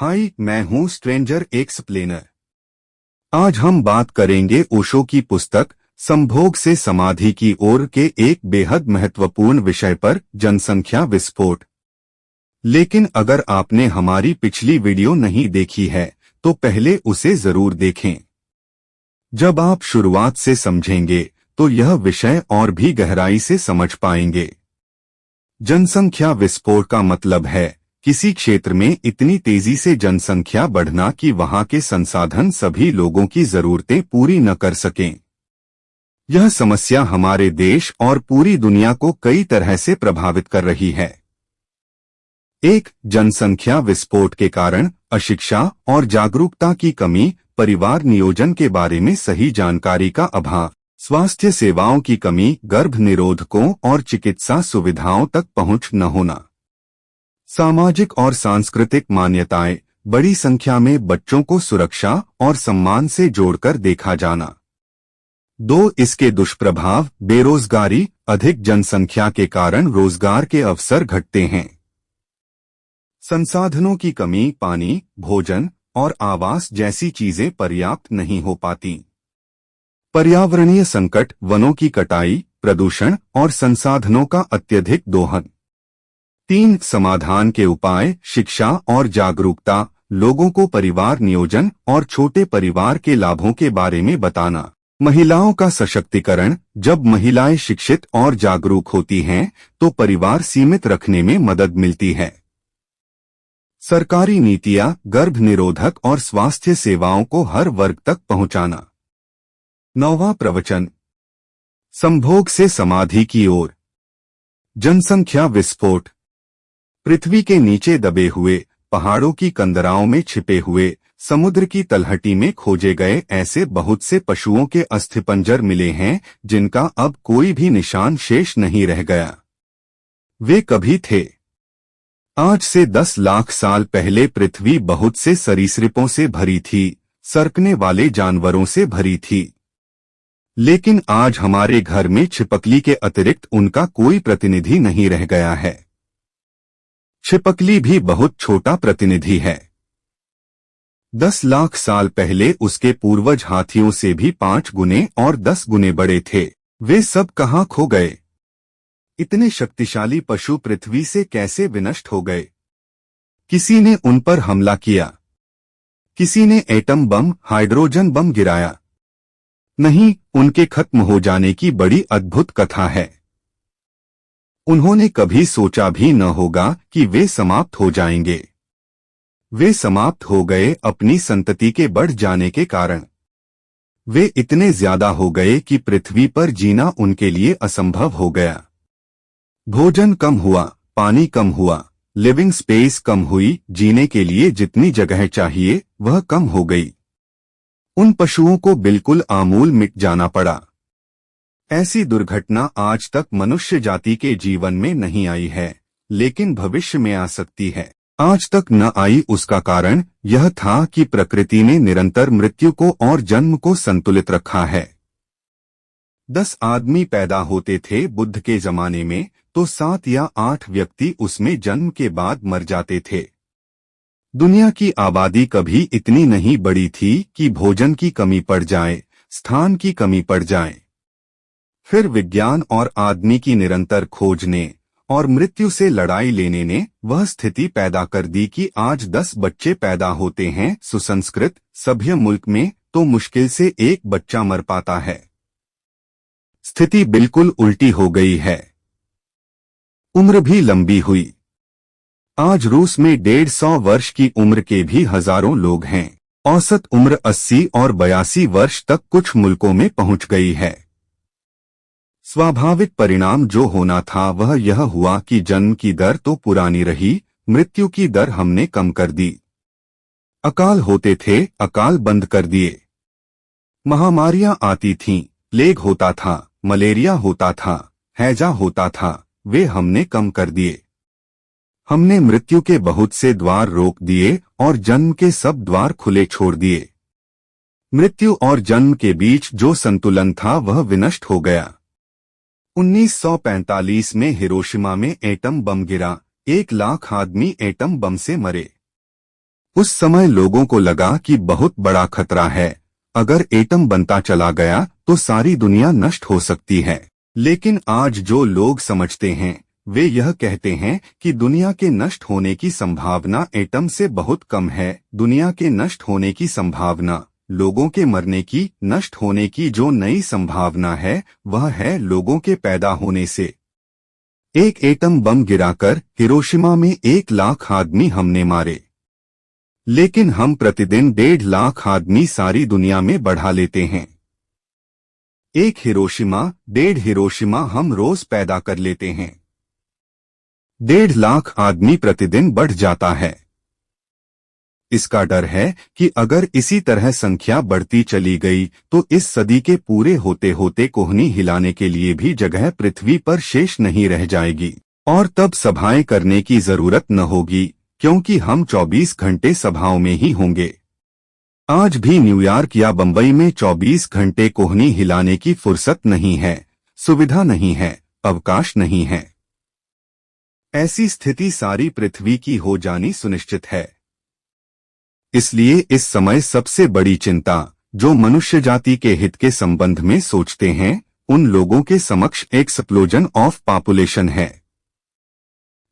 हाय, मैं हूँ stranger explainer. आज हम बात करेंगे ओशो की पुस्तक संभोग से समाधि की ओर के एक बेहद महत्वपूर्ण विषय पर, जनसंख्या विस्फोट। लेकिन अगर आपने हमारी पिछली वीडियो नहीं देखी है तो पहले उसे जरूर देखें। जब आप शुरुआत से समझेंगे तो यह विषय और भी गहराई से समझ पाएंगे। जनसंख्या विस्फोट का मतलब है किसी क्षेत्र में इतनी तेजी से जनसंख्या बढ़ना कि वहां के संसाधन सभी लोगों की जरूरतें पूरी न कर सकें। यह समस्या हमारे देश और पूरी दुनिया को कई तरह से प्रभावित कर रही है। एक, जनसंख्या विस्फोट के कारण अशिक्षा और जागरूकता की कमी, परिवार नियोजन के बारे में सही जानकारी का अभाव, स्वास्थ्य सेवाओं की कमी, गर्भ निरोधकों और चिकित्सा सुविधाओं तक पहुंच न होना। सामाजिक और सांस्कृतिक मान्यताएं, बड़ी संख्या में बच्चों को सुरक्षा और सम्मान से जोड़कर देखा जाना। 2, इसके दुष्प्रभाव, बेरोजगारी, अधिक जनसंख्या के कारण रोजगार के अवसर घटते हैं। संसाधनों की कमी, पानी, भोजन और आवास जैसी चीजें पर्याप्त नहीं हो पाती। पर्यावरणीय संकट, वनों की कटाई, प्रदूषण और संसाधनों का अत्यधिक दोहन। 3, समाधान के उपाय, शिक्षा और जागरूकता, लोगों को परिवार नियोजन और छोटे परिवार के लाभों के बारे में बताना। महिलाओं का सशक्तिकरण, जब महिलाएं शिक्षित और जागरूक होती हैं तो परिवार सीमित रखने में मदद मिलती है। सरकारी नीतियां, गर्भ निरोधक और स्वास्थ्य सेवाओं को हर वर्ग तक पहुंचाना। 9वां प्रवचन, संभोग से समाधि की ओर। जनसंख्या विस्फोट। पृथ्वी के नीचे दबे हुए, पहाड़ों की कंदराओं में छिपे हुए, समुद्र की तलहटी में खोजे गए ऐसे बहुत से पशुओं के अस्थिपंजर मिले हैं जिनका अब कोई भी निशान शेष नहीं रह गया। वे कभी थे। आज से 10 लाख साल पहले पृथ्वी बहुत से सरीसृपों से भरी थी, सरकने वाले जानवरों से भरी थी। लेकिन आज हमारे घर में छिपकली के अतिरिक्त उनका कोई प्रतिनिधि नहीं रह गया है। छिपकली भी बहुत छोटा प्रतिनिधि है। 10 लाख साल पहले उसके पूर्वज हाथियों से भी 5 गुने और 10 गुने बड़े थे। वे सब कहाँ खो गए? इतने शक्तिशाली पशु पृथ्वी से कैसे विनष्ट हो गए? किसी ने उन पर हमला किया। किसी ने एटम बम, हाइड्रोजन बम गिराया। नहीं, उनके खत्म हो जाने की बड़ी अद्भुत कथा है। उन्होंने कभी सोचा भी न होगा कि वे समाप्त हो जाएंगे। वे समाप्त हो गए अपनी संतति के बढ़ जाने के कारण। वे इतने ज्यादा हो गए कि पृथ्वी पर जीना उनके लिए असंभव हो गया। भोजन कम हुआ, पानी कम हुआ, लिविंग स्पेस कम हुई, जीने के लिए जितनी जगह चाहिए वह कम हो गई। उन पशुओं को बिल्कुल आमूल मिट जाना पड़ा। ऐसी दुर्घटना आज तक मनुष्य जाति के जीवन में नहीं आई है, लेकिन भविष्य में आ सकती है। आज तक न आई उसका कारण यह था कि प्रकृति ने निरंतर मृत्यु को और जन्म को संतुलित रखा है। 10 आदमी पैदा होते थे बुद्ध के जमाने में, तो 7 या 8 व्यक्ति उसमें जन्म के बाद मर जाते थे। दुनिया की आबादी कभी इतनी नहीं बढ़ी थी कि भोजन की कमी पड़ जाए, स्थान की कमी पड़ जाए। फिर विज्ञान और आदमी की निरंतर खोज ने और मृत्यु से लड़ाई लेने ने वह स्थिति पैदा कर दी कि आज 10 बच्चे पैदा होते हैं सुसंस्कृत, सभ्य मुल्क में तो मुश्किल से एक बच्चा मर पाता है। स्थिति बिल्कुल उल्टी हो गई है। उम्र भी लंबी हुई। आज रूस में 150 वर्ष की उम्र के भी हजारों लोग हैं। औसत उम्र 80 और 82 वर्ष तक कुछ मुल्कों में पहुंच गई है। स्वाभाविक परिणाम जो होना था वह यह हुआ कि जन्म की दर तो पुरानी रही, मृत्यु की दर हमने कम कर दी। अकाल होते थे, अकाल बंद कर दिए। महामारियां आती थीं, प्लेग होता था, मलेरिया होता था, हैजा होता था, वे हमने कम कर दिए। हमने मृत्यु के बहुत से द्वार रोक दिए और जन्म के सब द्वार खुले छोड़ दिए। मृत्यु और जन्म के बीच जो संतुलन था वह विनष्ट हो गया। 1945 में हिरोशिमा में एटम बम गिरा, 1 लाख आदमी एटम बम से मरे। उस समय लोगों को लगा कि बहुत बड़ा खतरा है, अगर एटम बनता चला गया तो सारी दुनिया नष्ट हो सकती है। लेकिन आज जो लोग समझते हैं वे यह कहते हैं कि दुनिया के नष्ट होने की संभावना एटम से बहुत कम है। दुनिया के नष्ट होने की संभावना, लोगों के मरने की, नष्ट होने की जो नई संभावना है वह है लोगों के पैदा होने से। एक एटम बम गिराकर हिरोशिमा में 1 लाख आदमी हमने मारे, लेकिन हम प्रतिदिन 1.5 लाख आदमी सारी दुनिया में बढ़ा लेते हैं। एक हिरोशिमा, 1.5 हिरोशिमा हम रोज पैदा कर लेते हैं। 1.5 लाख आदमी प्रतिदिन बढ़ जाता है। इसका डर है कि अगर इसी तरह संख्या बढ़ती चली गई तो इस सदी के पूरे होते होते कोहनी हिलाने के लिए भी जगह पृथ्वी पर शेष नहीं रह जाएगी, और तब सभाएं करने की जरूरत न होगी, क्योंकि हम 24 घंटे सभाओं में ही होंगे। आज भी न्यूयॉर्क या बंबई में 24 घंटे कोहनी हिलाने की फुर्सत नहीं है, सुविधा नहीं है, अवकाश नहीं है। ऐसी स्थिति सारी पृथ्वी की हो जानी सुनिश्चित है। इसलिए इस समय सबसे बड़ी चिंता जो मनुष्य जाति के हित के संबंध में सोचते हैं उन लोगों के समक्ष एक्सप्लोजन ऑफ पॉपुलेशन है।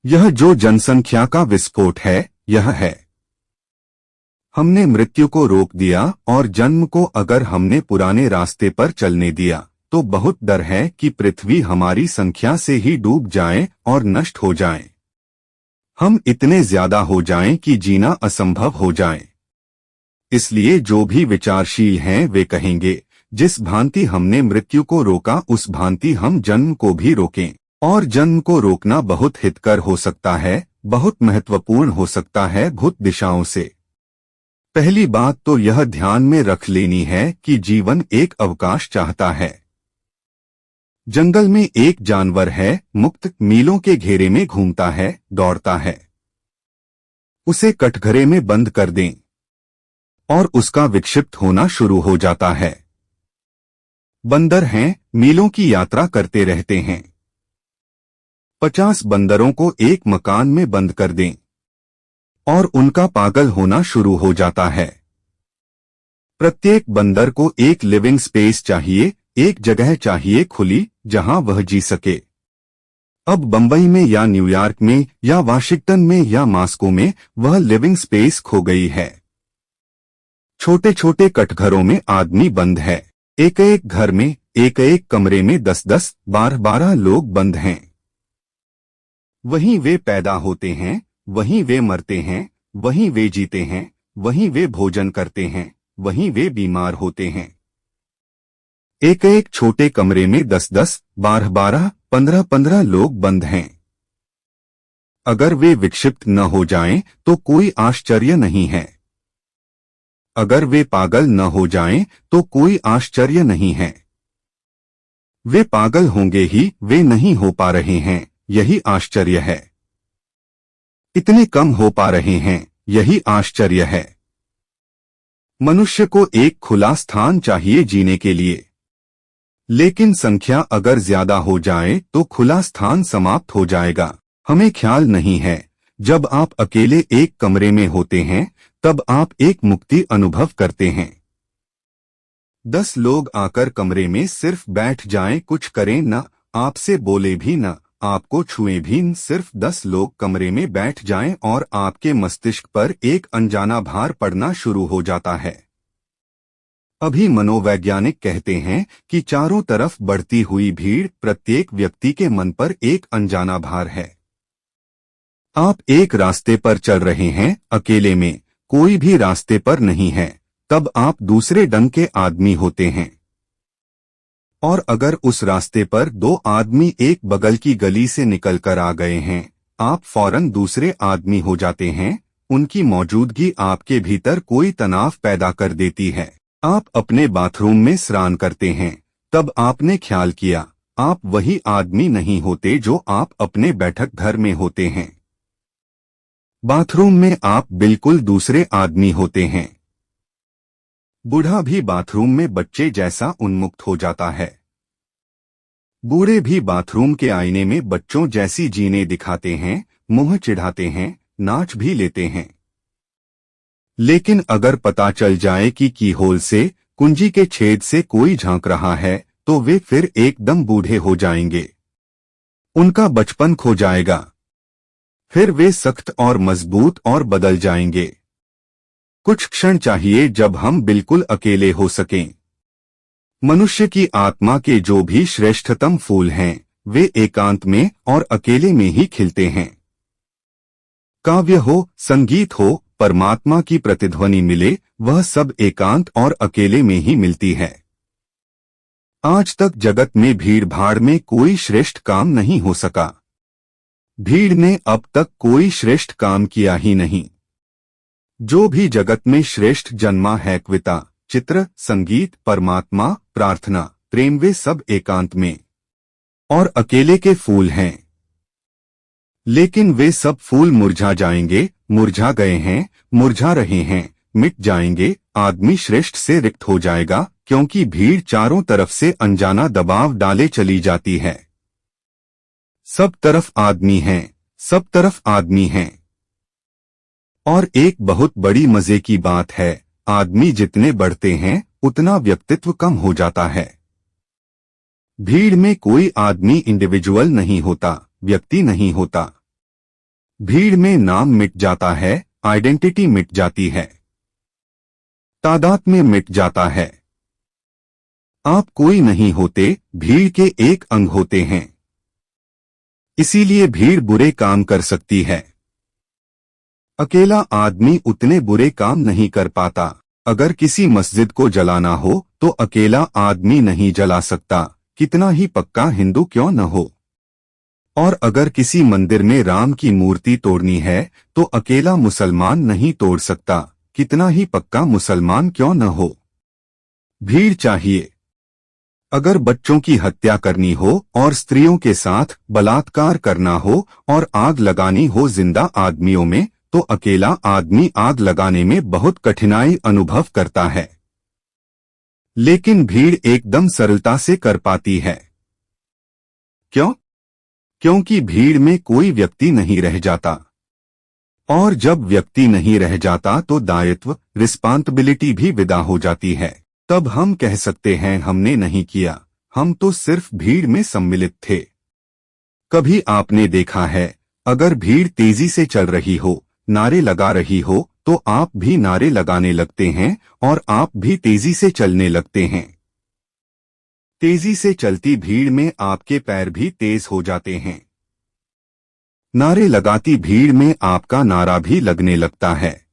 यह जो जनसंख्या का विस्फोट है, यह है। हमने मृत्यु को रोक दिया और जन्म को अगर हमने पुराने रास्ते पर चलने दिया तो बहुत डर है कि पृथ्वी हमारी संख्या से ही डूब जाए और नष्ट हो जाए। हम इतने ज्यादा हो जाएं कि जीना असंभव हो जाए। इसलिए जो भी विचारशील हैं वे कहेंगे जिस भांति हमने मृत्यु को रोका उस भांति हम जन्म को भी रोकें। और जन्म को रोकना बहुत हितकर हो सकता है, बहुत महत्वपूर्ण हो सकता है भूत दिशाओं से। पहली बात तो यह ध्यान में रख लेनी है कि जीवन एक अवकाश चाहता है। जंगल में एक जानवर है, मुक्त मीलों के घेरे में घूमता है, दौड़ता है। उसे कटघरे में बंद कर दें और उसका विक्षिप्त होना शुरू हो जाता है। बंदर हैं, मीलों की यात्रा करते रहते हैं। 50 बंदरों को एक मकान में बंद कर दें और उनका पागल होना शुरू हो जाता है। प्रत्येक बंदर को एक लिविंग स्पेस चाहिए, एक जगह चाहिए खुली जहां वह जी सके। अब बंबई में या न्यूयॉर्क में या वाशिंगटन में या मॉस्को में वह लिविंग स्पेस खो गई है। छोटे छोटे कटघरों में आदमी बंद है। एक एक घर में, एक एक कमरे में 10-10, 12-12 लोग बंद हैं। वहीं वे पैदा होते हैं, वहीं वे मरते हैं, वहीं वे जीते हैं, वहीं वे भोजन करते हैं, वहीं वे बीमार होते हैं। एक एक छोटे कमरे में 10-10, 12-12, 15-15 लोग बंद हैं। अगर वे विक्षिप्त न हो जाएं तो कोई आश्चर्य नहीं है। अगर वे पागल न हो जाएं तो कोई आश्चर्य नहीं है। वे पागल होंगे ही, वे नहीं हो पा रहे हैं, यही आश्चर्य है। इतने कम हो पा रहे हैं, यही आश्चर्य है। मनुष्य को एक खुला स्थान चाहिए जीने के लिए, लेकिन संख्या अगर ज्यादा हो जाए तो खुला स्थान समाप्त हो जाएगा। हमें ख्याल नहीं है, जब आप अकेले एक कमरे में होते हैं तब आप एक मुक्ति अनुभव करते हैं। 10 लोग आकर कमरे में सिर्फ बैठ जाएं, कुछ करें न, आपसे बोले भी न, आपको छुए भी न, सिर्फ 10 लोग कमरे में बैठ जाएं और आपके मस्तिष्क पर एक अनजाना भार पड़ना शुरू हो जाता है। अभी मनोवैज्ञानिक कहते हैं कि चारों तरफ बढ़ती हुई भीड़ प्रत्येक व्यक्ति के मन पर एक अनजाना भार है। आप एक रास्ते पर चल रहे हैं अकेले में, कोई भी रास्ते पर नहीं है, तब आप दूसरे ढंग के आदमी होते हैं। और अगर उस रास्ते पर 2 आदमी एक बगल की गली से निकलकर आ गए हैं, आप फौरन दूसरे आदमी हो जाते हैं। उनकी मौजूदगी आपके भीतर कोई तनाव पैदा कर देती है। आप अपने बाथरूम में स्नान करते हैं, तब आपने ख्याल किया आप वही आदमी नहीं होते जो आप अपने बैठक घर में होते हैं। बाथरूम में आप बिल्कुल दूसरे आदमी होते हैं। बूढ़ा भी बाथरूम में बच्चे जैसा उन्मुक्त हो जाता है। बूढ़े भी बाथरूम के आईने में बच्चों जैसी जीने दिखाते हैं, मुंह चिढ़ाते हैं, नाच भी लेते हैं। लेकिन अगर पता चल जाए कि कीहोल से, कुंजी के छेद से कोई झांक रहा है, तो वे फिर एकदम बूढ़े हो जाएंगे। उनका बचपन खो जाएगा। फिर वे सख्त और मजबूत और बदल जाएंगे। कुछ क्षण चाहिए जब हम बिल्कुल अकेले हो सकें। मनुष्य की आत्मा के जो भी श्रेष्ठतम फूल हैं, वे एकांत में और अकेले में ही खिलते हैं। काव्य हो, संगीत हो, परमात्मा की प्रतिध्वनि मिले, वह सब एकांत और अकेले में ही मिलती है। आज तक जगत में भीड़ भाड़ में कोई श्रेष्ठ काम नहीं हो सका। भीड़ ने अब तक कोई श्रेष्ठ काम किया ही नहीं। जो भी जगत में श्रेष्ठ जन्मा है, कविता, चित्र, संगीत, परमात्मा, प्रार्थना, प्रेम, वे सब एकांत में और अकेले के फूल हैं। लेकिन वे सब फूल मुरझा जाएंगे, मुरझा गए हैं, मुरझा रहे हैं, मिट जाएंगे। आदमी श्रेष्ठ से रिक्त हो जाएगा, क्योंकि भीड़ चारों तरफ से अनजाना दबाव डाले चली जाती है। सब तरफ आदमी हैं, सब तरफ आदमी हैं। और एक बहुत बड़ी मजे की बात है, आदमी जितने बढ़ते हैं उतना व्यक्तित्व कम हो जाता है। भीड़ में कोई आदमी इंडिविजुअल नहीं होता, व्यक्ति नहीं होता। भीड़ में नाम मिट जाता है, आइडेंटिटी मिट जाती है, तादाद में मिट जाता है। आप कोई नहीं होते, भीड़ के एक अंग होते हैं। इसीलिए भीड़ बुरे काम कर सकती है। अकेला आदमी उतने बुरे काम नहीं कर पाता। अगर किसी मस्जिद को जलाना हो तो अकेला आदमी नहीं जला सकता, कितना ही पक्का हिंदू क्यों न हो। और अगर किसी मंदिर में राम की मूर्ति तोड़नी है तो अकेला मुसलमान नहीं तोड़ सकता, कितना ही पक्का मुसलमान क्यों न हो। भीड़ चाहिए। अगर बच्चों की हत्या करनी हो और स्त्रियों के साथ बलात्कार करना हो और आग लगानी हो जिंदा आदमियों में, तो अकेला आदमी आग लगाने में बहुत कठिनाई अनुभव करता है। लेकिन भीड़ एकदम सरलता से कर पाती है। क्यों? क्योंकि भीड़ में कोई व्यक्ति नहीं रह जाता। और जब व्यक्ति नहीं रह जाता तो दायित्व, रिस्पांसिबिलिटी भी विदा हो जाती है। तब हम कह सकते हैं हमने नहीं किया, हम तो सिर्फ भीड़ में सम्मिलित थे। कभी आपने देखा है, अगर भीड़ तेजी से चल रही हो, नारे लगा रही हो, तो आप भी नारे लगाने लगते हैं और आप भी तेजी से चलने लगते हैं। तेजी से चलती भीड़ में आपके पैर भी तेज हो जाते हैं। नारे लगाती भीड़ में आपका नारा भी लगने लगता है।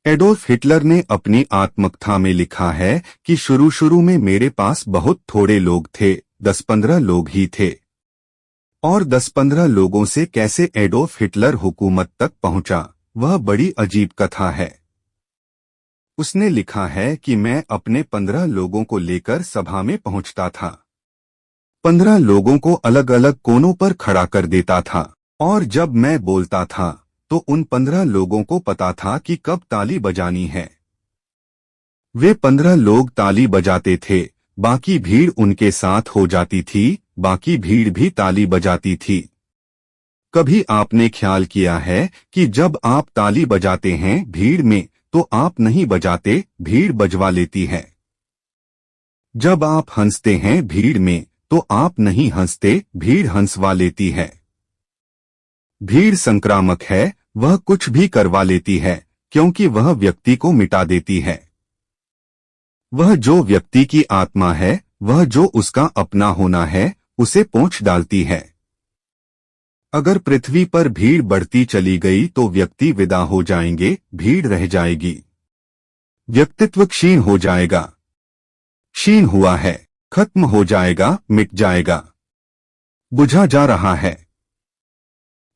एडोल्फ हिटलर ने अपनी आत्मकथा में लिखा है कि शुरू में मेरे पास बहुत थोड़े लोग थे, 10-15 लोग ही थे। और 10-15 लोगों से कैसे एडोल्फ हिटलर हुकूमत तक पहुंचा, वह बड़ी अजीब कथा है। उसने लिखा है कि मैं अपने 15 लोगों को लेकर सभा में पहुंचता था। 15 लोगों को अलग अलग कोनों पर खड़ा कर देता था, और जब मैं बोलता था तो उन 15 लोगों को पता था कि कब ताली बजानी है। वे 15 लोग ताली बजाते थे, बाकी भीड़ उनके साथ हो जाती थी, बाकी भीड़ भी ताली बजाती थी। कभी आपने ख्याल किया है कि जब आप ताली बजाते हैं भीड़ में, तो आप नहीं बजाते, भीड़ बजवा लेती है। जब आप हंसते हैं भीड़ में, तो आप नहीं हंसते, भीड़ हंसवा लेती है। भीड़ संक्रामक है, वह कुछ भी करवा लेती है, क्योंकि वह व्यक्ति को मिटा देती है। वह जो व्यक्ति की आत्मा है, वह जो उसका अपना होना है, उसे पोंछ डालती है। अगर पृथ्वी पर भीड़ बढ़ती चली गई तो व्यक्ति विदा हो जाएंगे, भीड़ रह जाएगी। व्यक्तित्व क्षीण हो जाएगा। क्षीण हुआ है, खत्म हो जाएगा, मिट जाएगा, बुझा जा रहा है।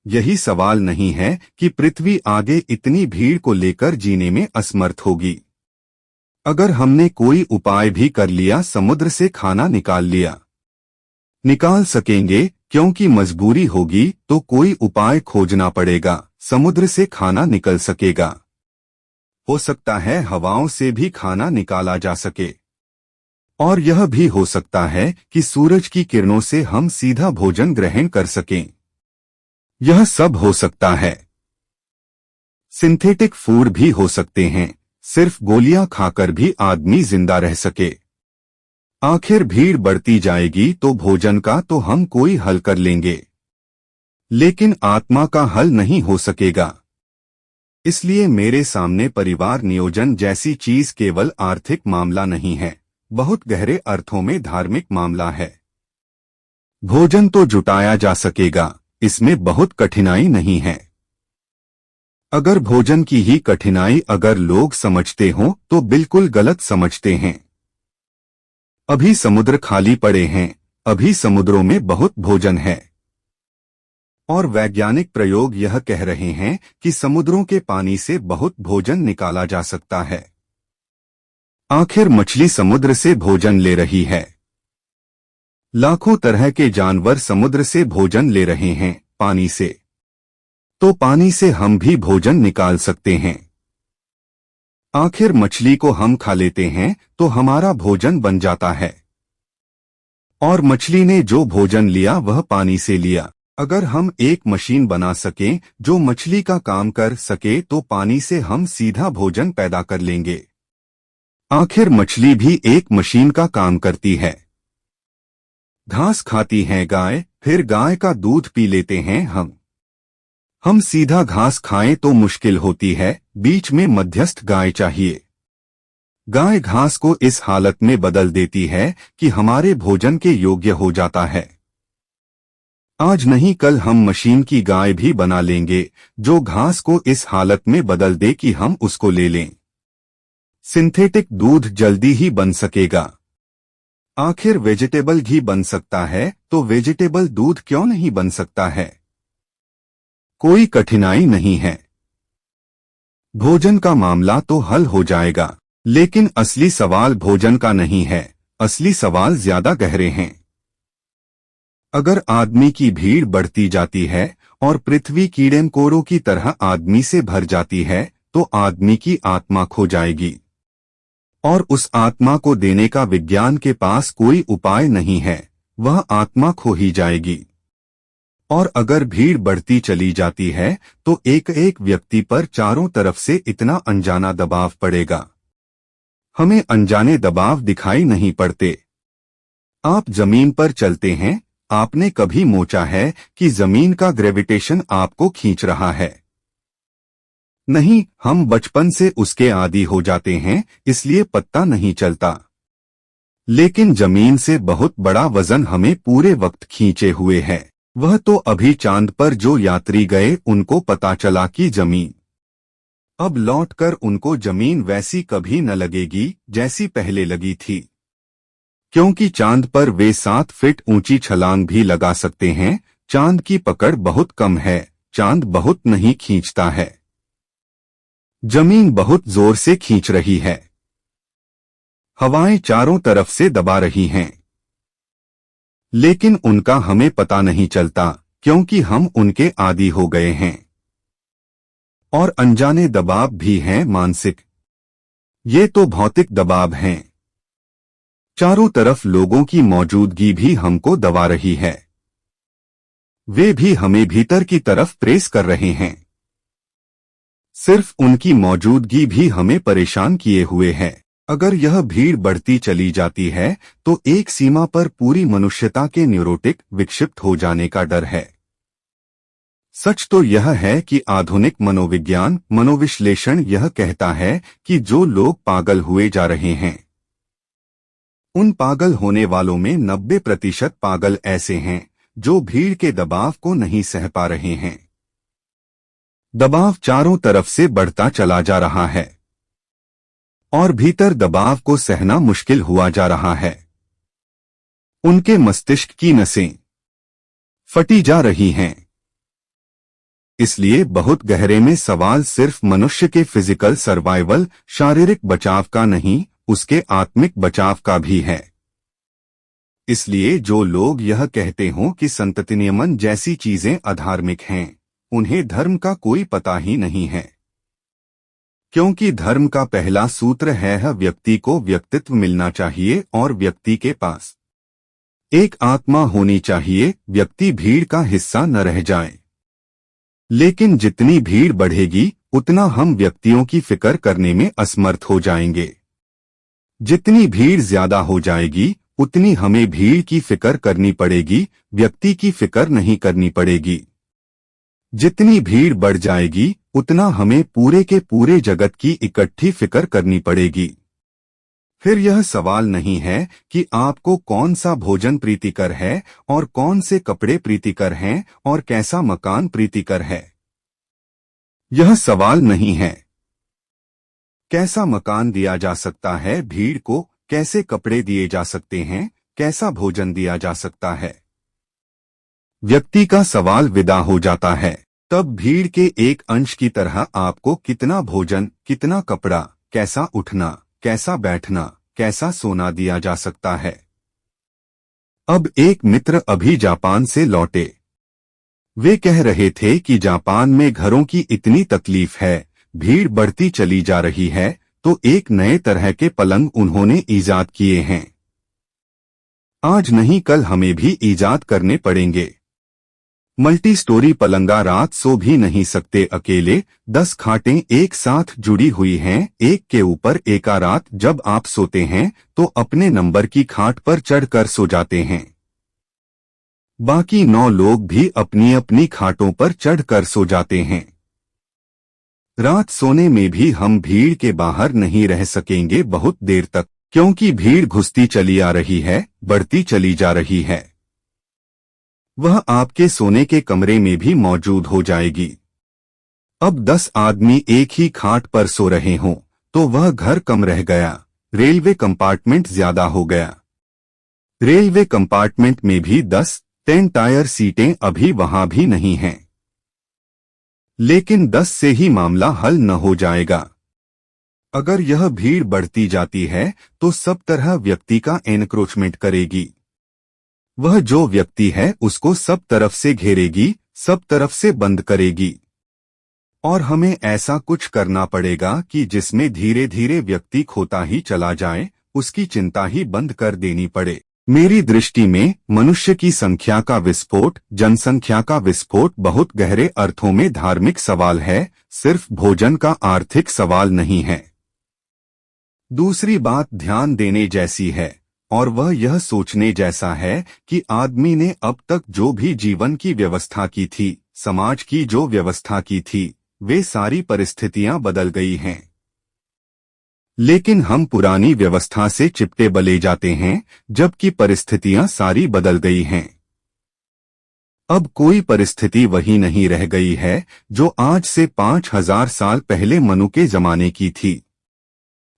यही सवाल नहीं है कि पृथ्वी आगे इतनी भीड़ को लेकर जीने में असमर्थ होगी। अगर हमने कोई उपाय भी कर लिया, समुद्र से खाना निकाल लिया, निकाल सकेंगे, क्योंकि मजबूरी होगी तो कोई उपाय खोजना पड़ेगा, समुद्र से खाना निकल सकेगा। हो सकता है हवाओं से भी खाना निकाला जा सके, और यह भी हो सकता है कि सूरज की किरणों से हम सीधा भोजन ग्रहण कर सकें। यह सब हो सकता है। सिंथेटिक फूड भी हो सकते हैं, सिर्फ गोलियां खाकर भी आदमी जिंदा रह सके। आखिर भीड़ बढ़ती जाएगी तो भोजन का तो हम कोई हल कर लेंगे, लेकिन आत्मा का हल नहीं हो सकेगा। इसलिए मेरे सामने परिवार नियोजन जैसी चीज केवल आर्थिक मामला नहीं है, बहुत गहरे अर्थों में धार्मिक मामला है। भोजन तो जुटाया जा सकेगा, इसमें बहुत कठिनाई नहीं है। अगर भोजन की ही कठिनाई अगर लोग समझते हों तो बिल्कुल गलत समझते हैं। अभी समुद्र खाली पड़े हैं, अभी समुद्रों में बहुत भोजन है। और वैज्ञानिक प्रयोग यह कह रहे हैं कि समुद्रों के पानी से बहुत भोजन निकाला जा सकता है। आखिर मछली समुद्र से भोजन ले रही है। लाखों तरह के जानवर समुद्र से भोजन ले रहे हैं, पानी से। तो पानी से हम भी भोजन निकाल सकते हैं। आखिर मछली को हम खा लेते हैं तो हमारा भोजन बन जाता है। और मछली ने जो भोजन लिया वह पानी से लिया। अगर हम एक मशीन बना सकें जो मछली का काम कर सके तो पानी से हम सीधा भोजन पैदा कर लेंगे। आखिर मछली भी एक मशीन का काम करती है। घास खाती है गाय, फिर गाय का दूध पी लेते हैं हम सीधा घास खाएं तो मुश्किल होती है, बीच में मध्यस्थ गाय चाहिए। गाय घास को इस हालत में बदल देती है कि हमारे भोजन के योग्य हो जाता है। आज नहीं कल हम मशीन की गाय भी बना लेंगे जो घास को इस हालत में बदल दे कि हम उसको ले लें। सिंथेटिक दूध जल्दी ही बन सकेगा। आखिर वेजिटेबल घी बन सकता है तो वेजिटेबल दूध क्यों नहीं बन सकता है? कोई कठिनाई नहीं है। भोजन का मामला तो हल हो जाएगा, लेकिन असली सवाल भोजन का नहीं है, असली सवाल ज्यादा गहरे हैं। अगर आदमी की भीड़ बढ़ती जाती है और पृथ्वी कीड़े मकोड़ों की तरह आदमी से भर जाती है तो आदमी की आत्मा खो जाएगी। और उस आत्मा को देने का विज्ञान के पास कोई उपाय नहीं है, वह आत्मा खो ही जाएगी। और अगर भीड़ बढ़ती चली जाती है तो एक एक व्यक्ति पर चारों तरफ से इतना अनजाना दबाव पड़ेगा। हमें अनजाने दबाव दिखाई नहीं पड़ते। आप जमीन पर चलते हैं, आपने कभी सोचा है कि जमीन का ग्रेविटेशन आपको खींच रहा है? नहीं, हम बचपन से उसके आदी हो जाते हैं, इसलिए पता नहीं चलता। लेकिन जमीन से बहुत बड़ा वजन हमें पूरे वक्त खींचे हुए है। वह तो अभी चांद पर जो यात्री गए उनको पता चला कि जमीन, अब लौटकर उनको जमीन वैसी कभी न लगेगी जैसी पहले लगी थी, क्योंकि चांद पर वे 7 फीट ऊंची छलांग भी लगा सकते हैं। चांद की पकड़ बहुत कम है, चांद बहुत नहीं खींचता है। जमीन बहुत जोर से खींच रही है। हवाएं चारों तरफ से दबा रही हैं, लेकिन उनका हमें पता नहीं चलता क्योंकि हम उनके आदी हो गए हैं। और अनजाने दबाव भी हैं मानसिक। ये तो भौतिक दबाव हैं। चारों तरफ लोगों की मौजूदगी भी हमको दबा रही है। वे भी हमें भीतर की तरफ प्रेस कर रहे हैं। सिर्फ उनकी मौजूदगी भी हमें परेशान किए हुए है। अगर यह भीड़ बढ़ती चली जाती है तो एक सीमा पर पूरी मनुष्यता के न्यूरोटिक विक्षिप्त हो जाने का डर है। सच तो यह है कि आधुनिक मनोविज्ञान मनोविश्लेषण यह कहता है कि जो लोग पागल हुए जा रहे हैं, उन पागल होने वालों में 90% पागल ऐसे हैं जो भीड़ के दबाव को नहीं सह पा रहे हैं। दबाव चारों तरफ से बढ़ता चला जा रहा है और भीतर दबाव को सहना मुश्किल हुआ जा रहा है। उनके मस्तिष्क की नसें फटी जा रही हैं। इसलिए बहुत गहरे में सवाल सिर्फ मनुष्य के फिजिकल सर्वाइवल, शारीरिक बचाव का नहीं, उसके आत्मिक बचाव का भी है। इसलिए जो लोग यह कहते हों कि संतति नियमन जैसी चीजें अधार्मिक हैं, उन्हें धर्म का कोई पता ही नहीं है। क्योंकि धर्म का पहला सूत्र है व्यक्ति को व्यक्तित्व मिलना चाहिए और व्यक्ति के पास एक आत्मा होनी चाहिए, व्यक्ति भीड़ का हिस्सा न रह जाए। लेकिन जितनी भीड़ बढ़ेगी उतना हम व्यक्तियों की फिक्र करने में असमर्थ हो जाएंगे। जितनी भीड़ ज्यादा हो जाएगी उतनी हमें भीड़ की फिक्र करनी पड़ेगी, व्यक्ति की फिक्र नहीं करनी पड़ेगी। जितनी भीड़ बढ़ जाएगी उतना हमें पूरे के पूरे जगत की इकट्ठी फिक्र करनी पड़ेगी। फिर यह सवाल नहीं है कि आपको कौन सा भोजन प्रीतिकर है और कौन से कपड़े प्रीतिकर हैं और कैसा मकान प्रीतिकर है। यह सवाल नहीं है। कैसा मकान दिया जा सकता है भीड़ को, कैसे कपड़े दिए जा सकते हैं, कैसा भोजन दिया जा सकता है। व्यक्ति का सवाल विदा हो जाता है। तब भीड़ के एक अंश की तरह आपको कितना भोजन, कितना कपड़ा, कैसा उठना, कैसा बैठना, कैसा सोना दिया जा सकता है। अब एक मित्र अभी जापान से लौटे। वे कह रहे थे कि जापान में घरों की इतनी तकलीफ है, भीड़ बढ़ती चली जा रही है, तो एक नए तरह के पलंग उन्होंने ईजाद किए हैं। आज नहीं कल हमें भी ईजाद करने पड़ेंगे। मल्टी स्टोरी पलंगा रात सो भी नहीं सकते अकेले, 10 खाटें एक साथ जुड़ी हुई हैं, एक के ऊपर एका। रात जब आप सोते हैं तो अपने नंबर की खाट पर चढ़कर सो जाते हैं। बाकी 9 लोग भी अपनी अपनी खाटों पर चढ़कर सो जाते हैं। रात सोने में भी हम भीड़ के बाहर नहीं रह सकेंगे बहुत देर तक, क्योंकि भीड़ घुसती चली आ रही है, बढ़ती चली जा रही है। वह आपके सोने के कमरे में भी मौजूद हो जाएगी। अब 10 आदमी एक ही खाट पर सो रहे हों तो वह घर कम रह गया, रेलवे कंपार्टमेंट ज्यादा हो गया। रेलवे कंपार्टमेंट में भी 10 टायर सीटें अभी वहां भी नहीं हैं। लेकिन 10 से ही मामला हल न हो जाएगा। अगर यह भीड़ बढ़ती जाती है तो सब तरह व्यक्ति का एनक्रोचमेंट करेगी। वह जो व्यक्ति है उसको सब तरफ से घेरेगी, सब तरफ से बंद करेगी। और हमें ऐसा कुछ करना पड़ेगा कि जिसमें धीरे धीरे व्यक्ति खोता ही चला जाए, उसकी चिंता ही बंद कर देनी पड़े। मेरी दृष्टि में मनुष्य की संख्या का विस्फोट, जनसंख्या का विस्फोट बहुत गहरे अर्थों में धार्मिक सवाल है, सिर्फ भोजन का आर्थिक सवाल नहीं है। दूसरी बात ध्यान देने जैसी है, और वह यह सोचने जैसा है कि आदमी ने अब तक जो भी जीवन की व्यवस्था की थी, समाज की जो व्यवस्था की थी, वे सारी परिस्थितियां बदल गई हैं। लेकिन हम पुरानी व्यवस्था से चिपटे बले जाते हैं, जबकि परिस्थितियां सारी बदल गई हैं। अब कोई परिस्थिति वही नहीं रह गई है जो आज से 5000 साल पहले मनु के जमाने की थी।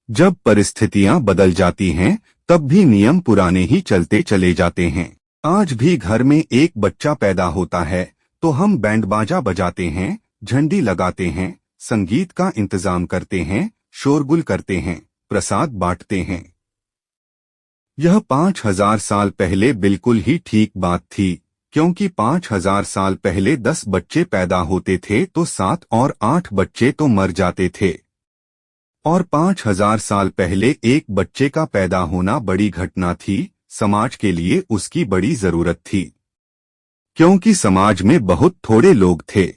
जब परिस्थितियां बदल जाती हैं तब भी नियम पुराने ही चलते चले जाते हैं। आज भी घर में एक बच्चा पैदा होता है तो हम बैंड बाजा बजाते हैं, झंडी लगाते हैं, संगीत का इंतजाम करते हैं, शोरगुल करते हैं, प्रसाद बांटते हैं। यह 5000 साल पहले बिल्कुल ही ठीक बात थी, क्योंकि 5000 साल पहले 10 बच्चे पैदा होते थे तो 7 और 8 बच्चे तो मर जाते थे। और 5000 साल पहले एक बच्चे का पैदा होना बड़ी घटना थी, समाज के लिए उसकी बड़ी जरूरत थी, क्योंकि समाज में बहुत थोड़े लोग थे।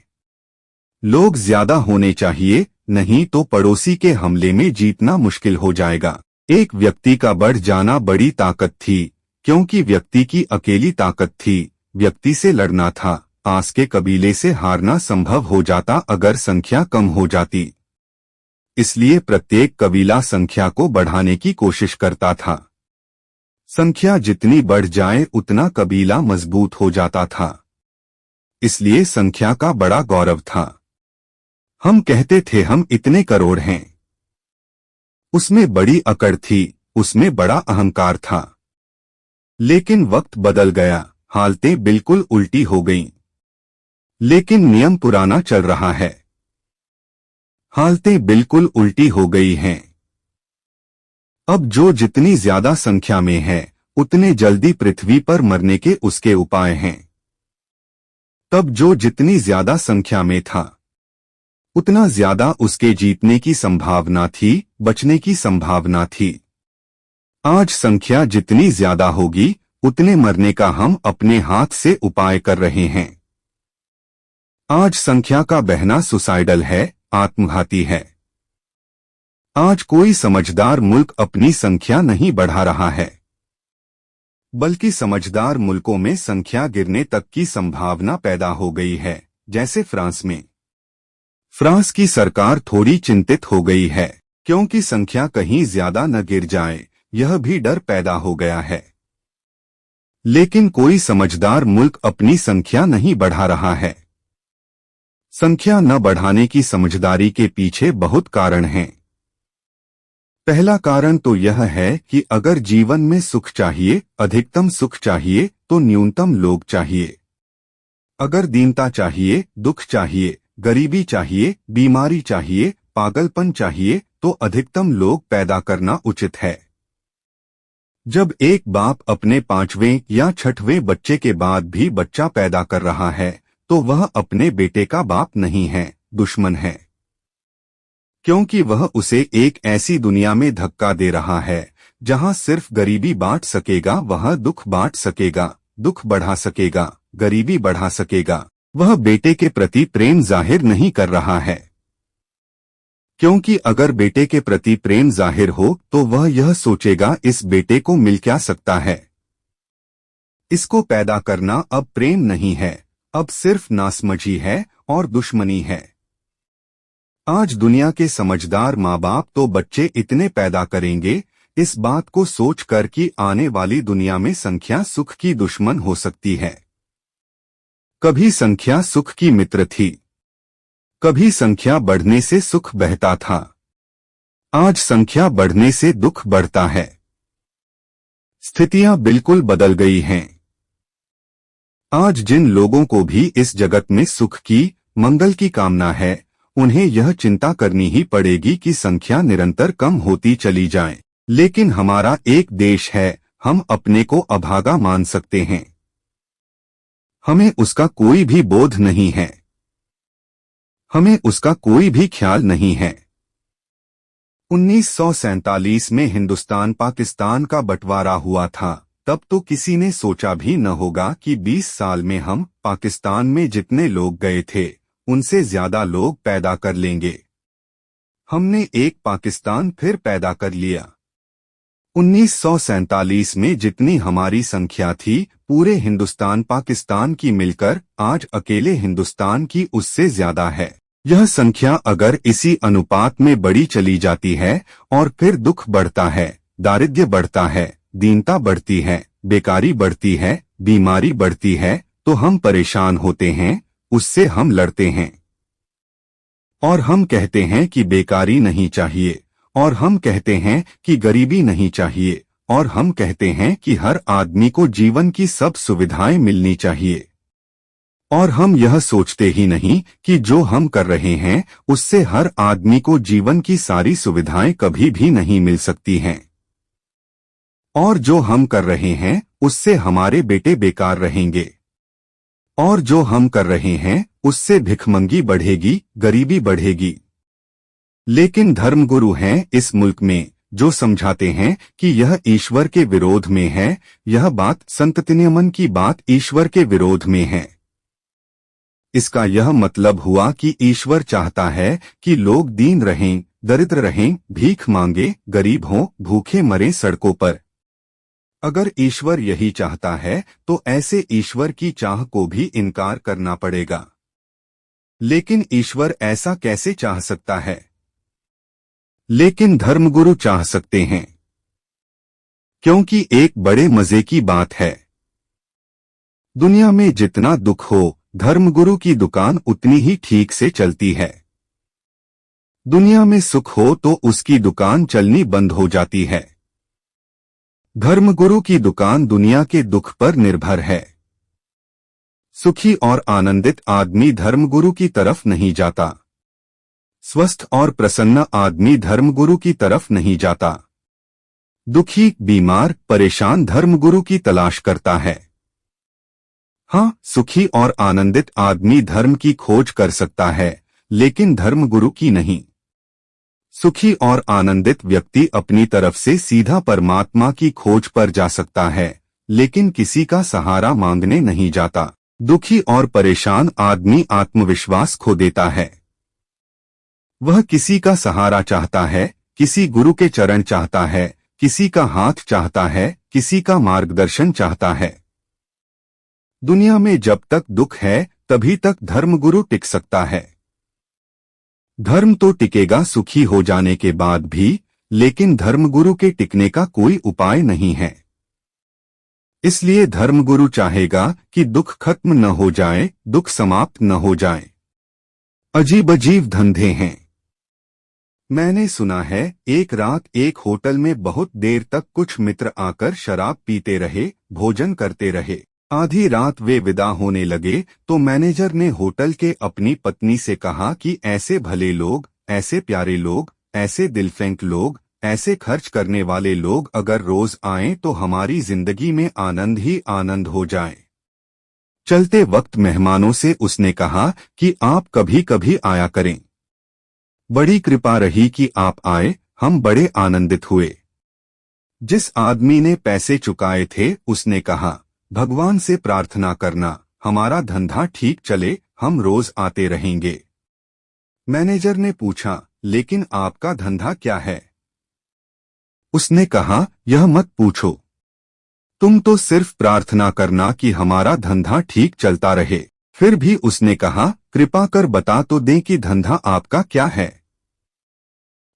लोग ज्यादा होने चाहिए, नहीं तो पड़ोसी के हमले में जीतना मुश्किल हो जाएगा। एक व्यक्ति का बढ़ जाना बड़ी ताकत थी, क्योंकि व्यक्ति की अकेली ताकत थी, व्यक्ति से लड़ना था। आस के कबीले से हारना संभव हो जाता अगर संख्या कम हो जाती। इसलिए प्रत्येक कबीला संख्या को बढ़ाने की कोशिश करता था। संख्या जितनी बढ़ जाए उतना कबीला मजबूत हो जाता था। इसलिए संख्या का बड़ा गौरव था। हम कहते थे हम इतने करोड़ हैं। उसमें बड़ी अकड़ थी, उसमें बड़ा अहंकार था। लेकिन वक्त बदल गया, हालतें बिल्कुल उल्टी हो गईं। लेकिन नियम पुराना चल रहा है। हालतें बिल्कुल उल्टी हो गई हैं। अब जो जितनी ज्यादा संख्या में है उतने जल्दी पृथ्वी पर मरने के उसके उपाय हैं। तब जो जितनी ज्यादा संख्या में था उतना ज्यादा उसके जीतने की संभावना थी, बचने की संभावना थी। आज संख्या जितनी ज्यादा होगी उतने मरने का हम अपने हाथ से उपाय कर रहे हैं। आज संख्या का बहना सुसाइडल है, आत्मघाती है। आज कोई समझदार मुल्क अपनी संख्या नहीं बढ़ा रहा है, बल्कि समझदार मुल्कों में संख्या गिरने तक की संभावना पैदा हो गई है, जैसे फ्रांस में। फ्रांस की सरकार थोड़ी चिंतित हो गई है, क्योंकि संख्या कहीं ज्यादा न गिर जाए, यह भी डर पैदा हो गया है। लेकिन कोई समझदार मुल्क अपनी संख्या नहीं बढ़ा रहा है। संख्या न बढ़ाने की समझदारी के पीछे बहुत कारण हैं। पहला कारण तो यह है कि अगर जीवन में सुख चाहिए, अधिकतम सुख चाहिए, तो न्यूनतम लोग चाहिए। अगर दीनता चाहिए, दुख चाहिए, गरीबी चाहिए, बीमारी चाहिए, पागलपन चाहिए, तो अधिकतम लोग पैदा करना उचित है। जब एक बाप अपने 5वें या 6वें बच्चे के बाद भी बच्चा पैदा कर रहा है, तो वह अपने बेटे का बाप नहीं है, दुश्मन है। क्योंकि वह उसे एक ऐसी दुनिया में धक्का दे रहा है जहां सिर्फ गरीबी बांट सकेगा, वह दुख बांट सकेगा, दुख बढ़ा सकेगा, गरीबी बढ़ा सकेगा। वह बेटे के प्रति प्रेम जाहिर नहीं कर रहा है, क्योंकि अगर बेटे के प्रति प्रेम जाहिर हो तो वह यह सोचेगा इस बेटे को मिल क्या सकता है। इसको पैदा करना अब प्रेम नहीं है, अब सिर्फ नासमझी है और दुश्मनी है। आज दुनिया के समझदार माँ बाप तो बच्चे इतने पैदा करेंगे इस बात को सोचकर कि आने वाली दुनिया में संख्या सुख की दुश्मन हो सकती है। कभी संख्या सुख की मित्र थी, कभी संख्या बढ़ने से सुख बहता था। आज संख्या बढ़ने से दुख बढ़ता है। स्थितियां बिल्कुल बदल गई हैं। आज जिन लोगों को भी इस जगत में सुख की, मंगल की कामना है, उन्हें यह चिंता करनी ही पड़ेगी कि संख्या निरंतर कम होती चली जाए। लेकिन हमारा एक देश है, हम अपने को अभागा मान सकते हैं। हमें उसका कोई भी बोध नहीं है, हमें उसका कोई भी ख्याल नहीं है। 1947 में हिंदुस्तान पाकिस्तान का बंटवारा हुआ था, तब तो किसी ने सोचा भी न होगा कि 20 साल में हम पाकिस्तान में जितने लोग गए थे उनसे ज्यादा लोग पैदा कर लेंगे। हमने एक पाकिस्तान फिर पैदा कर लिया। 1947 में जितनी हमारी संख्या थी पूरे हिंदुस्तान पाकिस्तान की मिलकर आज अकेले हिंदुस्तान की उससे ज्यादा है। यह संख्या अगर इसी अनुपात में बढ़ी चली जाती है और फिर दुख बढ़ता है, दारिद्र्य बढ़ता है, दीनता बढ़ती है, बेकारी बढ़ती है, बीमारी बढ़ती है, तो हम परेशान होते हैं, उससे हम लड़ते हैं। और हम कहते हैं कि बेकारी नहीं चाहिए, और हम कहते हैं कि गरीबी नहीं चाहिए, और हम कहते हैं कि हर आदमी को जीवन की सब सुविधाएं मिलनी चाहिए। और हम यह सोचते ही नहीं कि जो हम कर रहे हैं उससे हर आदमी को जीवन की सारी सुविधाएं कभी भी नहीं मिल सकती हैं। और जो हम कर रहे हैं उससे हमारे बेटे बेकार रहेंगे। और जो हम कर रहे हैं उससे भिखमंगी बढ़ेगी, गरीबी बढ़ेगी। लेकिन धर्मगुरु हैं इस मुल्क में जो समझाते हैं कि यह ईश्वर के विरोध में है, यह बात संततिनियमन की बात ईश्वर के विरोध में है। इसका यह मतलब हुआ कि ईश्वर चाहता है कि लोग दीन रहें, दरिद्र रहें, भीख मांगे, गरीब हों, भूखे मरें सड़कों पर। अगर ईश्वर यही चाहता है तो ऐसे ईश्वर की चाह को भी इनकार करना पड़ेगा। लेकिन ईश्वर ऐसा कैसे चाह सकता है? लेकिन धर्मगुरु चाह सकते हैं, क्योंकि एक बड़े मजे की बात है। दुनिया में जितना दुख हो, धर्मगुरु की दुकान उतनी ही ठीक से चलती है। दुनिया में सुख हो तो उसकी दुकान चलनी बंद हो जाती है। धर्मगुरु की दुकान दुनिया के दुख पर निर्भर है। सुखी और आनंदित आदमी धर्मगुरु की तरफ नहीं जाता। स्वस्थ और प्रसन्न आदमी धर्मगुरु की तरफ नहीं जाता। दुखी, बीमार, परेशान धर्मगुरु की तलाश करता है। हाँ, सुखी और आनंदित आदमी धर्म की खोज कर सकता है, लेकिन धर्मगुरु की नहीं। सुखी और आनंदित व्यक्ति अपनी तरफ से सीधा परमात्मा की खोज पर जा सकता है, लेकिन किसी का सहारा मांगने नहीं जाता। दुखी और परेशान आदमी आत्मविश्वास खो देता है। वह किसी का सहारा चाहता है, किसी गुरु के चरण चाहता है, किसी का हाथ चाहता है, किसी का मार्गदर्शन चाहता है। दुनिया में जब तक दुख है तभी तक धर्मगुरु टिक सकता है। धर्म तो टिकेगा सुखी हो जाने के बाद भी, लेकिन धर्मगुरु के टिकने का कोई उपाय नहीं है। इसलिए धर्मगुरु चाहेगा कि दुख खत्म न हो जाए, दुख समाप्त न हो जाए। अजीब अजीब धंधे हैं। मैंने सुना है एक रात एक होटल में बहुत देर तक कुछ मित्र आकर शराब पीते रहे, भोजन करते रहे। आधी रात वे विदा होने लगे तो मैनेजर ने होटल के अपनी पत्नी से कहा कि ऐसे भले लोग, ऐसे प्यारे लोग, ऐसे दिलफेंक लोग, ऐसे खर्च करने वाले लोग अगर रोज आएं तो हमारी जिंदगी में आनंद ही आनंद हो जाए। चलते वक्त मेहमानों से उसने कहा कि आप कभी कभी आया करें। बड़ी कृपा रही कि आप आए, हम बड़े आनंदित हुए। जिस आदमी ने पैसे चुकाए थे उसने कहा, भगवान से प्रार्थना करना हमारा धंधा ठीक चले, हम रोज आते रहेंगे। मैनेजर ने पूछा, लेकिन आपका धंधा क्या है? उसने कहा, यह मत पूछो, तुम तो सिर्फ प्रार्थना करना कि हमारा धंधा ठीक चलता रहे। फिर भी उसने कहा, कृपा कर बता तो दें कि धंधा आपका क्या है।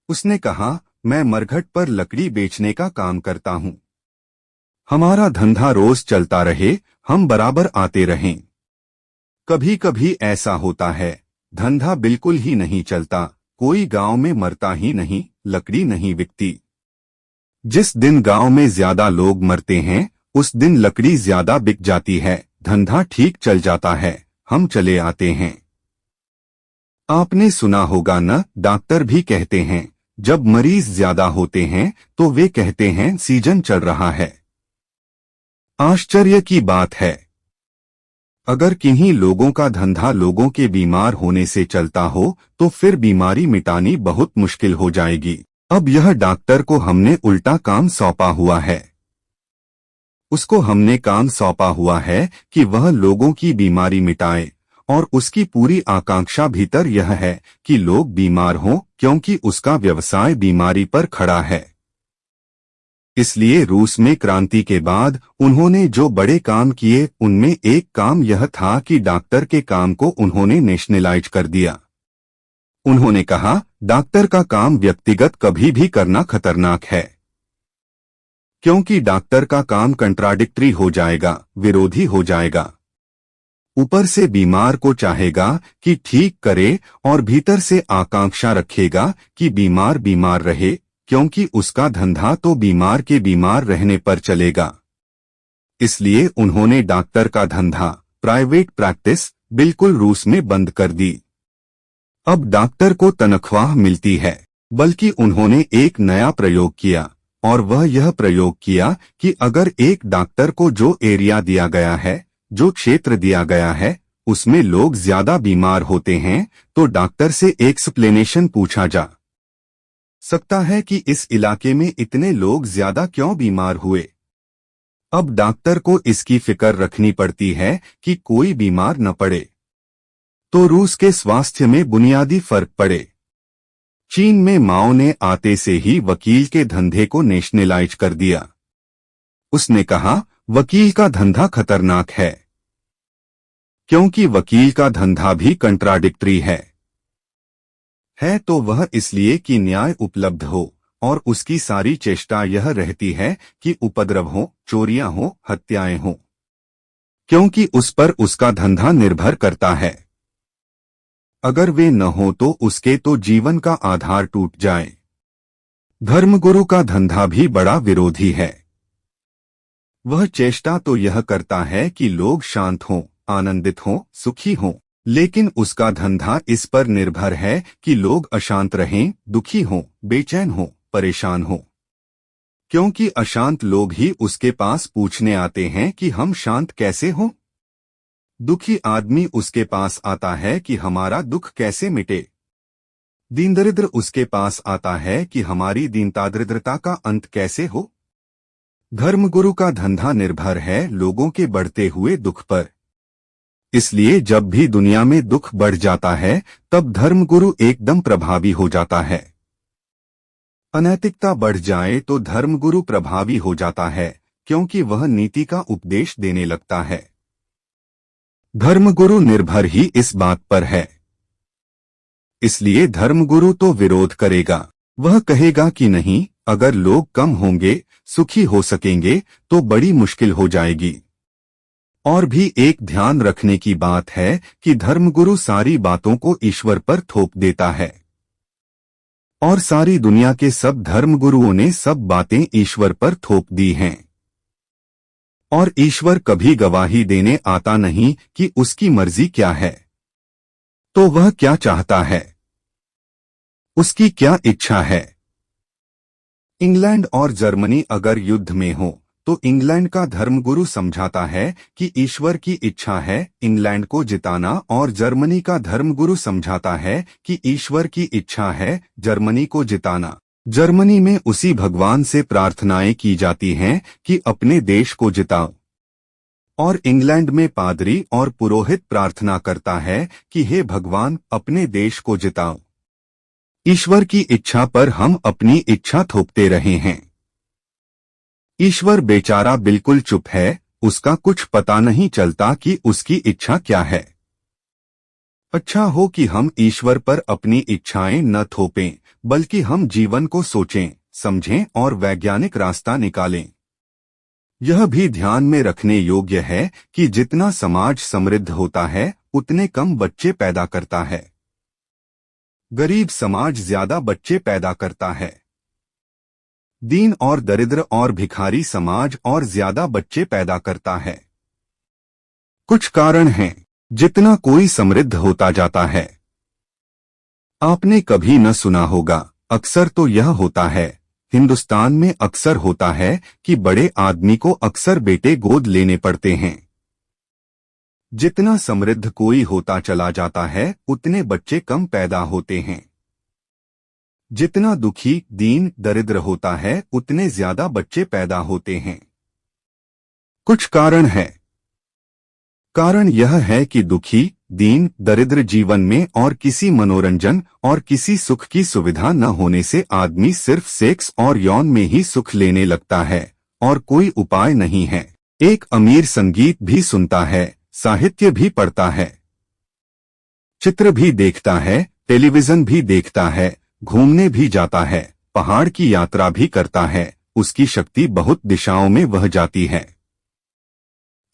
उसने कहा, मैं मरघट पर लकड़ी बेचने का काम करता हूँ। हमारा धंधा रोज चलता रहे, हम बराबर आते रहें। कभी कभी ऐसा होता है, धंधा बिल्कुल ही नहीं चलता, कोई गांव में मरता ही नहीं, लकड़ी नहीं बिकती। जिस दिन गांव में ज्यादा लोग मरते हैं उस दिन लकड़ी ज्यादा बिक जाती है, धंधा ठीक चल जाता है, हम चले आते हैं। आपने सुना होगा न, डॉक्टर भी कहते हैं जब मरीज ज्यादा होते हैं तो वे कहते हैं सीजन चल रहा है। आश्चर्य की बात है, अगर किन्हीं लोगों का धंधा लोगों के बीमार होने से चलता हो तो फिर बीमारी मिटानी बहुत मुश्किल हो जाएगी। अब यह डॉक्टर को हमने उल्टा काम सौंपा हुआ है। उसको हमने काम सौंपा हुआ है कि वह लोगों की बीमारी मिटाए, और उसकी पूरी आकांक्षा भीतर यह है कि लोग बीमार हों, क्योंकि उसका व्यवसाय बीमारी पर खड़ा है। इसलिए रूस में क्रांति के बाद उन्होंने जो बड़े काम किए उनमें एक काम यह था कि डॉक्टर के काम को उन्होंने नेशनलाइज कर दिया। उन्होंने कहा, डॉक्टर का काम व्यक्तिगत कभी भी करना खतरनाक है, क्योंकि डॉक्टर का काम कंट्राडिक्टरी हो जाएगा, विरोधी हो जाएगा। ऊपर से बीमार को चाहेगा कि ठीक करे और भीतर से आकांक्षा रखेगा कि बीमार बीमार रहे, क्योंकि उसका धंधा तो बीमार के बीमार रहने पर चलेगा। इसलिए उन्होंने डॉक्टर का धंधा, प्राइवेट प्रैक्टिस, बिल्कुल रूस में बंद कर दी। अब डॉक्टर को तनख्वाह मिलती है, बल्कि उन्होंने एक नया प्रयोग किया, और वह यह प्रयोग किया कि अगर एक डॉक्टर को जो एरिया दिया गया है, जो क्षेत्र दिया गया है, उसमें लोग ज्यादा बीमार होते हैं तो डॉक्टर से एक्सप्लेनेशन पूछा जा सकता है कि इस इलाके में इतने लोग ज्यादा क्यों बीमार हुए। अब डॉक्टर को इसकी फिक्र रखनी पड़ती है कि कोई बीमार न पड़े, तो रूस के स्वास्थ्य में बुनियादी फर्क पड़े। चीन में माओ ने आते से ही वकील के धंधे को नेशनलाइज कर दिया। उसने कहा, वकील का धंधा खतरनाक है, क्योंकि वकील का धंधा भी कंट्राडिक्टरी है तो वह इसलिए कि न्याय उपलब्ध हो, और उसकी सारी चेष्टा यह रहती है कि उपद्रव हो, चोरियां हो, हत्याएं हो, क्योंकि उस पर उसका धंधा निर्भर करता है। अगर वे न हो तो उसके तो जीवन का आधार टूट जाए। धर्मगुरु का धंधा भी बड़ा विरोधी है। वह चेष्टा तो यह करता है कि लोग शांत हों, आनंदित हों, सुखी हों, लेकिन उसका धंधा इस पर निर्भर है कि लोग अशांत रहें, दुखी हों, बेचैन हों, परेशान हों, क्योंकि अशांत लोग ही उसके पास पूछने आते हैं कि हम शांत कैसे हों। दुखी आदमी उसके पास आता है कि हमारा दुख कैसे मिटे। दीनदरिद्र उसके पास आता है कि हमारी दीनतादरिद्रता का अंत कैसे हो। धर्मगुरु का धंधा निर्भर है लोगों के बढ़ते हुए दुख पर। इसलिए जब भी दुनिया में दुख बढ़ जाता है तब धर्मगुरु एकदम प्रभावी हो जाता है। अनैतिकता बढ़ जाए तो धर्मगुरु प्रभावी हो जाता है, क्योंकि वह नीति का उपदेश देने लगता है। धर्मगुरु निर्भर ही इस बात पर है। इसलिए धर्मगुरु तो विरोध करेगा। वह कहेगा कि नहीं, अगर लोग कम होंगे, सुखी हो सकेंगे तो बड़ी मुश्किल हो जाएगी। और भी एक ध्यान रखने की बात है कि धर्मगुरु सारी बातों को ईश्वर पर थोप देता है, और सारी दुनिया के सब धर्मगुरुओं ने सब बातें ईश्वर पर थोप दी हैं। और ईश्वर कभी गवाही देने आता नहीं कि उसकी मर्जी क्या है, तो वह क्या चाहता है, उसकी क्या इच्छा है। इंग्लैंड और जर्मनी अगर युद्ध में हो तो इंग्लैंड का धर्मगुरु समझाता है कि ईश्वर की इच्छा है इंग्लैंड को जिताना, और जर्मनी का धर्मगुरु समझाता है कि ईश्वर की इच्छा है जर्मनी को जिताना। जर्मनी में उसी भगवान से प्रार्थनाएं की जाती हैं कि अपने देश को जिताओ, और इंग्लैंड में पादरी और पुरोहित प्रार्थना करता है कि हे भगवान, अपने देश को जिताओ। ईश्वर की इच्छा पर हम अपनी इच्छा थोपते रहे हैं। ईश्वर बेचारा बिल्कुल चुप है, उसका कुछ पता नहीं चलता कि उसकी इच्छा क्या है। अच्छा हो कि हम ईश्वर पर अपनी इच्छाएं न थोपें, बल्कि हम जीवन को सोचें, समझें और वैज्ञानिक रास्ता निकालें। यह भी ध्यान में रखने योग्य है कि जितना समाज समृद्ध होता है उतने कम बच्चे पैदा करता है। गरीब समाज ज्यादा बच्चे पैदा करता है। दीन और दरिद्र और भिखारी समाज और ज्यादा बच्चे पैदा करता है। कुछ कारण हैं। जितना कोई समृद्ध होता जाता है, आपने कभी न सुना होगा, अक्सर तो यह होता है, हिंदुस्तान में अक्सर होता है कि बड़े आदमी को अक्सर बेटे गोद लेने पड़ते हैं। जितना समृद्ध कोई होता चला जाता है उतने बच्चे कम पैदा होते हैं। जितना दुखी, दीन, दरिद्र होता है उतने ज्यादा बच्चे पैदा होते हैं। कुछ कारण है। कारण यह है कि दुखी, दीन, दरिद्र जीवन में और किसी मनोरंजन और किसी सुख की सुविधा न होने से आदमी सिर्फ सेक्स और यौन में ही सुख लेने लगता है और कोई उपाय नहीं है। एक अमीर संगीत भी सुनता है, साहित्य भी पढ़ता है, चित्र भी देखता है, टेलीविजन भी देखता है, घूमने भी जाता है, पहाड़ की यात्रा भी करता है, उसकी शक्ति बहुत दिशाओं में बह जाती है।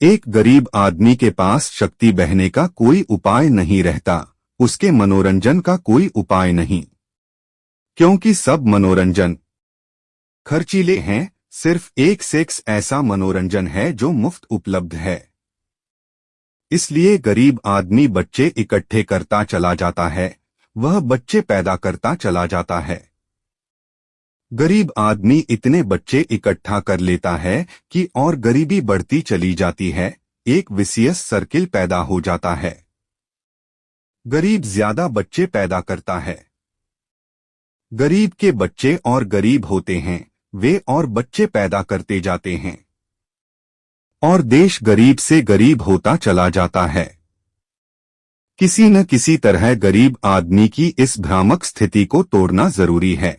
एक गरीब आदमी के पास शक्ति बहने का कोई उपाय नहीं रहता, उसके मनोरंजन का कोई उपाय नहीं, क्योंकि सब मनोरंजन खर्चीले हैं। सिर्फ एक सेक्स ऐसा मनोरंजन है जो मुफ्त उपलब्ध है। इसलिए गरीब आदमी बच्चे इकट्ठे करता चला जाता है, वह बच्चे पैदा करता चला जाता है। गरीब आदमी इतने बच्चे इकट्ठा कर लेता है कि और गरीबी बढ़ती चली जाती है, एक विसियस सर्किल पैदा हो जाता है। गरीब ज्यादा बच्चे पैदा करता है। गरीब के बच्चे और गरीब होते हैं, वे और बच्चे पैदा करते जाते हैं, और देश गरीब से गरीब होता चला जाता है। किसी न किसी तरह गरीब आदमी की इस भ्रामक स्थिति को तोड़ना जरूरी है।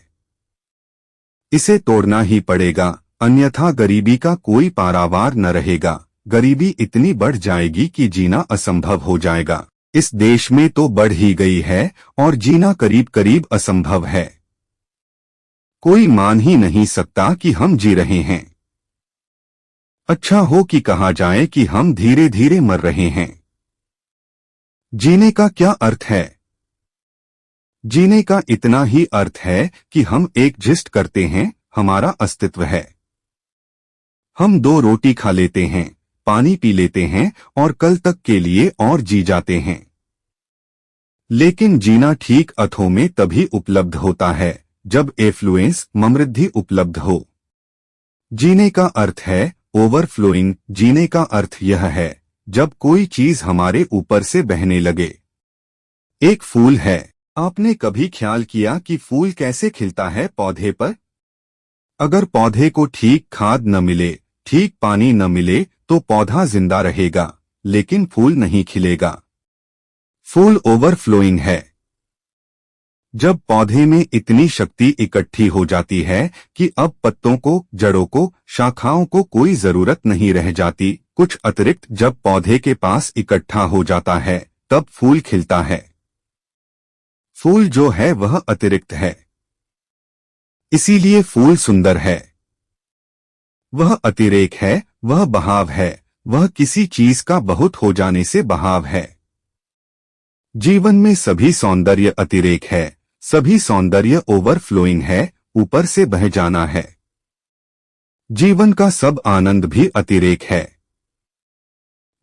इसे तोड़ना ही पड़ेगा, अन्यथा गरीबी का कोई पारावार न रहेगा। गरीबी इतनी बढ़ जाएगी कि जीना असंभव हो जाएगा। इस देश में तो बढ़ ही गई है और जीना करीब करीब असंभव है। कोई मान ही नहीं सकता कि हम जी रहे हैं। अच्छा हो कि कहा जाए कि हम धीरे धीरे मर रहे हैं। जीने का क्या अर्थ है? जीने का इतना ही अर्थ है कि हम एग्जिस्ट करते हैं, हमारा अस्तित्व है। हम 2 रोटी खा लेते हैं, पानी पी लेते हैं और कल तक के लिए और जी जाते हैं। लेकिन जीना ठीक अर्थों में तभी उपलब्ध होता है जब एफ्लुएंस, समृद्धि उपलब्ध हो। जीने का अर्थ है ओवरफ्लोइंग। जीने का अर्थ यह है जब कोई चीज हमारे ऊपर से बहने लगे। एक फूल है। आपने कभी ख्याल किया कि फूल कैसे खिलता है पौधे पर? अगर पौधे को ठीक खाद न मिले, ठीक पानी न मिले तो पौधा जिंदा रहेगा, लेकिन फूल नहीं खिलेगा। फूल ओवरफ्लोइंग है। जब पौधे में इतनी शक्ति इकट्ठी हो जाती है कि अब पत्तों को, जड़ों को, शाखाओं को कोई जरूरत नहीं रह जाती, कुछ अतिरिक्त जब पौधे के पास इकट्ठा हो जाता है, तब फूल खिलता है। फूल जो है वह अतिरिक्त है, इसीलिए फूल सुंदर है। वह अतिरेक है, वह बहाव है, वह किसी चीज का बहुत हो जाने से बहाव है। जीवन में सभी सौंदर्य अतिरेक है, सभी सौंदर्य ओवरफ्लोइंग है, ऊपर से बह जाना है। जीवन का सब आनंद भी अतिरेक है।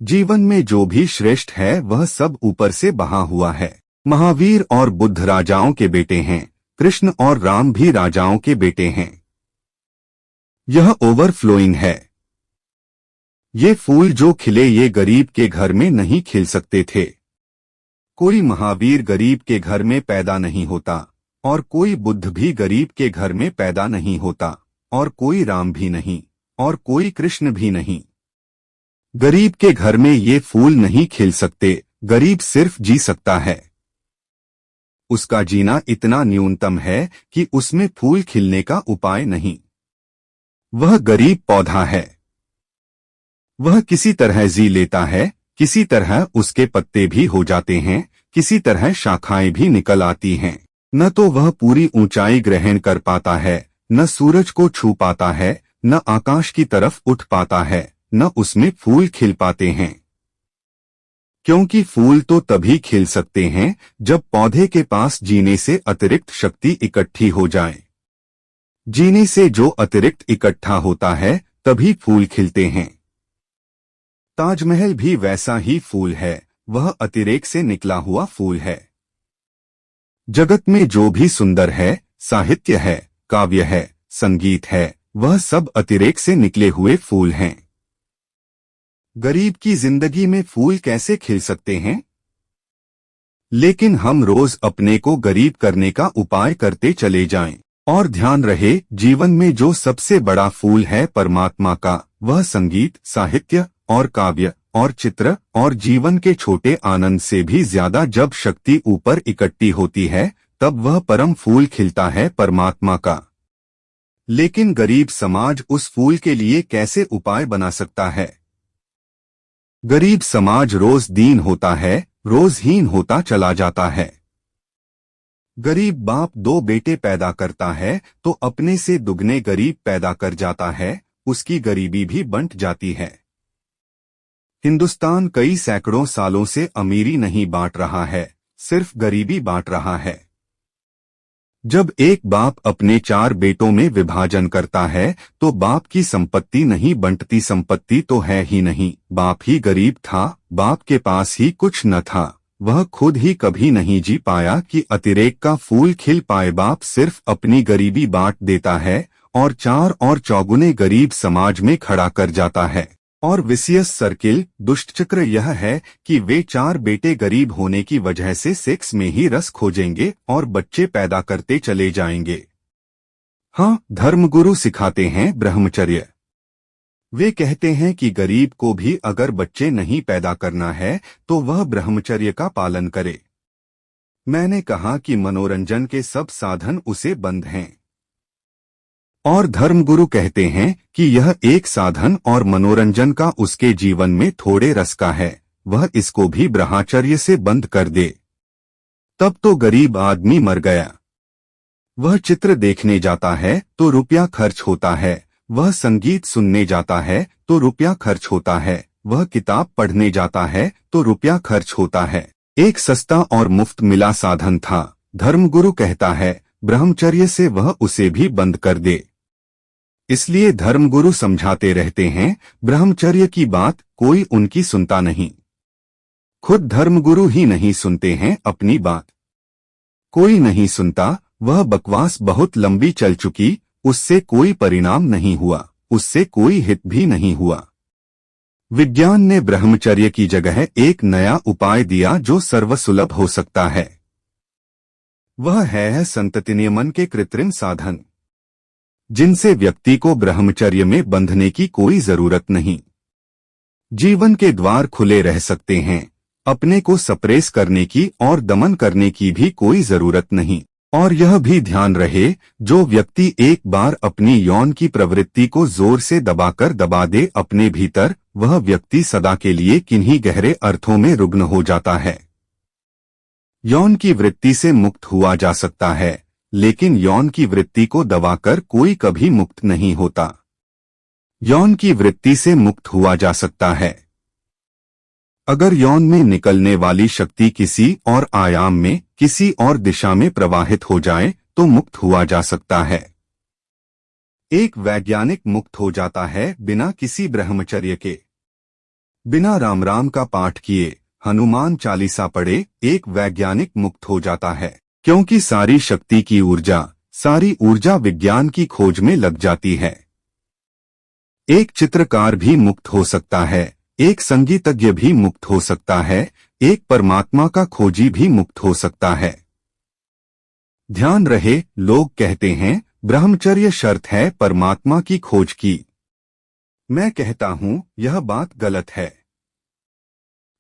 जीवन में जो भी श्रेष्ठ है वह सब ऊपर से बहा हुआ है। महावीर और बुद्ध राजाओं के बेटे हैं, कृष्ण और राम भी राजाओं के बेटे हैं। यह ओवरफ्लोइंग है। ये फूल जो खिले ये गरीब के घर में नहीं खिल सकते थे। कोई महावीर गरीब के घर में पैदा नहीं होता, और कोई बुद्ध भी गरीब के घर में पैदा नहीं होता, और कोई राम भी नहीं, और कोई कृष्ण भी नहीं। गरीब के घर में ये फूल नहीं खिल सकते, गरीब सिर्फ जी सकता है। उसका जीना इतना न्यूनतम है कि उसमें फूल खिलने का उपाय नहीं। वह गरीब पौधा है। वह किसी तरह जी लेता है, किसी तरह उसके पत्ते भी हो जाते हैं, किसी तरह शाखाएं भी निकल आती हैं। न तो वह पूरी ऊंचाई ग्रहण कर पाता है, न सूरज को छू पाता है, न आकाश की तरफ उठ पाता है, न उसमें फूल खिल पाते हैं। क्योंकि फूल तो तभी खिल सकते हैं जब पौधे के पास जीने से अतिरिक्त शक्ति इकट्ठी हो जाए। जीने से जो अतिरिक्त इकट्ठा होता है तभी फूल खिलते हैं। ताजमहल भी वैसा ही फूल है, वह अतिरेक से निकला हुआ फूल है। जगत में जो भी सुंदर है, साहित्य है, काव्य है, संगीत है, वह सब अतिरेक से निकले हुए फूल हैं। गरीब की जिंदगी में फूल कैसे खिल सकते हैं? लेकिन हम रोज अपने को गरीब करने का उपाय करते चले जाएं। और ध्यान रहे, जीवन में जो सबसे बड़ा फूल है परमात्मा का, वह संगीत, साहित्य और काव्य और चित्र और जीवन के छोटे आनंद से भी ज्यादा जब शक्ति ऊपर इकट्ठी होती है, तब वह परम फूल खिलता है परमात्मा का। लेकिन गरीब समाज उस फूल के लिए कैसे उपाय बना सकता है? गरीब समाज रोज दीन होता है, रोज हीन होता चला जाता है। गरीब बाप 2 बेटे पैदा करता है तो अपने से दुगने गरीब पैदा कर जाता है, उसकी गरीबी भी बंट जाती है। हिंदुस्तान कई सैकड़ों सालों से अमीरी नहीं बांट रहा है, सिर्फ गरीबी बांट रहा है। जब एक बाप अपने 4 बेटों में विभाजन करता है तो बाप की संपत्ति नहीं बंटती, संपत्ति तो है ही नहीं। बाप ही गरीब था, बाप के पास ही कुछ न था, वह खुद ही कभी नहीं जी पाया कि अतिरेक का फूल खिल पाए। बाप सिर्फ अपनी गरीबी बांट देता है और 4 और चौगुने गरीब समाज में खड़ा कर जाता है। और विसियस सर्किल, दुष्टचक्र यह है कि वे 4 बेटे गरीब होने की वजह से सेक्स में ही रस खोजेंगे और बच्चे पैदा करते चले जाएंगे। हाँ, धर्मगुरु सिखाते हैं ब्रह्मचर्य। वे कहते हैं कि गरीब को भी अगर बच्चे नहीं पैदा करना है तो वह ब्रह्मचर्य का पालन करे। मैंने कहा कि मनोरंजन के सब साधन उसे बंद हैं। और धर्मगुरु कहते हैं कि यह एक साधन और मनोरंजन का उसके जीवन में थोड़े रस का है, वह इसको भी ब्रह्मचर्य से बंद कर दे। तब तो गरीब आदमी मर गया। वह चित्र देखने जाता है तो रुपया खर्च होता है, वह संगीत सुनने जाता है तो रुपया खर्च होता है, वह किताब पढ़ने जाता है तो रुपया खर्च होता है। एक सस्ता और मुफ्त मिला साधन था। धर्मगुरु कहता है ब्रह्मचर्य से वह उसे भी बंद कर दे। इसलिए धर्मगुरु समझाते रहते हैं ब्रह्मचर्य की बात, कोई उनकी सुनता नहीं। खुद धर्मगुरु ही नहीं सुनते हैं अपनी बात। कोई नहीं सुनता, वह बकवास बहुत लंबी चल चुकी, उससे कोई परिणाम नहीं हुआ, उससे कोई हित भी नहीं हुआ। विज्ञान ने ब्रह्मचर्य की जगह एक नया उपाय दिया जो सर्वसुलभ हो सकता है। वह है संतति नियमन के कृत्रिम साधन, जिनसे व्यक्ति को ब्रह्मचर्य में बंधने की कोई जरूरत नहीं। जीवन के द्वार खुले रह सकते हैं। अपने को सप्रेस करने की और दमन करने की भी कोई जरूरत नहीं। और यह भी ध्यान रहे, जो व्यक्ति एक बार अपनी यौन की प्रवृत्ति को जोर से दबा दे अपने भीतर, वह व्यक्ति सदा के लिए किन्हीं गहरे अर्थों में रुग्ण हो जाता है। यौन की वृत्ति से मुक्त हुआ जा सकता है, लेकिन यौन की वृत्ति को दबाकर कोई कभी मुक्त नहीं होता। यौन की वृत्ति से मुक्त हुआ जा सकता है अगर यौन में निकलने वाली शक्ति किसी और आयाम में, किसी और दिशा में प्रवाहित हो जाए तो मुक्त हुआ जा सकता है। एक वैज्ञानिक मुक्त हो जाता है बिना किसी ब्रह्मचर्य के, बिना राम राम का पाठ किए, हनुमान चालीसा पढ़े। एक वैज्ञानिक मुक्त हो जाता है क्योंकि सारी शक्ति की ऊर्जा, सारी ऊर्जा विज्ञान की खोज में लग जाती है। एक चित्रकार भी मुक्त हो सकता है, एक संगीतज्ञ भी मुक्त हो सकता है, एक परमात्मा का खोजी भी मुक्त हो सकता है। ध्यान रहे, लोग कहते हैं ब्रह्मचर्य शर्त है परमात्मा की खोज की। मैं कहता हूं यह बात गलत है।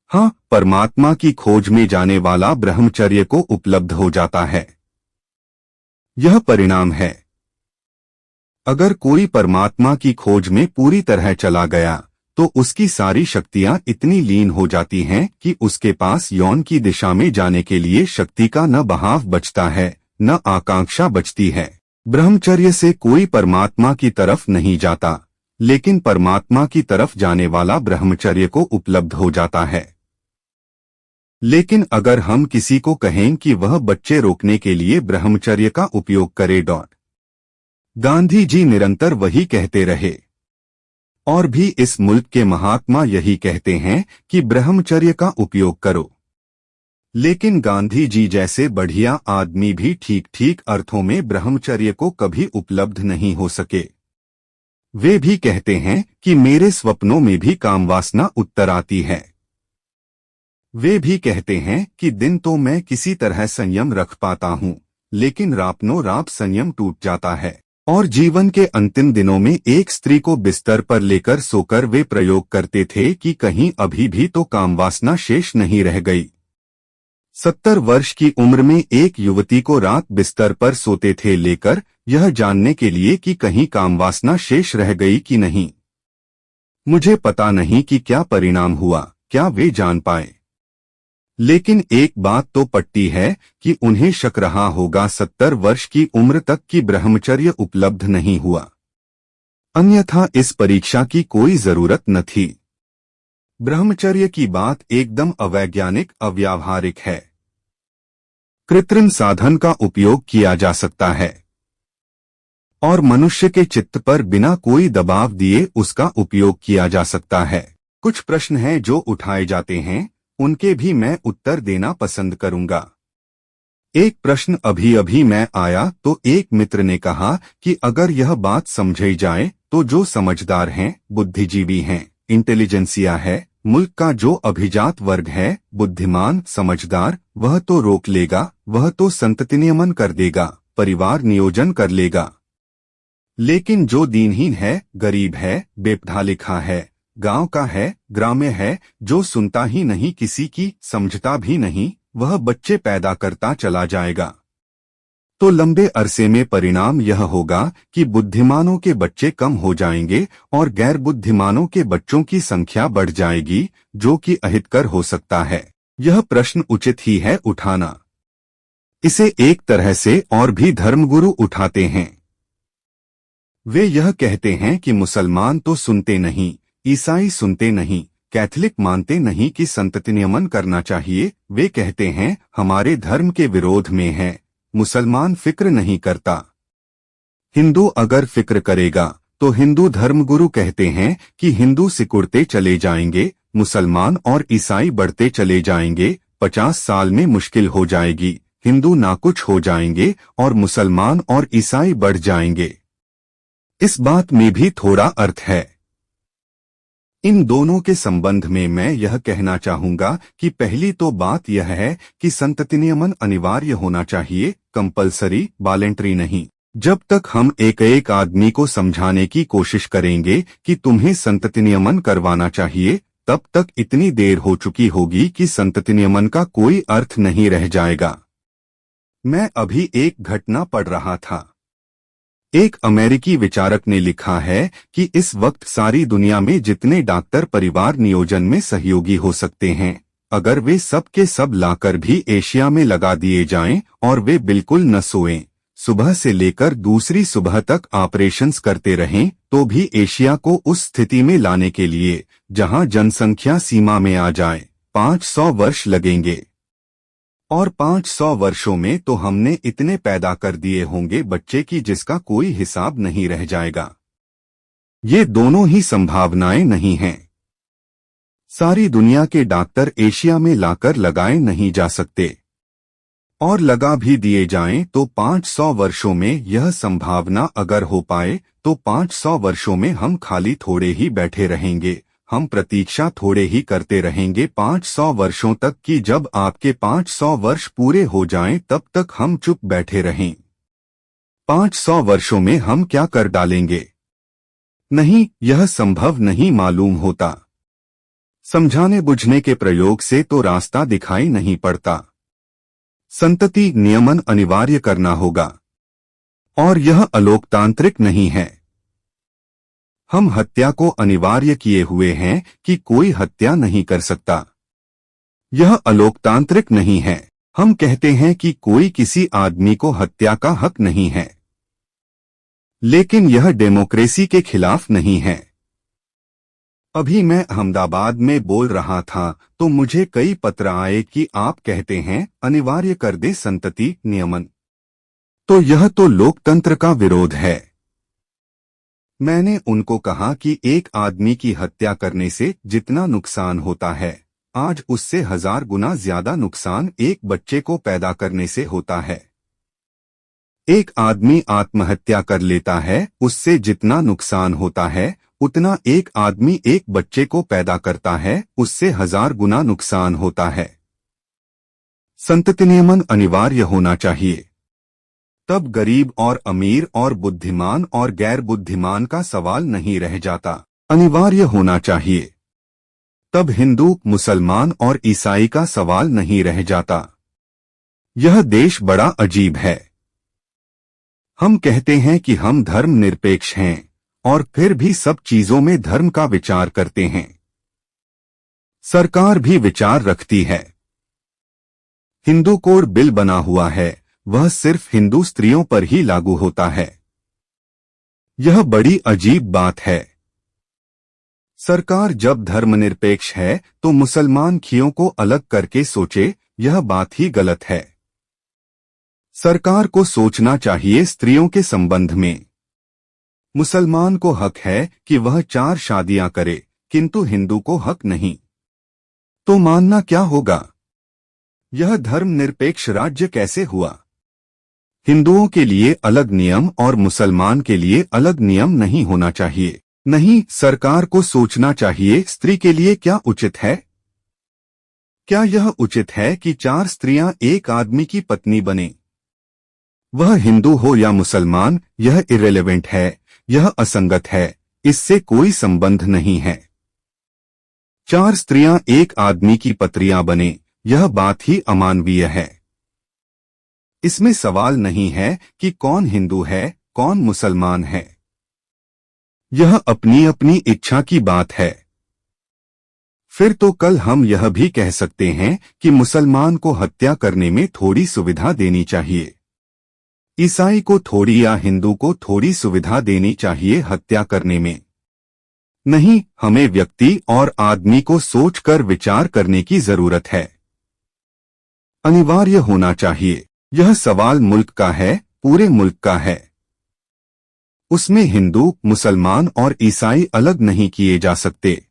हाँ, परमात्मा की खोज में जाने वाला ब्रह्मचर्य को उपलब्ध हो जाता है। यह परिणाम है। अगर कोई परमात्मा की खोज में पूरी तरह चला गया तो उसकी सारी शक्तियां इतनी लीन हो जाती हैं कि उसके पास यौन की दिशा में जाने के लिए शक्ति का न बहाव बचता है, न आकांक्षा बचती है। ब्रह्मचर्य से कोई परमात्मा की तरफ नहीं जाता, लेकिन परमात्मा की तरफ जाने वाला ब्रह्मचर्य को उपलब्ध हो जाता है। लेकिन अगर हम किसी को कहें कि वह बच्चे रोकने के लिए ब्रह्मचर्य का उपयोग करे, गांधी जी निरंतर वही कहते रहे और भी इस मुल्क के महात्मा यही कहते हैं कि ब्रह्मचर्य का उपयोग करो। लेकिन गांधी जी जैसे बढ़िया आदमी भी ठीक ठीक अर्थों में ब्रह्मचर्य को कभी उपलब्ध नहीं हो सके। वे भी कहते हैं कि मेरे स्वप्नों में भी कामवासना उत्तर आती है। वे भी कहते हैं कि दिन तो मैं किसी तरह संयम रख पाता हूं, लेकिन रातों रात संयम टूट जाता है। और जीवन के अंतिम दिनों में एक स्त्री को बिस्तर पर लेकर सोकर वे प्रयोग करते थे कि कहीं अभी भी तो कामवासना शेष नहीं रह गई। 70 वर्ष की उम्र में एक युवती को रात बिस्तर पर सोते थे लेकर, यह जानने के लिए कि कहीं कामवासना शेष रह गई कि नहीं। मुझे पता नहीं कि क्या परिणाम हुआ, क्या वे जान पाए। लेकिन एक बात तो पट्टी है कि उन्हें शक रहा होगा 70 वर्ष की उम्र तक की ब्रह्मचर्य उपलब्ध नहीं हुआ, अन्यथा इस परीक्षा की कोई जरूरत न थी। ब्रह्मचर्य की बात एकदम अवैज्ञानिक, अव्यावहारिक है। कृत्रिम साधन का उपयोग किया जा सकता है और मनुष्य के चित्त पर बिना कोई दबाव दिए उसका उपयोग किया जा सकता है। कुछ प्रश्न हैं जो उठाए जाते हैं, उनके भी मैं उत्तर देना पसंद करूंगा। एक प्रश्न अभी अभी मैं आया तो एक मित्र ने कहा कि अगर यह बात समझी जाए तो जो समझदार हैं, बुद्धिजीवी हैं, इंटेलिजेंसिया है, मुल्क का जो अभिजात वर्ग है, बुद्धिमान समझदार, वह तो रोक लेगा, वह तो संतति नियमन कर देगा, परिवार नियोजन कर लेगा। लेकिन जो दीनहीन है, गरीब है, बेपढ़ा लिखा है, गांव का है, ग्राम्य है, जो सुनता ही नहीं, किसी की समझता भी नहीं, वह बच्चे पैदा करता चला जाएगा। तो लंबे अरसे में परिणाम यह होगा कि बुद्धिमानों के बच्चे कम हो जाएंगे और गैर बुद्धिमानों के बच्चों की संख्या बढ़ जाएगी, जो कि अहितकर हो सकता है। यह प्रश्न उचित ही है उठाना। इसे एक तरह से और भी धर्मगुरु उठाते हैं। वे यह कहते हैं कि मुसलमान तो सुनते नहीं, ईसाई सुनते नहीं, कैथलिक मानते नहीं कि संतति नियमन करना चाहिए। वे कहते हैं हमारे धर्म के विरोध में है, मुसलमान फिक्र नहीं करता। हिंदू अगर फिक्र करेगा तो हिंदू धर्मगुरु कहते हैं कि हिंदू सिकुड़ते चले जाएंगे, मुसलमान और ईसाई बढ़ते चले जाएंगे, 50 साल में मुश्किल हो जाएगी, हिंदू नाकुछ हो जाएंगे और मुसलमान और ईसाई बढ़ जाएंगे। इस बात में भी थोड़ा अर्थ है। इन दोनों के संबंध में मैं यह कहना चाहूंगा कि पहली तो बात यह है कि संतति नियमन अनिवार्य होना चाहिए, कंपलसरी, वॉलंटरी नहीं। जब तक हम एक एक आदमी को समझाने की कोशिश करेंगे कि तुम्हें संतति नियमन करवाना चाहिए, तब तक इतनी देर हो चुकी होगी कि संतति नियमन का कोई अर्थ नहीं रह जाएगा। मैं अभी एक घटना पढ़ रहा था। एक अमेरिकी विचारक ने लिखा है कि इस वक्त सारी दुनिया में जितने डॉक्टर परिवार नियोजन में सहयोगी हो सकते हैं, अगर वे सब के सब लाकर भी एशिया में लगा दिए जाएं और वे बिल्कुल न सोएं, सुबह से लेकर दूसरी सुबह तक ऑपरेशंस करते रहें, तो भी एशिया को उस स्थिति में लाने के लिए जहां जनसंख्या सीमा में आ जाए 500 वर्ष लगेंगे। और 500 वर्षों में तो हमने इतने पैदा कर दिए होंगे बच्चे की जिसका कोई हिसाब नहीं रह जाएगा। ये दोनों ही संभावनाएं नहीं हैं। सारी दुनिया के डॉक्टर एशिया में लाकर लगाए नहीं जा सकते, और लगा भी दिए जाएं तो 500 वर्षों में यह संभावना अगर हो पाए तो 500 वर्षों में हम खाली थोड़े ही बैठे रहेंगे, हम प्रतीक्षा थोड़े ही करते रहेंगे 500 वर्षों तक कि जब आपके 500 वर्ष पूरे हो जाएं तब तक हम चुप बैठे रहें। 500 वर्षों में हम क्या कर डालेंगे? नहीं, यह संभव नहीं मालूम होता। समझाने बुझने के प्रयोग से तो रास्ता दिखाई नहीं पड़ता। संतति नियमन अनिवार्य करना होगा, और यह अलोकतांत्रिक नहीं है। हम हत्या को अनिवार्य किए हुए हैं कि कोई हत्या नहीं कर सकता। यह अलोकतांत्रिक नहीं है। हम कहते हैं कि कोई किसी आदमी को हत्या का हक नहीं है, लेकिन यह डेमोक्रेसी के खिलाफ नहीं है। अभी मैं अहमदाबाद में बोल रहा था तो मुझे कई पत्र आए कि आप कहते हैं अनिवार्य कर दे संतति नियमन, तो यह तो लोकतंत्र का विरोध है। मैंने उनको कहा कि एक आदमी की हत्या करने से जितना नुकसान होता है, आज उससे 1000 गुना ज्यादा नुकसान एक बच्चे को पैदा करने से होता है। एक आदमी आत्महत्या कर लेता है, उससे जितना नुकसान होता है उतना एक आदमी एक बच्चे को पैदा करता है, उससे 1000 गुना नुकसान होता है। संतति नियमन अनिवार्य होना चाहिए। तब गरीब और अमीर और बुद्धिमान और गैर बुद्धिमान का सवाल नहीं रह जाता। अनिवार्य होना चाहिए। तब हिंदू, मुसलमान और ईसाई का सवाल नहीं रह जाता। यह देश बड़ा अजीब है। हम कहते हैं कि हम धर्मनिरपेक्ष हैं और फिर भी सब चीजों में धर्म का विचार करते हैं। सरकार भी विचार रखती है। हिंदू कोड बिल बना हुआ है, वह सिर्फ हिंदू स्त्रियों पर ही लागू होता है। यह बड़ी अजीब बात है। सरकार जब धर्मनिरपेक्ष है तो मुसलमान खियों को अलग करके सोचे, यह बात ही गलत है। सरकार को सोचना चाहिए स्त्रियों के संबंध में। मुसलमान को हक है कि वह 4 शादियां करे, किंतु हिंदू को हक नहीं। तो मानना क्या होगा? यह धर्मनिरपेक्ष राज्य कैसे हुआ? हिंदुओं के लिए अलग नियम और मुसलमान के लिए अलग नियम नहीं होना चाहिए। नहीं, सरकार को सोचना चाहिए स्त्री के लिए क्या उचित है। क्या यह उचित है कि 4 स्त्रियां एक आदमी की पत्नी बने? वह हिंदू हो या मुसलमान, यह इर्रेलेवेंट है, यह असंगत है, इससे कोई संबंध नहीं है। 4 स्त्रियां एक आदमी की पत्नियां बने, यह बात ही अमानवीय है। इसमें सवाल नहीं है कि कौन हिंदू है, कौन मुसलमान है। यह अपनी अपनी इच्छा की बात है। फिर तो कल हम यह भी कह सकते हैं कि मुसलमान को हत्या करने में थोड़ी सुविधा देनी चाहिए, ईसाई को थोड़ी या हिंदू को थोड़ी सुविधा देनी चाहिए हत्या करने में। नहीं, हमें व्यक्ति और आदमी को सोचकर विचार करने की जरूरत है। अनिवार्य होना चाहिए। यह सवाल मुल्क का है, पूरे मुल्क का है। उसमें हिंदू, मुसलमान और ईसाई अलग नहीं किए जा सकते।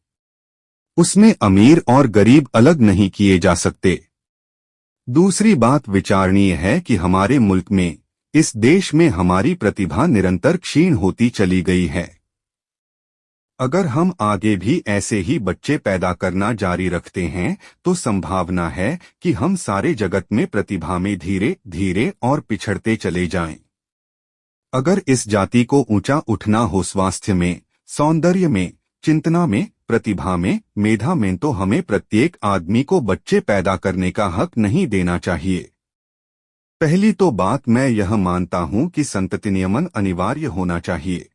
उसमें अमीर और गरीब अलग नहीं किए जा सकते। दूसरी बात विचारणीय है कि हमारे मुल्क में, इस देश में हमारी प्रतिभा निरंतर क्षीण होती चली गई है। अगर हम आगे भी ऐसे ही बच्चे पैदा करना जारी रखते हैं तो संभावना है कि हम सारे जगत में प्रतिभा में धीरे धीरे और पिछड़ते चले जाएं। अगर इस जाति को ऊंचा उठना हो स्वास्थ्य में, सौंदर्य में, चिंतना में, प्रतिभा में, मेधा में, तो हमें प्रत्येक आदमी को बच्चे पैदा करने का हक नहीं देना चाहिए। पहली तो बात मैं यह मानता हूं कि संतति नियमन अनिवार्य होना चाहिए।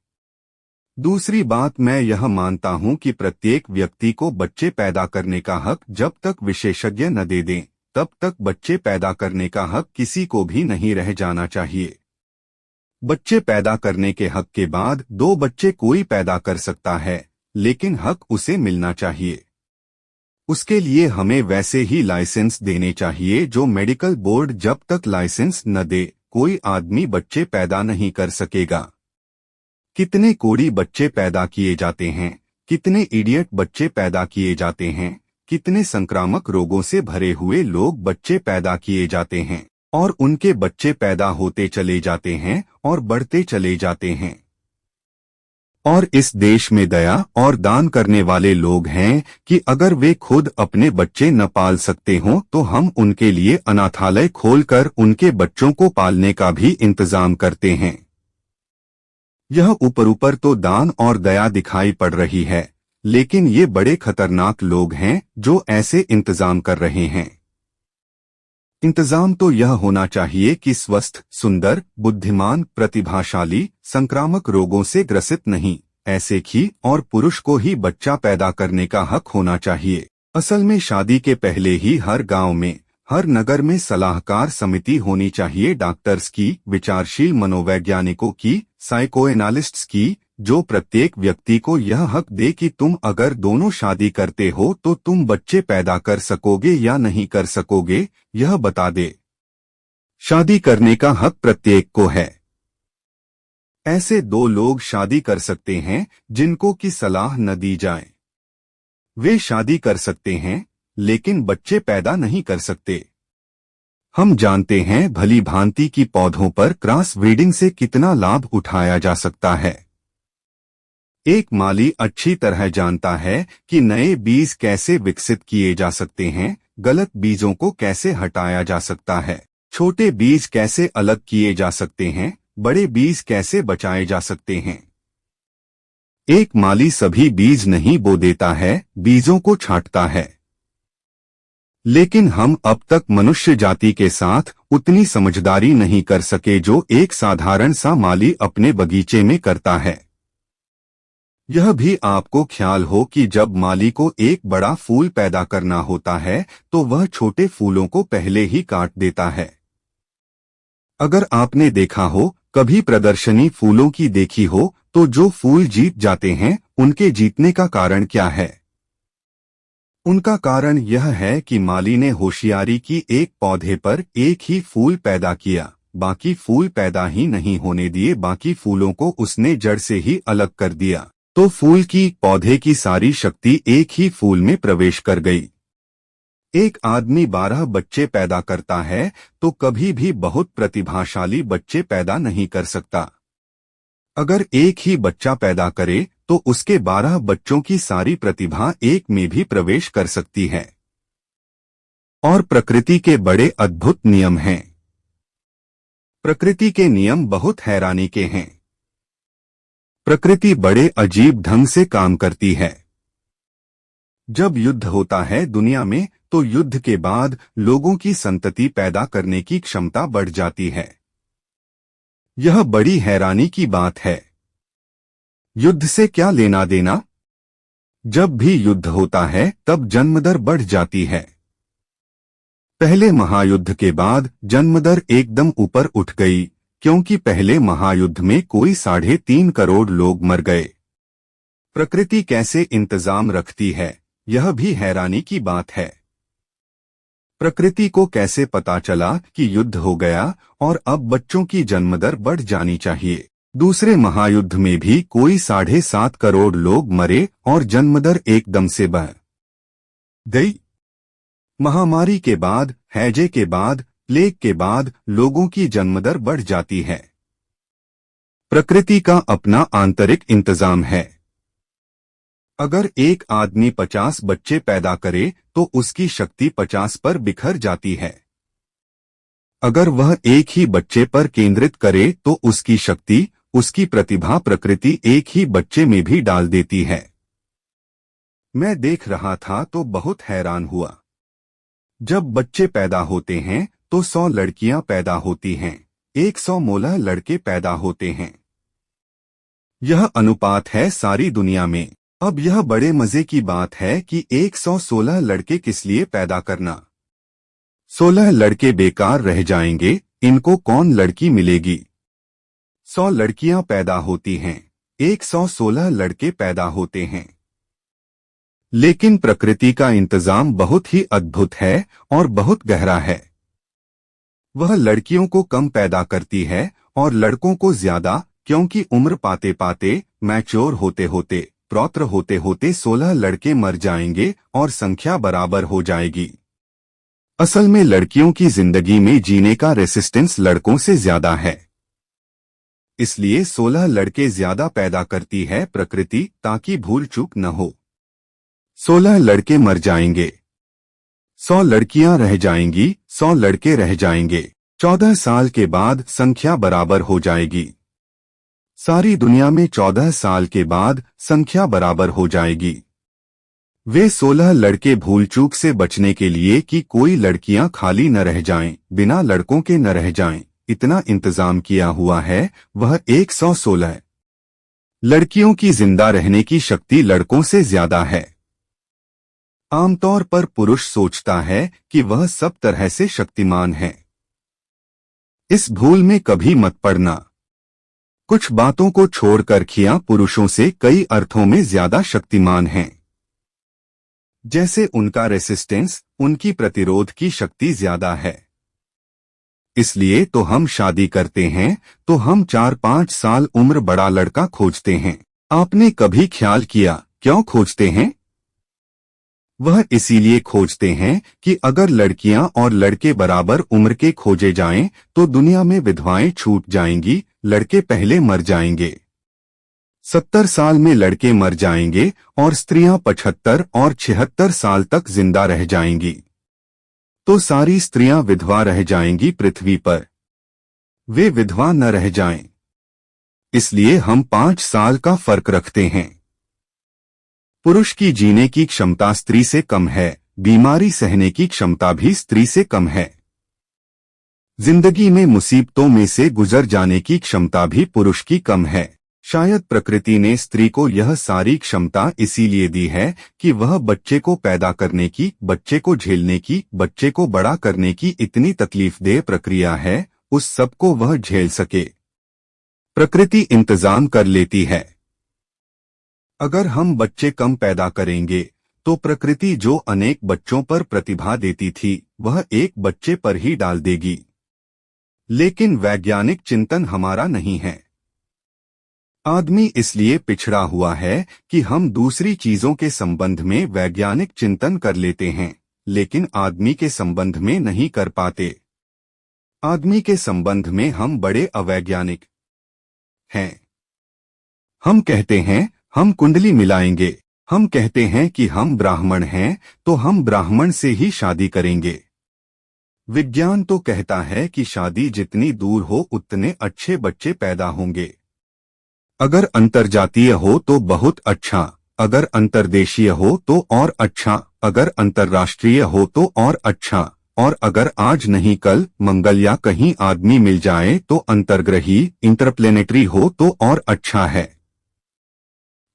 दूसरी बात मैं यह मानता हूं कि प्रत्येक व्यक्ति को बच्चे पैदा करने का हक जब तक विशेषज्ञ न दे दें, तब तक बच्चे पैदा करने का हक किसी को भी नहीं रह जाना चाहिए। बच्चे पैदा करने के हक के बाद 2 बच्चे कोई पैदा कर सकता है, लेकिन हक उसे मिलना चाहिए। उसके लिए हमें वैसे ही लाइसेंस देने चाहिए जो मेडिकल बोर्ड जब तक लाइसेंस न दे, कोई आदमी बच्चे पैदा नहीं कर सकेगा। कितने कोढ़ी बच्चे पैदा किए जाते हैं, कितने इडियट बच्चे पैदा किए जाते हैं, कितने संक्रामक रोगों से भरे हुए लोग बच्चे पैदा किए जाते हैं, और उनके बच्चे पैदा होते चले जाते हैं और बढ़ते चले जाते हैं। और इस देश में दया और दान करने वाले लोग हैं कि अगर वे खुद अपने बच्चे न पाल सकते हों तो हम उनके लिए अनाथालय खोलकर उनके बच्चों को पालने का भी इंतजाम करते हैं। यह ऊपर तो दान और दया दिखाई पड़ रही है, लेकिन ये बड़े खतरनाक लोग हैं जो ऐसे इंतजाम कर रहे हैं। इंतजाम तो यह होना चाहिए कि स्वस्थ, सुंदर, बुद्धिमान, प्रतिभाशाली, संक्रामक रोगों से ग्रसित नहीं, ऐसे ही और पुरुष को ही बच्चा पैदा करने का हक होना चाहिए। असल में शादी के पहले ही हर गांव में, हर नगर में सलाहकार समिति होनी चाहिए, डॉक्टर्स की, विचारशील मनोवैज्ञानिकों की, साइकोएनालिस्ट्स की, जो प्रत्येक व्यक्ति को यह हक दे कि तुम अगर दोनों शादी करते हो तो तुम बच्चे पैदा कर सकोगे या नहीं कर सकोगे, यह बता दे। शादी करने का हक प्रत्येक को है। ऐसे 2 लोग शादी कर सकते हैं जिनको की सलाह न दी जाए। वे शादी कर सकते हैं लेकिन बच्चे पैदा नहीं कर सकते। हम जानते हैं भली भांति की पौधों पर क्रॉस ब्रीडिंग से कितना लाभ उठाया जा सकता है। एक माली अच्छी तरह जानता है कि नए बीज कैसे विकसित किए जा सकते हैं, गलत बीजों को कैसे हटाया जा सकता है, छोटे बीज कैसे अलग किए जा सकते हैं, बड़े बीज कैसे बचाए जा सकते हैं। एक माली सभी बीज नहीं बो देता है, बीजों को छांटता है। लेकिन हम अब तक मनुष्य जाति के साथ उतनी समझदारी नहीं कर सके जो एक साधारण सा माली अपने बगीचे में करता है। यह भी आपको ख्याल हो कि जब माली को एक बड़ा फूल पैदा करना होता है तो वह छोटे फूलों को पहले ही काट देता है। अगर आपने देखा हो, कभी प्रदर्शनी फूलों की देखी हो, तो जो फूल जीत जाते हैं उनके जीतने का कारण क्या है? उनका कारण यह है कि माली ने होशियारी की, एक पौधे पर एक ही फूल पैदा किया, बाकी फूल पैदा ही नहीं होने दिए, बाकी फूलों को उसने जड़ से ही अलग कर दिया, तो फूल की, पौधे की सारी शक्ति एक ही फूल में प्रवेश कर गई। एक आदमी 12 बच्चे पैदा करता है तो कभी भी बहुत प्रतिभाशाली बच्चे पैदा नहीं कर सकता। अगर एक ही बच्चा पैदा करे तो उसके 12 बच्चों की सारी प्रतिभा एक में भी प्रवेश कर सकती है। और प्रकृति के बड़े अद्भुत नियम हैं। प्रकृति के नियम बहुत हैरानी के हैं। प्रकृति बड़े अजीब ढंग से काम करती है। जब युद्ध होता है दुनिया में तो युद्ध के बाद लोगों की संतति पैदा करने की क्षमता बढ़ जाती है। यह बड़ी हैरानी की बात है। युद्ध से क्या लेना देना? जब भी युद्ध होता है तब जन्मदर बढ़ जाती है। पहले महायुद्ध के बाद जन्मदर एकदम ऊपर उठ गई, क्योंकि पहले महायुद्ध में कोई 3.5 करोड़ लोग मर गए। प्रकृति कैसे इंतजाम रखती है, यह भी हैरानी की बात है। प्रकृति को कैसे पता चला कि युद्ध हो गया और अब बच्चों की जन्मदर बढ़ जानी चाहिए? दूसरे महायुद्ध में भी कोई 7.5 करोड़ लोग मरे और जन्मदर एकदम से बढ़ गई। महामारी के बाद, हैजे के बाद, प्लेग के बाद लोगों की जन्मदर बढ़ जाती है। प्रकृति का अपना आंतरिक इंतजाम है। अगर एक आदमी 50 बच्चे पैदा करे तो उसकी शक्ति 50 पर बिखर जाती है। अगर वह एक ही बच्चे पर केंद्रित करे तो उसकी शक्ति, उसकी प्रतिभा प्रकृति एक ही बच्चे में भी डाल देती है। मैं देख रहा था तो बहुत हैरान हुआ। जब बच्चे पैदा होते हैं तो 100 लड़कियां पैदा होती हैं, 116 लड़के पैदा होते हैं। यह अनुपात है सारी दुनिया में। अब यह बड़े मजे की बात है कि 116 लड़के किस लिए पैदा करना। 16 लड़के बेकार रह जाएंगे, इनको कौन लड़की मिलेगी। 100 लड़कियां पैदा होती हैं, 116 लड़के पैदा होते हैं। लेकिन प्रकृति का इंतजाम बहुत ही अद्भुत है और बहुत गहरा है। वह लड़कियों को कम पैदा करती है और लड़कों को ज्यादा, क्योंकि उम्र पाते पाते, मैच्योर होते होते, प्रौत्र होते होते 16 लड़के मर जाएंगे और संख्या बराबर हो जाएगी। असल में लड़कियों की जिंदगी में जीने का रेसिस्टेंस लड़कों से ज्यादा है। इसलिए 16 लड़के ज्यादा पैदा करती है प्रकृति, ताकि भूल चूक न हो। 16 लड़के मर जाएंगे, 100 लड़कियां रह जाएंगी, 100 लड़के रह जाएंगे। 14 साल के बाद संख्या बराबर हो जाएगी। सारी दुनिया में 14 साल के बाद संख्या बराबर हो जाएगी। वे 16 लड़के भूल चूक से बचने के लिए कि कोई लड़कियां खाली न रह जाएं, बिना लड़कों के न रह जाएं, इतना इंतजाम किया हुआ है। वह 116 लड़कियों की जिंदा रहने की शक्ति लड़कों से ज्यादा है। आमतौर पर पुरुष सोचता है कि वह सब तरह से शक्तिमान है। इस भूल में कभी मत पड़ना। कुछ बातों को छोड़कर खिया पुरुषों से कई अर्थों में ज्यादा शक्तिमान हैं। जैसे उनका रेसिस्टेंस, उनकी प्रतिरोध की शक्ति ज्यादा है। इसलिए तो हम शादी करते हैं तो हम 4-5 साल उम्र बड़ा लड़का खोजते हैं। आपने कभी ख्याल किया क्यों खोजते हैं? वह इसीलिए खोजते हैं कि अगर लड़कियां और लड़के बराबर उम्र के खोजे जाएं तो दुनिया में विधवाएं छूट जाएंगी, लड़के पहले मर जाएंगे। 70 साल में लड़के मर जाएंगे और स्त्रियां 75 और 76 साल तक जिंदा रह जाएंगी। तो सारी स्त्रियां विधवा रह जाएंगी पृथ्वी पर। वे विधवा न रह जाएं, इसलिए हम 5 साल का फर्क रखते हैं। पुरुष की जीने की क्षमता स्त्री से कम है, बीमारी सहने की क्षमता भी स्त्री से कम है। जिंदगी में मुसीबतों में से गुजर जाने की क्षमता भी पुरुष की कम है। शायद प्रकृति ने स्त्री को यह सारी क्षमता इसीलिए दी है कि वह बच्चे को पैदा करने की, बच्चे को झेलने की, बच्चे को बड़ा करने की इतनी तकलीफदेह प्रक्रिया है, उस सब को वह झेल सके। प्रकृति इंतजाम कर लेती है। अगर हम बच्चे कम पैदा करेंगे तो प्रकृति जो अनेक बच्चों पर प्रतिभा देती थी वह एक बच्चे पर ही डाल देगी। लेकिन वैज्ञानिक चिंतन हमारा नहीं है। आदमी इसलिए पिछड़ा हुआ है कि हम दूसरी चीजों के संबंध में वैज्ञानिक चिंतन कर लेते हैं, लेकिन आदमी के संबंध में नहीं कर पाते। आदमी के संबंध में हम बड़े अवैज्ञानिक हैं। हम कहते हैं हम कुंडली मिलाएंगे, हम कहते हैं कि हम ब्राह्मण हैं तो हम ब्राह्मण से ही शादी करेंगे। विज्ञान तो कहता है कि शादी जितनी दूर हो उतने अच्छे बच्चे पैदा होंगे। अगर अंतर्जातीय हो तो बहुत अच्छा, अगर अंतर्देशीय हो तो और अच्छा, अगर अंतर्राष्ट्रीय हो तो और अच्छा, और अगर आज नहीं कल मंगल या कहीं आदमी मिल जाए तो अंतर्ग्रही, इंटरप्लेनेटरी हो तो और अच्छा है।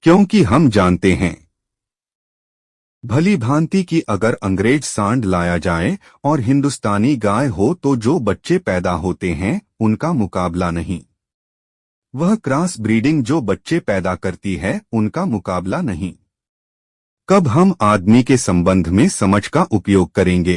क्योंकि हम जानते हैं भली भांति कि अगर अंग्रेज सांड लाया जाए और हिंदुस्तानी गाय हो तो जो बच्चे पैदा होते हैं उनका मुकाबला नहीं। वह क्रॉस ब्रीडिंग जो बच्चे पैदा करती है उनका मुकाबला नहीं। कब हम आदमी के संबंध में समझ का उपयोग करेंगे?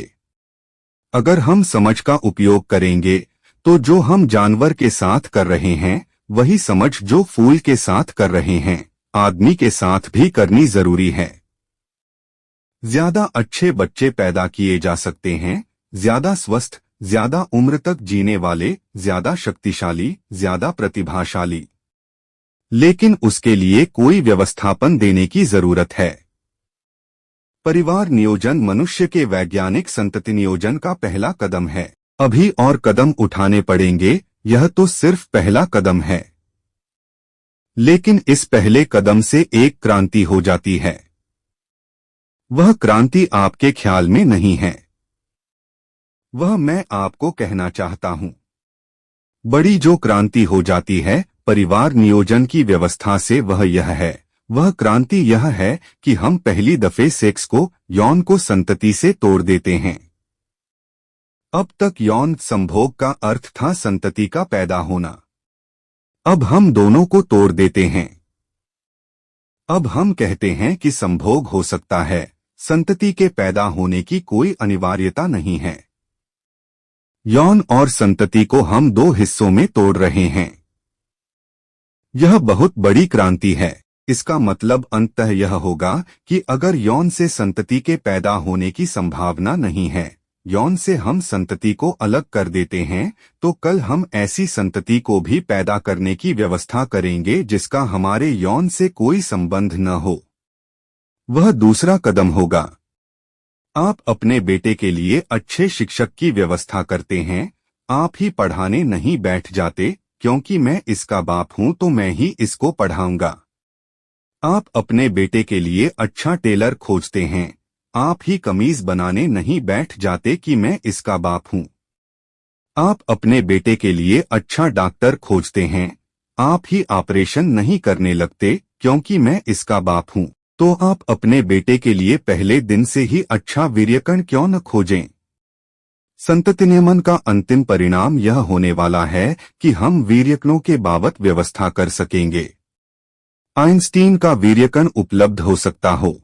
अगर हम समझ का उपयोग करेंगे तो जो हम जानवर के साथ कर रहे हैं वही समझ जो फूल के साथ कर रहे हैं आदमी के साथ भी करनी जरूरी है। ज्यादा अच्छे बच्चे पैदा किए जा सकते हैं, ज्यादा स्वस्थ, ज्यादा उम्र तक जीने वाले, ज्यादा शक्तिशाली, ज्यादा प्रतिभाशाली। लेकिन उसके लिए कोई व्यवस्थापन देने की जरूरत है। परिवार नियोजन मनुष्य के वैज्ञानिक संतति नियोजन का पहला कदम है। अभी और कदम उठाने पड़ेंगे, यह तो सिर्फ पहला कदम है। लेकिन इस पहले कदम से एक क्रांति हो जाती है। वह क्रांति आपके ख्याल में नहीं है, वह मैं आपको कहना चाहता हूं। बड़ी जो क्रांति हो जाती है परिवार नियोजन की व्यवस्था से वह यह है, वह क्रांति यह है कि हम पहली दफे सेक्स को, यौन को संतति से तोड़ देते हैं। अब तक यौन संभोग का अर्थ था संतति का पैदा होना। अब हम दोनों को तोड़ देते हैं। अब हम कहते हैं कि संभोग हो सकता है, संतति के पैदा होने की कोई अनिवार्यता नहीं है। यौन और संतति को हम दो हिस्सों में तोड़ रहे हैं। यह बहुत बड़ी क्रांति है। इसका मतलब अंततः यह होगा कि अगर यौन से संतति के पैदा होने की संभावना नहीं है, यौन से हम संतति को अलग कर देते हैं, तो कल हम ऐसी संतति को भी पैदा करने की व्यवस्था करेंगे जिसका हमारे यौन से कोई संबंध न हो। वह दूसरा कदम होगा। आप अपने बेटे के लिए अच्छे शिक्षक की व्यवस्था करते हैं, आप ही पढ़ाने नहीं बैठ जाते, क्योंकि मैं इसका बाप हूं तो मैं ही इसको पढ़ाऊंगा। आप अपने बेटे के लिए अच्छा टेलर खोजते हैं, आप ही कमीज बनाने नहीं बैठ जाते कि मैं इसका बाप हूं। आप अपने बेटे के लिए अच्छा डॉक्टर खोजते हैं, आप ही ऑपरेशन नहीं करने लगते क्योंकि मैं इसका बाप हूं। तो आप अपने बेटे के लिए पहले दिन से ही अच्छा वीर्यकण क्यों न खोजें। संतति नियमन का अंतिम परिणाम यह होने वाला है कि हम वीर्यकणों के बाबत व्यवस्था कर सकेंगे। आइंस्टीन का वीर्यकण उपलब्ध हो सकता हो।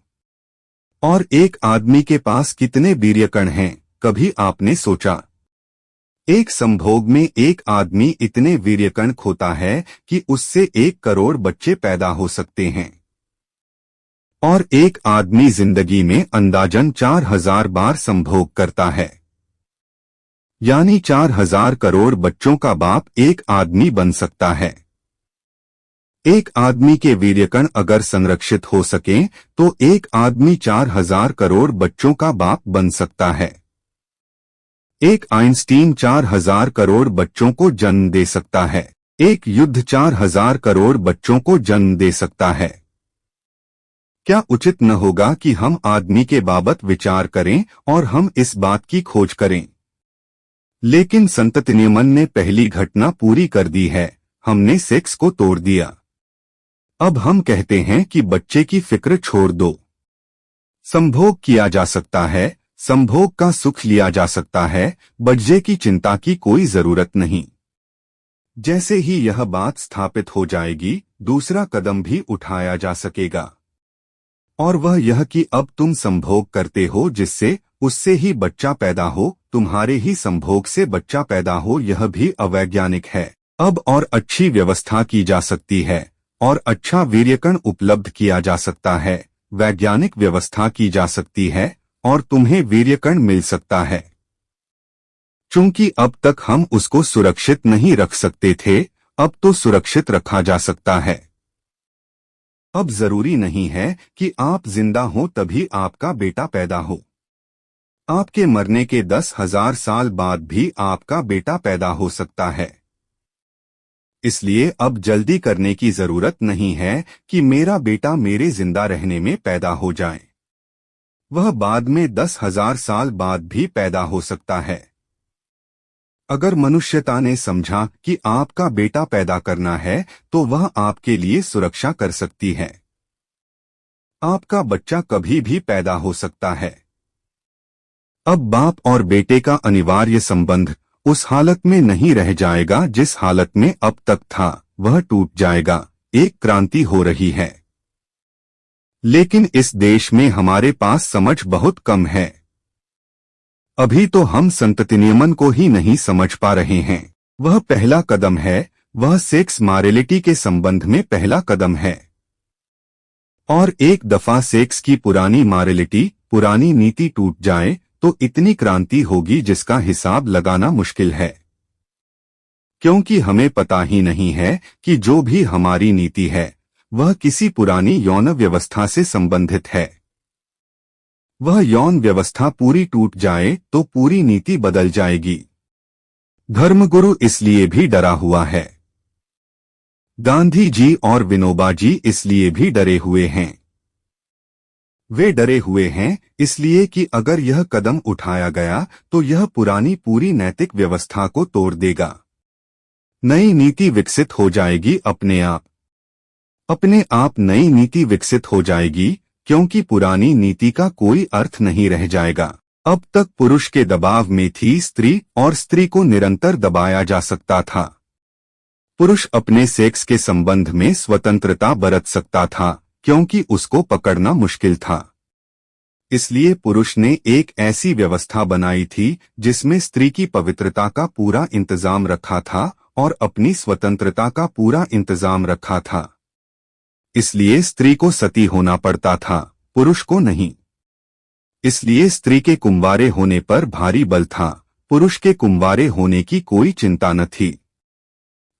और एक आदमी के पास कितने वीर्यकण हैं, कभी आपने सोचा? एक संभोग में एक आदमी इतने वीर्यकण खोता है कि उससे 1 करोड़ बच्चे पैदा हो सकते हैं। और एक आदमी जिंदगी में अंदाजन 4000 बार संभोग करता है, यानी 4000 करोड़ बच्चों का बाप एक आदमी बन सकता है। एक आदमी के वीर्यकण अगर संरक्षित हो सकें तो एक आदमी 4000 करोड़ बच्चों का बाप बन सकता है। एक आइंस्टीन 4000 करोड़ बच्चों को जन्म दे सकता है। एक युद्ध 4000 करोड़ बच्चों को जन्म दे सकता है। क्या उचित न होगा कि हम आदमी के बाबत विचार करें और हम इस बात की खोज करें? लेकिन संतति नियमन ने पहली घटना पूरी कर दी है, हमने सेक्स को तोड़ दिया। अब हम कहते हैं कि बच्चे की फिक्र छोड़ दो। संभोग किया जा सकता है, संभोग का सुख लिया जा सकता है, बच्चे की चिंता की कोई जरूरत नहीं। जैसे ही यह बात स्थापित हो जाएगी, दूसरा कदम भी उठाया जा सकेगा। और वह यह कि अब तुम संभोग करते हो जिससे उससे ही बच्चा पैदा हो, तुम्हारे ही संभोग से बच्चा पैदा हो, यह भी अवैज्ञानिक है। अब और अच्छी व्यवस्था की जा सकती है और अच्छा वीर्यकण उपलब्ध किया जा सकता है, वैज्ञानिक व्यवस्था की जा सकती है और तुम्हें वीर्यकण मिल सकता है। चूंकि अब तक हम उसको सुरक्षित नहीं रख सकते थे, अब तो सुरक्षित रखा जा सकता है। अब जरूरी नहीं है कि आप जिंदा हो तभी आपका बेटा पैदा हो। आपके मरने के 10,000 साल बाद भी आपका बेटा पैदा हो सकता है। इसलिए अब जल्दी करने की जरूरत नहीं है कि मेरा बेटा मेरे जिंदा रहने में पैदा हो जाए। वह बाद में 10,000 साल बाद भी पैदा हो सकता है। अगर मनुष्यता ने समझा कि आपका बेटा पैदा करना है तो वह आपके लिए सुरक्षा कर सकती है। आपका बच्चा कभी भी पैदा हो सकता है। अब बाप और बेटे का अनिवार्य संबंध उस हालत में नहीं रह जाएगा जिस हालत में अब तक था, वह टूट जाएगा। एक क्रांति हो रही है। लेकिन इस देश में हमारे पास समझ बहुत कम है। अभी तो हम संतति नियमन को ही नहीं समझ पा रहे हैं। वह पहला कदम है, वह सेक्स मॉरलिटी के संबंध में पहला कदम है। और एक दफा सेक्स की पुरानी मॉरलिटी, पुरानी नीति टूट जाए तो इतनी क्रांति होगी जिसका हिसाब लगाना मुश्किल है। क्योंकि हमें पता ही नहीं है कि जो भी हमारी नीति है वह किसी पुरानी यौन व्यवस्था से संबंधित है। वह यौन व्यवस्था पूरी टूट जाए तो पूरी नीति बदल जाएगी। धर्मगुरु इसलिए भी डरा हुआ है। गांधी जी और विनोबा जी इसलिए भी डरे हुए हैं। वे डरे हुए हैं इसलिए कि अगर यह कदम उठाया गया तो यह पुरानी पूरी नैतिक व्यवस्था को तोड़ देगा। नई नीति विकसित हो जाएगी अपने आप नई नीति विकसित हो जाएगी, क्योंकि पुरानी नीति का कोई अर्थ नहीं रह जाएगा। अब तक पुरुष के दबाव में थी स्त्री और स्त्री को निरंतर दबाया जा सकता था। पुरुष अपने सेक्स के संबंध में स्वतंत्रता बरत सकता था क्योंकि उसको पकड़ना मुश्किल था। इसलिए पुरुष ने एक ऐसी व्यवस्था बनाई थी जिसमें स्त्री की पवित्रता का पूरा इंतजाम रखा था और अपनी स्वतंत्रता का पूरा इंतजाम रखा था। इसलिए स्त्री को सती होना पड़ता था, पुरुष को नहीं। इसलिए स्त्री के कुंवारे होने पर भारी बल था, पुरुष के कुंवारे होने की कोई चिंता न थी।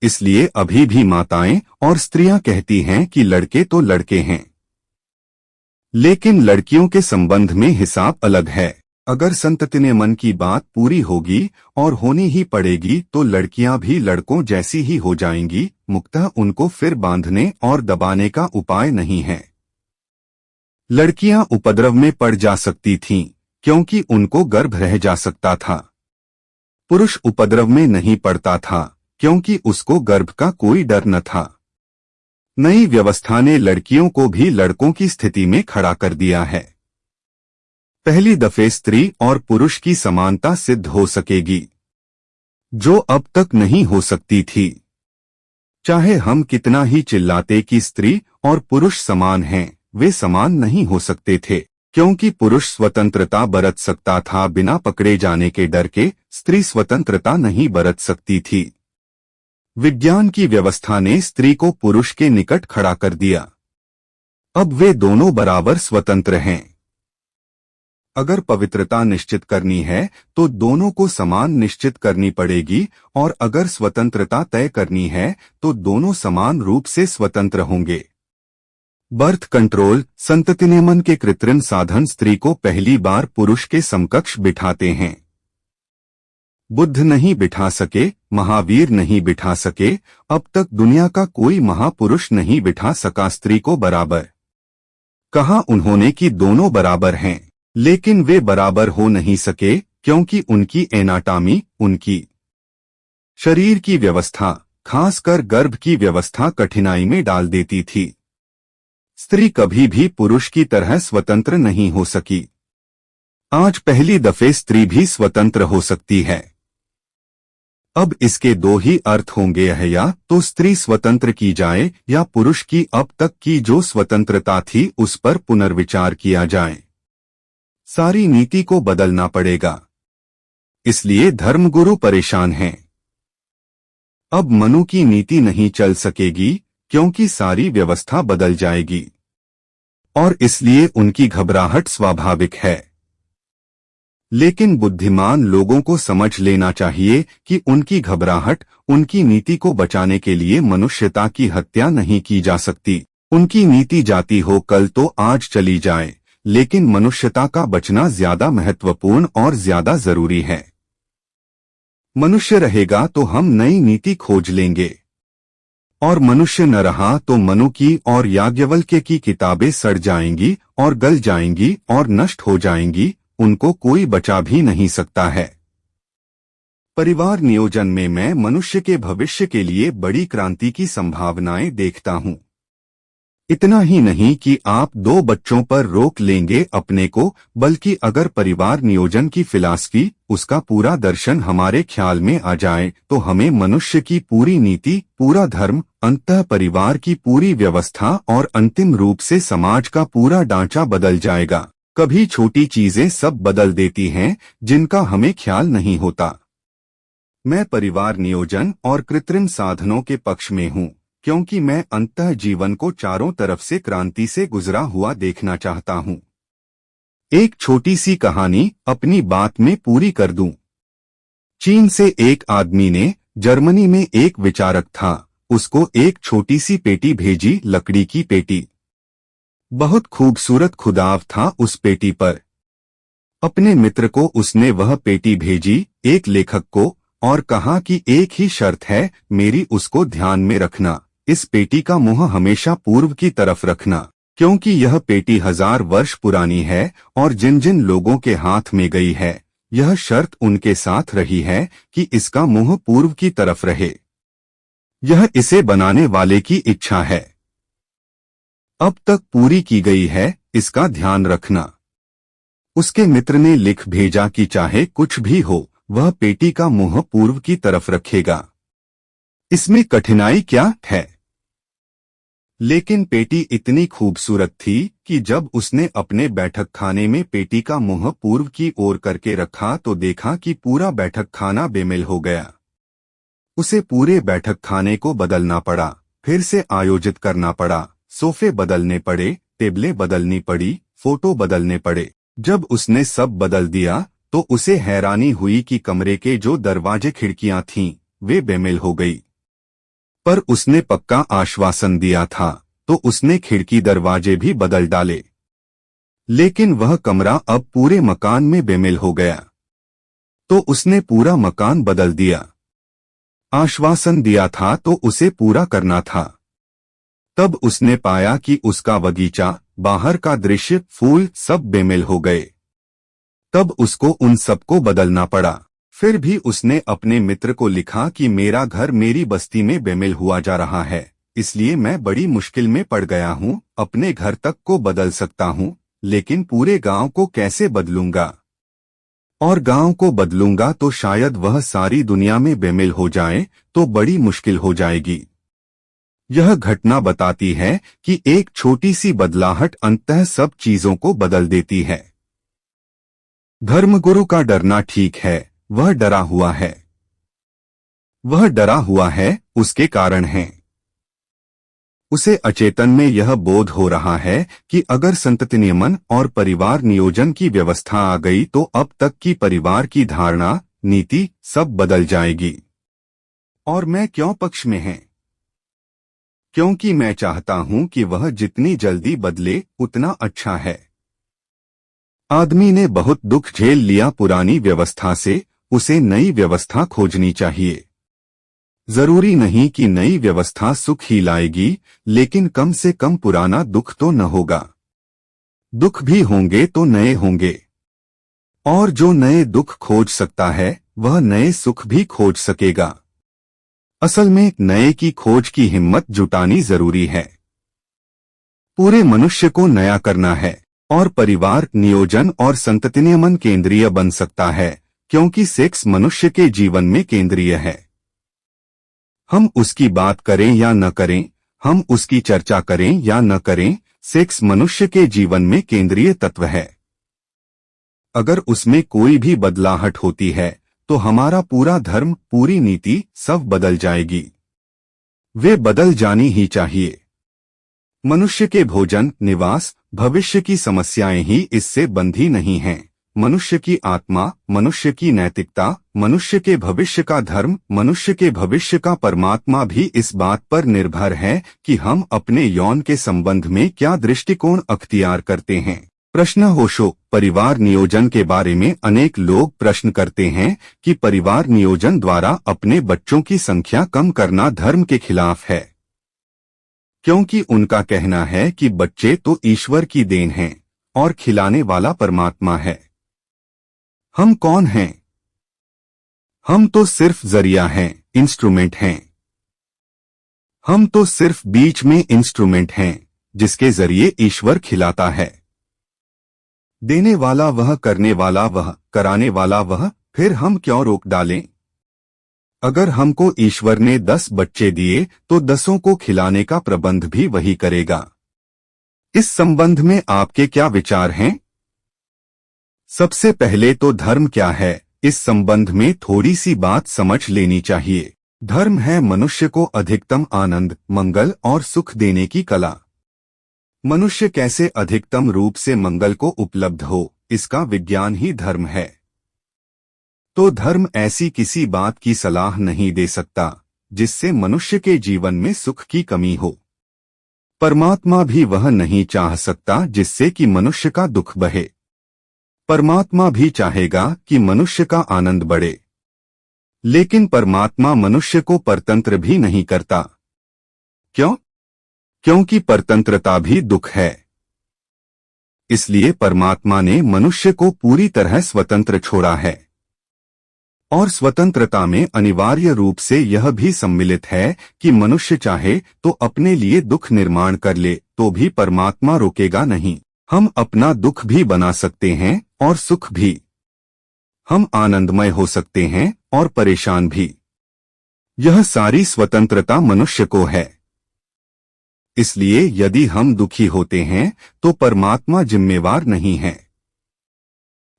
इसलिए अभी भी माताएं और स्त्रियां कहती हैं कि लड़के तो लड़के हैं, लेकिन लड़कियों के संबंध में हिसाब अलग है। अगर संतति ने मन की बात पूरी होगी और होनी ही पड़ेगी तो लड़कियां भी लड़कों जैसी ही हो जाएंगी, मुक्तः उनको फिर बांधने और दबाने का उपाय नहीं है। लड़कियां उपद्रव में पड़ जा सकती थीं, क्योंकि उनको गर्भ रह जा सकता था। पुरुष उपद्रव में नहीं पड़ता था, क्योंकि उसको गर्भ का कोई डर न था। नई व्यवस्था ने लड़कियों को भी लड़कों की स्थिति में खड़ा कर दिया है। पहली दफे स्त्री और पुरुष की समानता सिद्ध हो सकेगी, जो अब तक नहीं हो सकती थी। चाहे हम कितना ही चिल्लाते कि स्त्री और पुरुष समान हैं, वे समान नहीं हो सकते थे, क्योंकि पुरुष स्वतंत्रता बरत सकता था बिना पकड़े जाने के डर के, स्त्री स्वतंत्रता नहीं बरत सकती थी। विज्ञान की व्यवस्था ने स्त्री को पुरुष के निकट खड़ा कर दिया। अब वे दोनों बराबर स्वतंत्र हैं। अगर पवित्रता निश्चित करनी है तो दोनों को समान निश्चित करनी पड़ेगी, और अगर स्वतंत्रता तय करनी है तो दोनों समान रूप से स्वतंत्र होंगे। बर्थ कंट्रोल संतति नियमन के कृत्रिम साधन स्त्री को पहली बार पुरुष के समकक्ष बिठाते हैं। बुद्ध नहीं बिठा सके, महावीर नहीं बिठा सके, अब तक दुनिया का कोई महापुरुष नहीं बिठा सका स्त्री को बराबर। कहा उन्होंने कि दोनों बराबर हैं, लेकिन वे बराबर हो नहीं सके क्योंकि उनकी एनाटॉमी, उनकी शरीर की व्यवस्था, खासकर गर्भ की व्यवस्था कठिनाई में डाल देती थी। स्त्री कभी भी पुरुष की तरह स्वतंत्र नहीं हो सकी। आज पहली दफे स्त्री भी स्वतंत्र हो सकती है। अब इसके दो ही अर्थ होंगे, या तो स्त्री स्वतंत्र की जाए या पुरुष की अब तक की जो स्वतंत्रता थी उस पर पुनर्विचार किया जाए। सारी नीति को बदलना पड़ेगा। इसलिए धर्मगुरु परेशान हैं। अब मनु की नीति नहीं चल सकेगी क्योंकि सारी व्यवस्था बदल जाएगी, और इसलिए उनकी घबराहट स्वाभाविक है। लेकिन बुद्धिमान लोगों को समझ लेना चाहिए कि उनकी घबराहट उनकी नीति को बचाने के लिए मनुष्यता की हत्या नहीं की जा सकती। उनकी नीति जाती हो कल तो आज चली जाए, लेकिन मनुष्यता का बचना ज्यादा महत्वपूर्ण और ज्यादा जरूरी है। मनुष्य रहेगा तो हम नई नीति खोज लेंगे, और मनुष्य न रहा तो मनु की और याज्ञवल्क्य की किताबें सड़ जाएंगी और गल जाएंगी और नष्ट हो जाएंगी, उनको कोई बचा भी नहीं सकता है। परिवार नियोजन में मैं मनुष्य के भविष्य के लिए बड़ी क्रांति की संभावनाएं देखता हूं। इतना ही नहीं कि आप 2 बच्चों पर रोक लेंगे अपने को, बल्कि अगर परिवार नियोजन की फिलॉसफी, उसका पूरा दर्शन हमारे ख्याल में आ जाए तो हमें मनुष्य की पूरी नीति, पूरा धर्म, अंतः परिवार की पूरी व्यवस्था और अंतिम रूप से समाज का पूरा ढांचा बदल जाएगा। कभी छोटी चीजें सब बदल देती हैं जिनका हमें ख्याल नहीं होता। मैं परिवार नियोजन और कृत्रिम साधनों के पक्ष में हूं, क्योंकि मैं अंतः जीवन को चारों तरफ से क्रांति से गुजरा हुआ देखना चाहता हूं। एक छोटी सी कहानी अपनी बात में पूरी कर दूं। चीन से एक आदमी ने, जर्मनी में एक विचारक था, उसको एक छोटी सी पेटी भेजी, लकड़ी की पेटी। बहुत खूबसूरत खुदाव था उस पेटी पर। अपने मित्र को उसने वह पेटी भेजी, एक लेखक को, और कहा कि एक ही शर्त है मेरी, उसको ध्यान में रखना, इस पेटी का मुंह हमेशा पूर्व की तरफ रखना। क्योंकि यह पेटी 1000 वर्ष पुरानी है और जिन जिन लोगों के हाथ में गई है, यह शर्त उनके साथ रही है कि इसका मुंह पूर्व की तरफ रहे। यह इसे बनाने वाले की इच्छा है, अब तक पूरी की गई है, इसका ध्यान रखना। उसके मित्र ने लिख भेजा कि चाहे कुछ भी हो, वह पेटी का मुंह पूर्व की तरफ रखेगा। इसमें कठिनाई क्या है? लेकिन पेटी इतनी खूबसूरत थी कि जब उसने अपने बैठक खाने में पेटी का मुंह पूर्व की ओर करके रखा तो देखा कि पूरा बैठक खाना बेमेल हो गया। उसे पूरे बैठक खाने को बदलना पड़ा, फिर से आयोजित करना पड़ा, सोफे बदलने पड़े, टेबलें बदलनी पड़ी, फोटो बदलने पड़े। जब उसने सब बदल दिया तो उसे हैरानी हुई कि कमरे के जो दरवाजे खिड़कियां थीं, वे बेमेल हो गई। पर उसने पक्का आश्वासन दिया था, तो उसने खिड़की दरवाजे भी बदल डाले। लेकिन वह कमरा अब पूरे मकान में बेमेल हो गया, तो उसने पूरा मकान बदल दिया। आश्वासन दिया था तो उसे पूरा करना था। तब उसने पाया कि उसका बगीचा, बाहर का दृश्य, फूल सब बेमेल हो गए। तब उसको उन सबको बदलना पड़ा। फिर भी उसने अपने मित्र को लिखा कि मेरा घर मेरी बस्ती में बेमेल हुआ जा रहा है, इसलिए मैं बड़ी मुश्किल में पड़ गया हूँ। अपने घर तक को बदल सकता हूँ, लेकिन पूरे गांव को कैसे बदलूंगा? और गांव को बदलूंगा तो शायद वह सारी दुनिया में बेमेल हो जाए, तो बड़ी मुश्किल हो जाएगी। यह घटना बताती है कि एक छोटी सी बदलाहट अंततः सब चीजों को बदल देती है। धर्मगुरु का डरना ठीक है, वह डरा हुआ है। वह डरा हुआ है, उसके कारण हैं। उसे अचेतन में यह बोध हो रहा है कि अगर संतति नियमन और परिवार नियोजन की व्यवस्था आ गई तो अब तक की परिवार की धारणा, नीति सब बदल जाएगी। और मैं क्यों पक्ष में है? क्योंकि मैं चाहता हूं कि वह जितनी जल्दी बदले उतना अच्छा है। आदमी ने बहुत दुख झेल लिया पुरानी व्यवस्था से, उसे नई व्यवस्था खोजनी चाहिए। जरूरी नहीं कि नई व्यवस्था सुख ही लाएगी, लेकिन कम से कम पुराना दुख तो न होगा। दुख भी होंगे तो नए होंगे, और जो नए दुख खोज सकता है वह नए सुख भी खोज सकेगा। असल में नए की खोज की हिम्मत जुटानी जरूरी है। पूरे मनुष्य को नया करना है, और परिवार नियोजन और संतति नियमन केंद्रीय बन सकता है, क्योंकि सेक्स मनुष्य के जीवन में केंद्रीय है। हम उसकी बात करें या न करें, हम उसकी चर्चा करें या न करें, सेक्स मनुष्य के जीवन में केंद्रीय तत्व है। अगर उसमें कोई भी बदलाहट होती है तो हमारा पूरा धर्म, पूरी नीति सब बदल जाएगी। वे बदल जानी ही चाहिए। मनुष्य के भोजन, निवास, भविष्य की समस्याएं ही इससे बंधी नहीं हैं। मनुष्य की आत्मा, मनुष्य की नैतिकता, मनुष्य के भविष्य का धर्म, मनुष्य के भविष्य का परमात्मा भी इस बात पर निर्भर है कि हम अपने यौन के संबंध में क्या दृष्टिकोण अख्तियार करते हैं। प्रश्न होशो परिवार नियोजन के बारे में अनेक लोग प्रश्न करते हैं कि परिवार नियोजन द्वारा अपने बच्चों की संख्या कम करना धर्म के खिलाफ है, क्योंकि उनका कहना है कि बच्चे तो ईश्वर की देन हैं और खिलाने वाला परमात्मा है। हम कौन हैं? हम तो सिर्फ जरिया हैं, इंस्ट्रूमेंट हैं। हम तो सिर्फ बीच में इंस्ट्रूमेंट हैं, जिसके जरिए ईश्वर खिलाता है। देने वाला वह, करने वाला वह, कराने वाला वह, फिर हम क्यों रोक डालें? अगर हमको ईश्वर ने 10 बच्चे दिए तो 10 को खिलाने का प्रबंध भी वही करेगा। इस संबंध में आपके क्या विचार हैं? सबसे पहले तो धर्म क्या है, इस संबंध में थोड़ी सी बात समझ लेनी चाहिए। धर्म है मनुष्य को अधिकतम आनंद, मंगल और सुख देने की कला। मनुष्य कैसे अधिकतम रूप से मंगल को उपलब्ध हो, इसका विज्ञान ही धर्म है। तो धर्म ऐसी किसी बात की सलाह नहीं दे सकता जिससे मनुष्य के जीवन में सुख की कमी हो। परमात्मा भी वह नहीं चाह सकता जिससे कि मनुष्य का दुख बहे। परमात्मा भी चाहेगा कि मनुष्य का आनंद बढ़े, लेकिन परमात्मा मनुष्य को परतंत्र भी नहीं करता। क्यों? क्योंकि परतंत्रता भी दुख है। इसलिए परमात्मा ने मनुष्य को पूरी तरह स्वतंत्र छोड़ा है। और स्वतंत्रता में अनिवार्य रूप से यह भी सम्मिलित है कि मनुष्य चाहे तो अपने लिए दुख निर्माण कर ले तो भी परमात्मा रोकेगा नहीं। हम अपना दुख भी बना सकते हैं और सुख भी। हम आनंदमय हो सकते हैं और परेशान भी। यह सारी स्वतंत्रता मनुष्य को है। इसलिए यदि हम दुखी होते हैं तो परमात्मा जिम्मेवार नहीं है।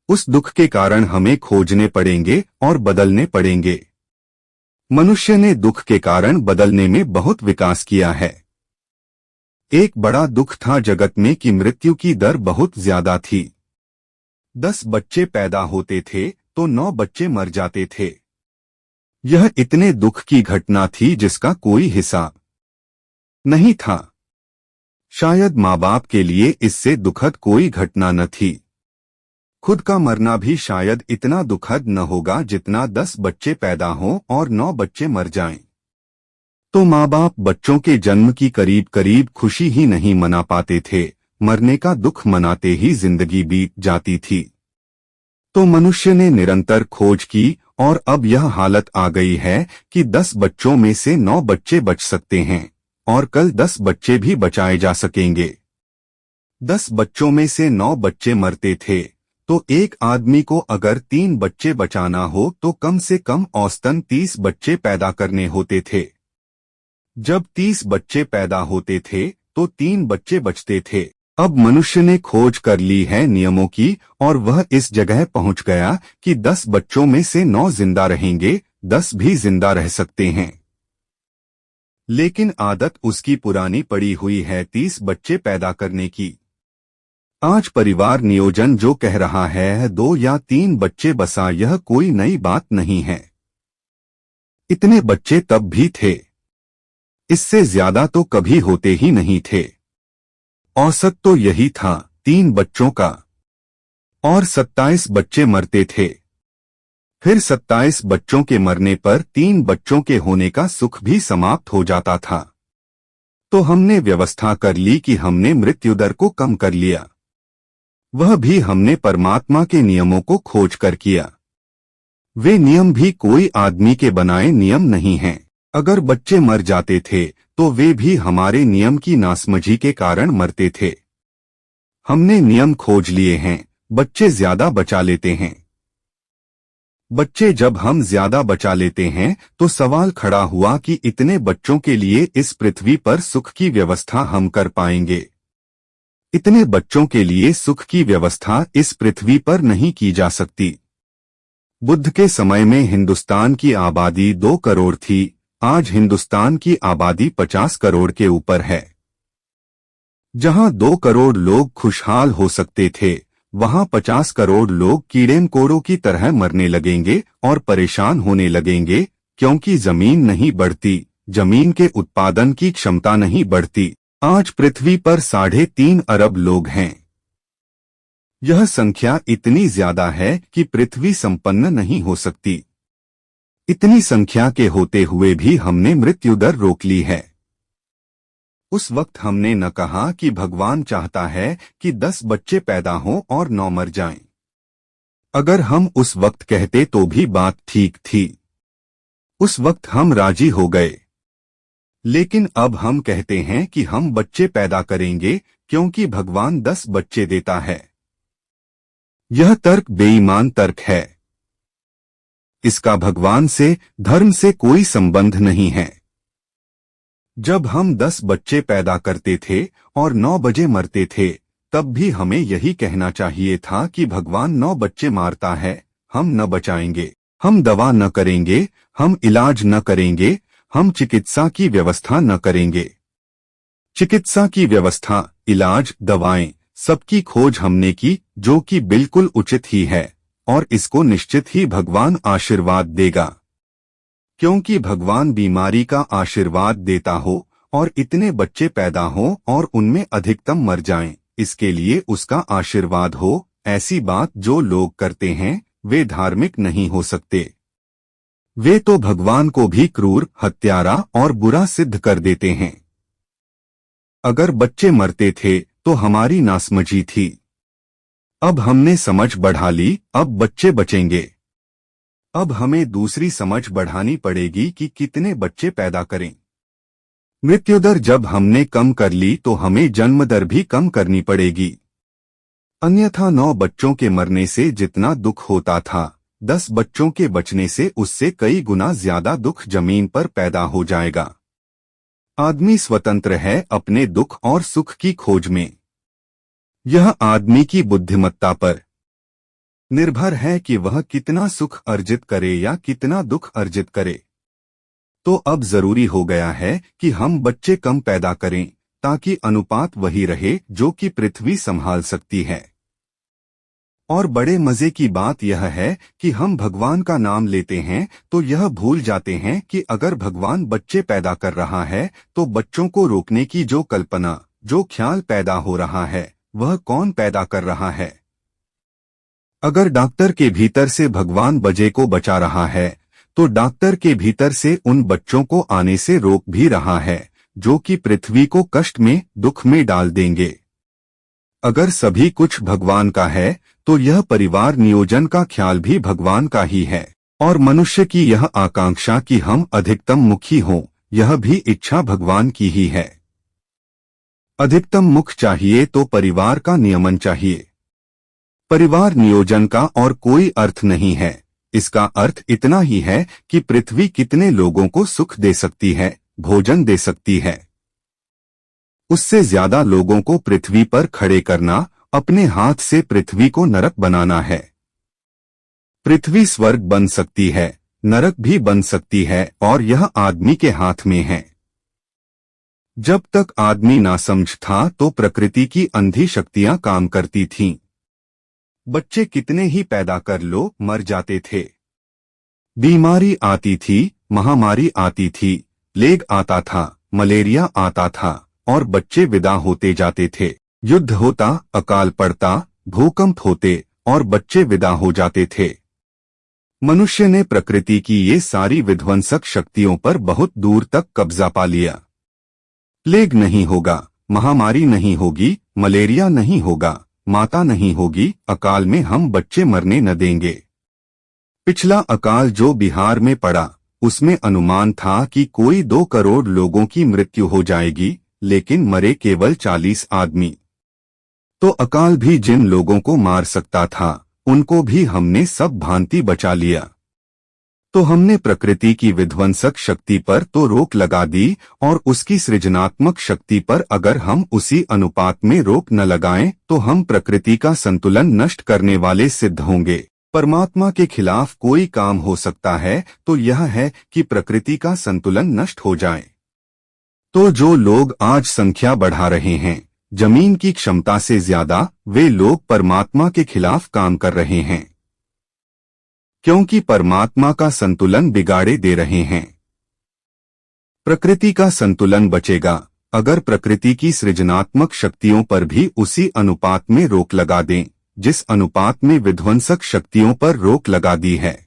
उस दुख के कारण हमें खोजने पड़ेंगे और बदलने पड़ेंगे। मनुष्य ने दुख के कारण बदलने में बहुत विकास किया है। एक बड़ा दुख था जगत में कि मृत्यु की दर बहुत ज्यादा थी। 10 बच्चे पैदा होते थे तो 9 बच्चे मर जाते थे। यह इतने दुख की घटना थी जिसका कोई हिसाब नहीं था। शायद माँ बाप के लिए इससे दुखद कोई घटना न थी। खुद का मरना भी शायद इतना दुखद न होगा जितना 10 बच्चे पैदा हों और 9 बच्चे मर जाएं। तो माँ बाप बच्चों के जन्म की करीब करीब खुशी ही नहीं मना पाते थे, मरने का दुख मनाते ही जिंदगी बीत जाती थी। तो मनुष्य ने निरंतर खोज की और अब यह हालत आ गई है कि 10 बच्चों में से 9 बच्चे बच सकते हैं और कल 10 बच्चे भी बचाए जा सकेंगे। 10 बच्चों में से 9 बच्चे मरते थे तो एक आदमी को अगर 3 बच्चे बचाना हो तो कम से कम औसतन 30 बच्चे पैदा करने होते थे। जब 30 बच्चे पैदा होते थे तो 3 बच्चे बचते थे। अब मनुष्य ने खोज कर ली है नियमों की और वह इस जगह पहुंच गया कि 10 बच्चों में से 9 जिंदा रहेंगे, 10 भी जिंदा रह सकते हैं। लेकिन आदत उसकी पुरानी पड़ी हुई है 30 बच्चे पैदा करने की। आज परिवार नियोजन जो कह रहा है 2 या 3 बच्चे बसा, यह कोई नई बात नहीं है। इतने बच्चे तब भी थे। इससे ज्यादा तो कभी होते ही नहीं थे। औसत तो यही था 3 बच्चों का। और 27 बच्चे मरते थे। फिर 27 बच्चों के मरने पर 3 बच्चों के होने का सुख भी समाप्त हो जाता था। तो हमने व्यवस्था कर ली कि हमने मृत्यु दर को कम कर लिया। वह भी हमने परमात्मा के नियमों को खोज कर किया। वे नियम भी कोई आदमी के बनाए नियम नहीं हैं। अगर बच्चे मर जाते थे तो वे भी हमारे नियम की नासमझी के कारण मरते थे। हमने नियम खोज लिए हैं, बच्चे ज्यादा बचा लेते हैं। बच्चे जब हम ज्यादा बचा लेते हैं तो सवाल खड़ा हुआ कि इतने बच्चों के लिए इस पृथ्वी पर सुख की व्यवस्था हम कर पाएंगे। इतने बच्चों के लिए सुख की व्यवस्था इस पृथ्वी पर नहीं की जा सकती। बुद्ध के समय में हिंदुस्तान की आबादी 2 करोड़ थी, आज हिंदुस्तान की आबादी 50 करोड़ के ऊपर है। जहां 2 करोड़ लोग खुशहाल हो सकते थे, वहां 50 करोड़ लोग कीड़े मकोड़ों की तरह मरने लगेंगे और परेशान होने लगेंगे, क्योंकि जमीन नहीं बढ़ती, जमीन के उत्पादन की क्षमता नहीं बढ़ती। आज पृथ्वी पर 3.5 अरब लोग हैं। यह संख्या इतनी ज्यादा है कि पृथ्वी संपन्न नहीं हो सकती। इतनी संख्या के होते हुए भी हमने मृत्यु दर रोक ली है। उस वक्त हमने न कहा कि भगवान चाहता है कि 10 बच्चे पैदा हों और 9 मर जाएं। अगर हम उस वक्त कहते तो भी बात ठीक थी। उस वक्त हम राजी हो गए। लेकिन अब हम कहते हैं कि हम बच्चे पैदा करेंगे क्योंकि भगवान 10 बच्चे देता है। यह तर्क बेईमान तर्क है। इसका भगवान से, धर्म से कोई संबंध नहीं है। जब हम 10 बच्चे पैदा करते थे और 9 बजे मरते थे, तब भी हमें यही कहना चाहिए था कि भगवान 9 बच्चे मारता है, हम न बचाएंगे, हम दवा न करेंगे, हम इलाज न करेंगे, हम चिकित्सा की व्यवस्था न करेंगे। चिकित्सा की व्यवस्था, इलाज, दवाएं, सबकी खोज हमने की, जो कि बिल्कुल उचित ही है और इसको निश्चित ही भगवान आशीर्वाद देगा। क्योंकि भगवान बीमारी का आशीर्वाद देता हो और इतने बच्चे पैदा हों और उनमें अधिकतम मर जाएं, इसके लिए उसका आशीर्वाद हो, ऐसी बात जो लोग करते हैं वे धार्मिक नहीं हो सकते। वे तो भगवान को भी क्रूर, हत्यारा और बुरा सिद्ध कर देते हैं। अगर बच्चे मरते थे तो हमारी नासमझी थी। अब हमने समझ बढ़ा ली, अब बच्चे बचेंगे। अब हमें दूसरी समझ बढ़ानी पड़ेगी कि कितने बच्चे पैदा करें। मृत्यु दर जब हमने कम कर ली तो हमें जन्म दर भी कम करनी पड़ेगी। अन्यथा 9 बच्चों के मरने से जितना दुख होता था, 10 बच्चों के बचने से उससे कई गुना ज्यादा दुख जमीन पर पैदा हो जाएगा। आदमी स्वतंत्र है अपने दुख और सुख की खोज में। यह आदमी की बुद्धिमत्ता पर निर्भर है कि वह कितना सुख अर्जित करे या कितना दुख अर्जित करे। तो अब जरूरी हो गया है कि हम बच्चे कम पैदा करें ताकि अनुपात वही रहे जो कि पृथ्वी संभाल सकती है। और बड़े मजे की बात यह है कि हम भगवान का नाम लेते हैं तो यह भूल जाते हैं कि अगर भगवान बच्चे पैदा कर रहा है तो बच्चों को रोकने की जो कल्पना, जो ख्याल पैदा हो रहा है, वह कौन पैदा कर रहा है। अगर डॉक्टर के भीतर से भगवान बच्चे को बचा रहा है तो डॉक्टर के भीतर से उन बच्चों को आने से रोक भी रहा है जो कि पृथ्वी को कष्ट में, दुख में डाल देंगे। अगर सभी कुछ भगवान का है तो यह परिवार नियोजन का ख्याल भी भगवान का ही है, और मनुष्य की यह आकांक्षा कि हम अधिकतम मुखी हों, यह भी इच्छा भगवान की ही है। अधिकतम मुख चाहिए तो परिवार का नियमन चाहिए। परिवार नियोजन का और कोई अर्थ नहीं है। इसका अर्थ इतना ही है कि पृथ्वी कितने लोगों को सुख दे सकती है, भोजन दे सकती है। उससे ज्यादा लोगों को पृथ्वी पर खड़े करना, अपने हाथ से पृथ्वी को नरक बनाना है। पृथ्वी स्वर्ग बन सकती है, नरक भी बन सकती है, और यह आदमी के हाथ में है। जब तक आदमी नासमझ था तो प्रकृति की अंधी शक्तियां काम करती थीं। बच्चे कितने ही पैदा कर लो, मर जाते थे। बीमारी आती थी, महामारी आती थी, प्लेग आता था, मलेरिया आता था, और बच्चे विदा होते जाते थे। युद्ध होता, अकाल पड़ता, भूकंप होते, और बच्चे विदा हो जाते थे। मनुष्य ने प्रकृति की ये सारी विध्वंसक शक्तियों पर बहुत दूर तक कब्जा पा लिया। प्लेग नहीं होगा, महामारी नहीं होगी, मलेरिया नहीं होगा, माता नहीं होगी, अकाल में हम बच्चे मरने न देंगे। पिछला अकाल जो बिहार में पड़ा, उसमें अनुमान था कि कोई 2 करोड़ लोगों की मृत्यु हो जाएगी, लेकिन मरे केवल 40 आदमी। तो अकाल भी जिन लोगों को मार सकता था, उनको भी हमने सब भांति बचा लिया। तो हमने प्रकृति की विध्वंसक शक्ति पर तो रोक लगा दी, और उसकी सृजनात्मक शक्ति पर अगर हम उसी अनुपात में रोक न लगाएं तो हम प्रकृति का संतुलन नष्ट करने वाले सिद्ध होंगे। परमात्मा के खिलाफ कोई काम हो सकता है तो यह है कि प्रकृति का संतुलन नष्ट हो जाए। तो जो लोग आज संख्या बढ़ा रहे हैं जमीन की क्षमता से ज्यादा, वे लोग परमात्मा के खिलाफ काम कर रहे हैं, क्योंकि परमात्मा का संतुलन बिगाड़े दे रहे हैं। प्रकृति का संतुलन बचेगा अगर प्रकृति की सृजनात्मक शक्तियों पर भी उसी अनुपात में रोक लगा दें जिस अनुपात में विध्वंसक शक्तियों पर रोक लगा दी है।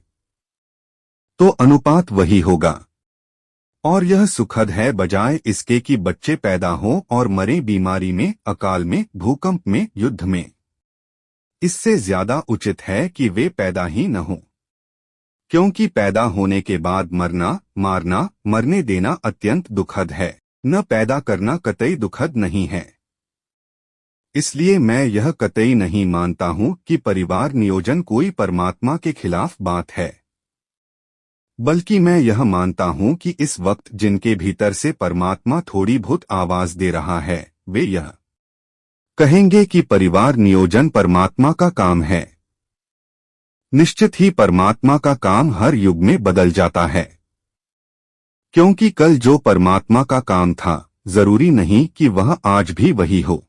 तो अनुपात वही होगा, और यह सुखद है बजाय इसके कि बच्चे पैदा हों और मरें बीमारी में, अकाल में, भूकंप में, युद्ध में। इससे ज्यादा उचित है कि वे पैदा ही न हों, क्योंकि पैदा होने के बाद मरना, मारना, मरने देना अत्यंत दुखद है, न पैदा करना कतई दुखद नहीं है। इसलिए मैं यह कतई नहीं मानता हूं कि परिवार नियोजन कोई परमात्मा के खिलाफ बात है, बल्कि मैं यह मानता हूं कि इस वक्त जिनके भीतर से परमात्मा थोड़ी बहुत आवाज दे रहा है, वे यह कहेंगे कि परिवार नियोजन परमात्मा का काम है। निश्चित ही परमात्मा का काम हर युग में बदल जाता है, क्योंकि कल जो परमात्मा का काम था जरूरी नहीं कि वह आज भी वही हो।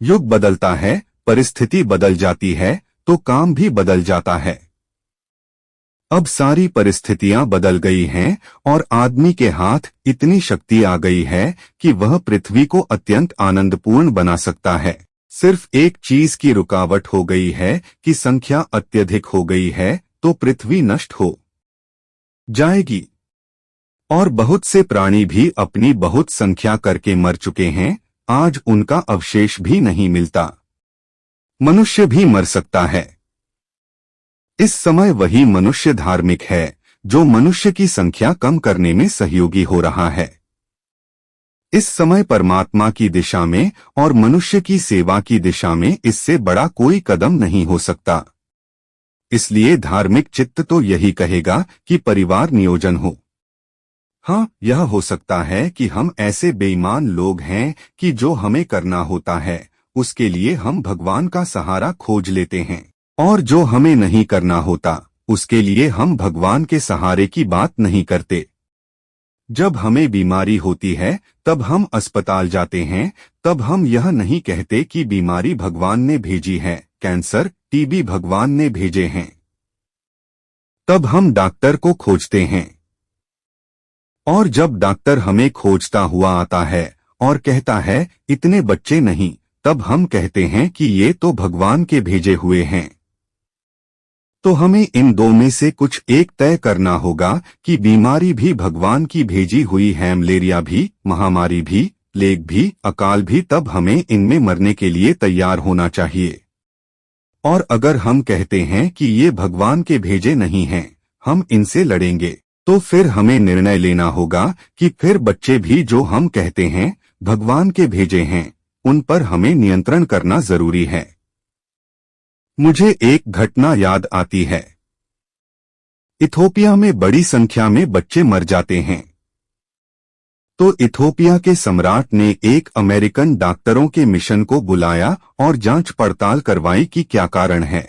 युग बदलता है, परिस्थिति बदल जाती है, तो काम भी बदल जाता है। अब सारी परिस्थितियां बदल गई हैं और आदमी के हाथ इतनी शक्ति आ गई है कि वह पृथ्वी को अत्यंत आनंदपूर्ण बना सकता है। सिर्फ एक चीज की रुकावट हो गई है कि संख्या अत्यधिक हो गई है, तो पृथ्वी नष्ट हो जाएगी। और बहुत से प्राणी भी अपनी बहुत संख्या करके मर चुके हैं, आज उनका अवशेष भी नहीं मिलता। मनुष्य भी मर सकता है। इस समय वही मनुष्य धार्मिक है जो मनुष्य की संख्या कम करने में सहयोगी हो रहा है। इस समय परमात्मा की दिशा में और मनुष्य की सेवा की दिशा में इससे बड़ा कोई कदम नहीं हो सकता। इसलिए धार्मिक चित्त तो यही कहेगा कि परिवार नियोजन हो। हाँ, यह हो सकता है कि हम ऐसे बेईमान लोग हैं कि जो हमें करना होता है उसके लिए हम भगवान का सहारा खोज लेते हैं, और जो हमें नहीं करना होता उसके लिए हम भगवान के सहारे की बात नहीं करते। जब हमें बीमारी होती है तब हम अस्पताल जाते हैं, तब हम यह नहीं कहते कि बीमारी भगवान ने भेजी है, कैंसर टीबी भगवान ने भेजे हैं। तब हम डॉक्टर को खोजते हैं, और जब डॉक्टर हमें खोजता हुआ आता है और कहता है इतने बच्चे नहीं, तब हम कहते हैं कि ये तो भगवान के भेजे हुए हैं। तो हमें इन दो में से कुछ एक तय करना होगा कि बीमारी भी भगवान की भेजी हुई है, मलेरिया भी, महामारी भी, प्लेग भी, अकाल भी, तब हमें इनमें मरने के लिए तैयार होना चाहिए। और अगर हम कहते हैं कि ये भगवान के भेजे नहीं हैं, हम इनसे लड़ेंगे, तो फिर हमें निर्णय लेना होगा कि फिर बच्चे भी जो हम कहते हैं भगवान के भेजे हैं उन पर हमें नियंत्रण करना जरूरी है। मुझे एक घटना याद आती है। इथोपिया में बड़ी संख्या में बच्चे मर जाते हैं। तो इथोपिया के सम्राट ने एक अमेरिकन डॉक्टरों के मिशन को बुलाया और जांच पड़ताल करवाई कि क्या कारण है।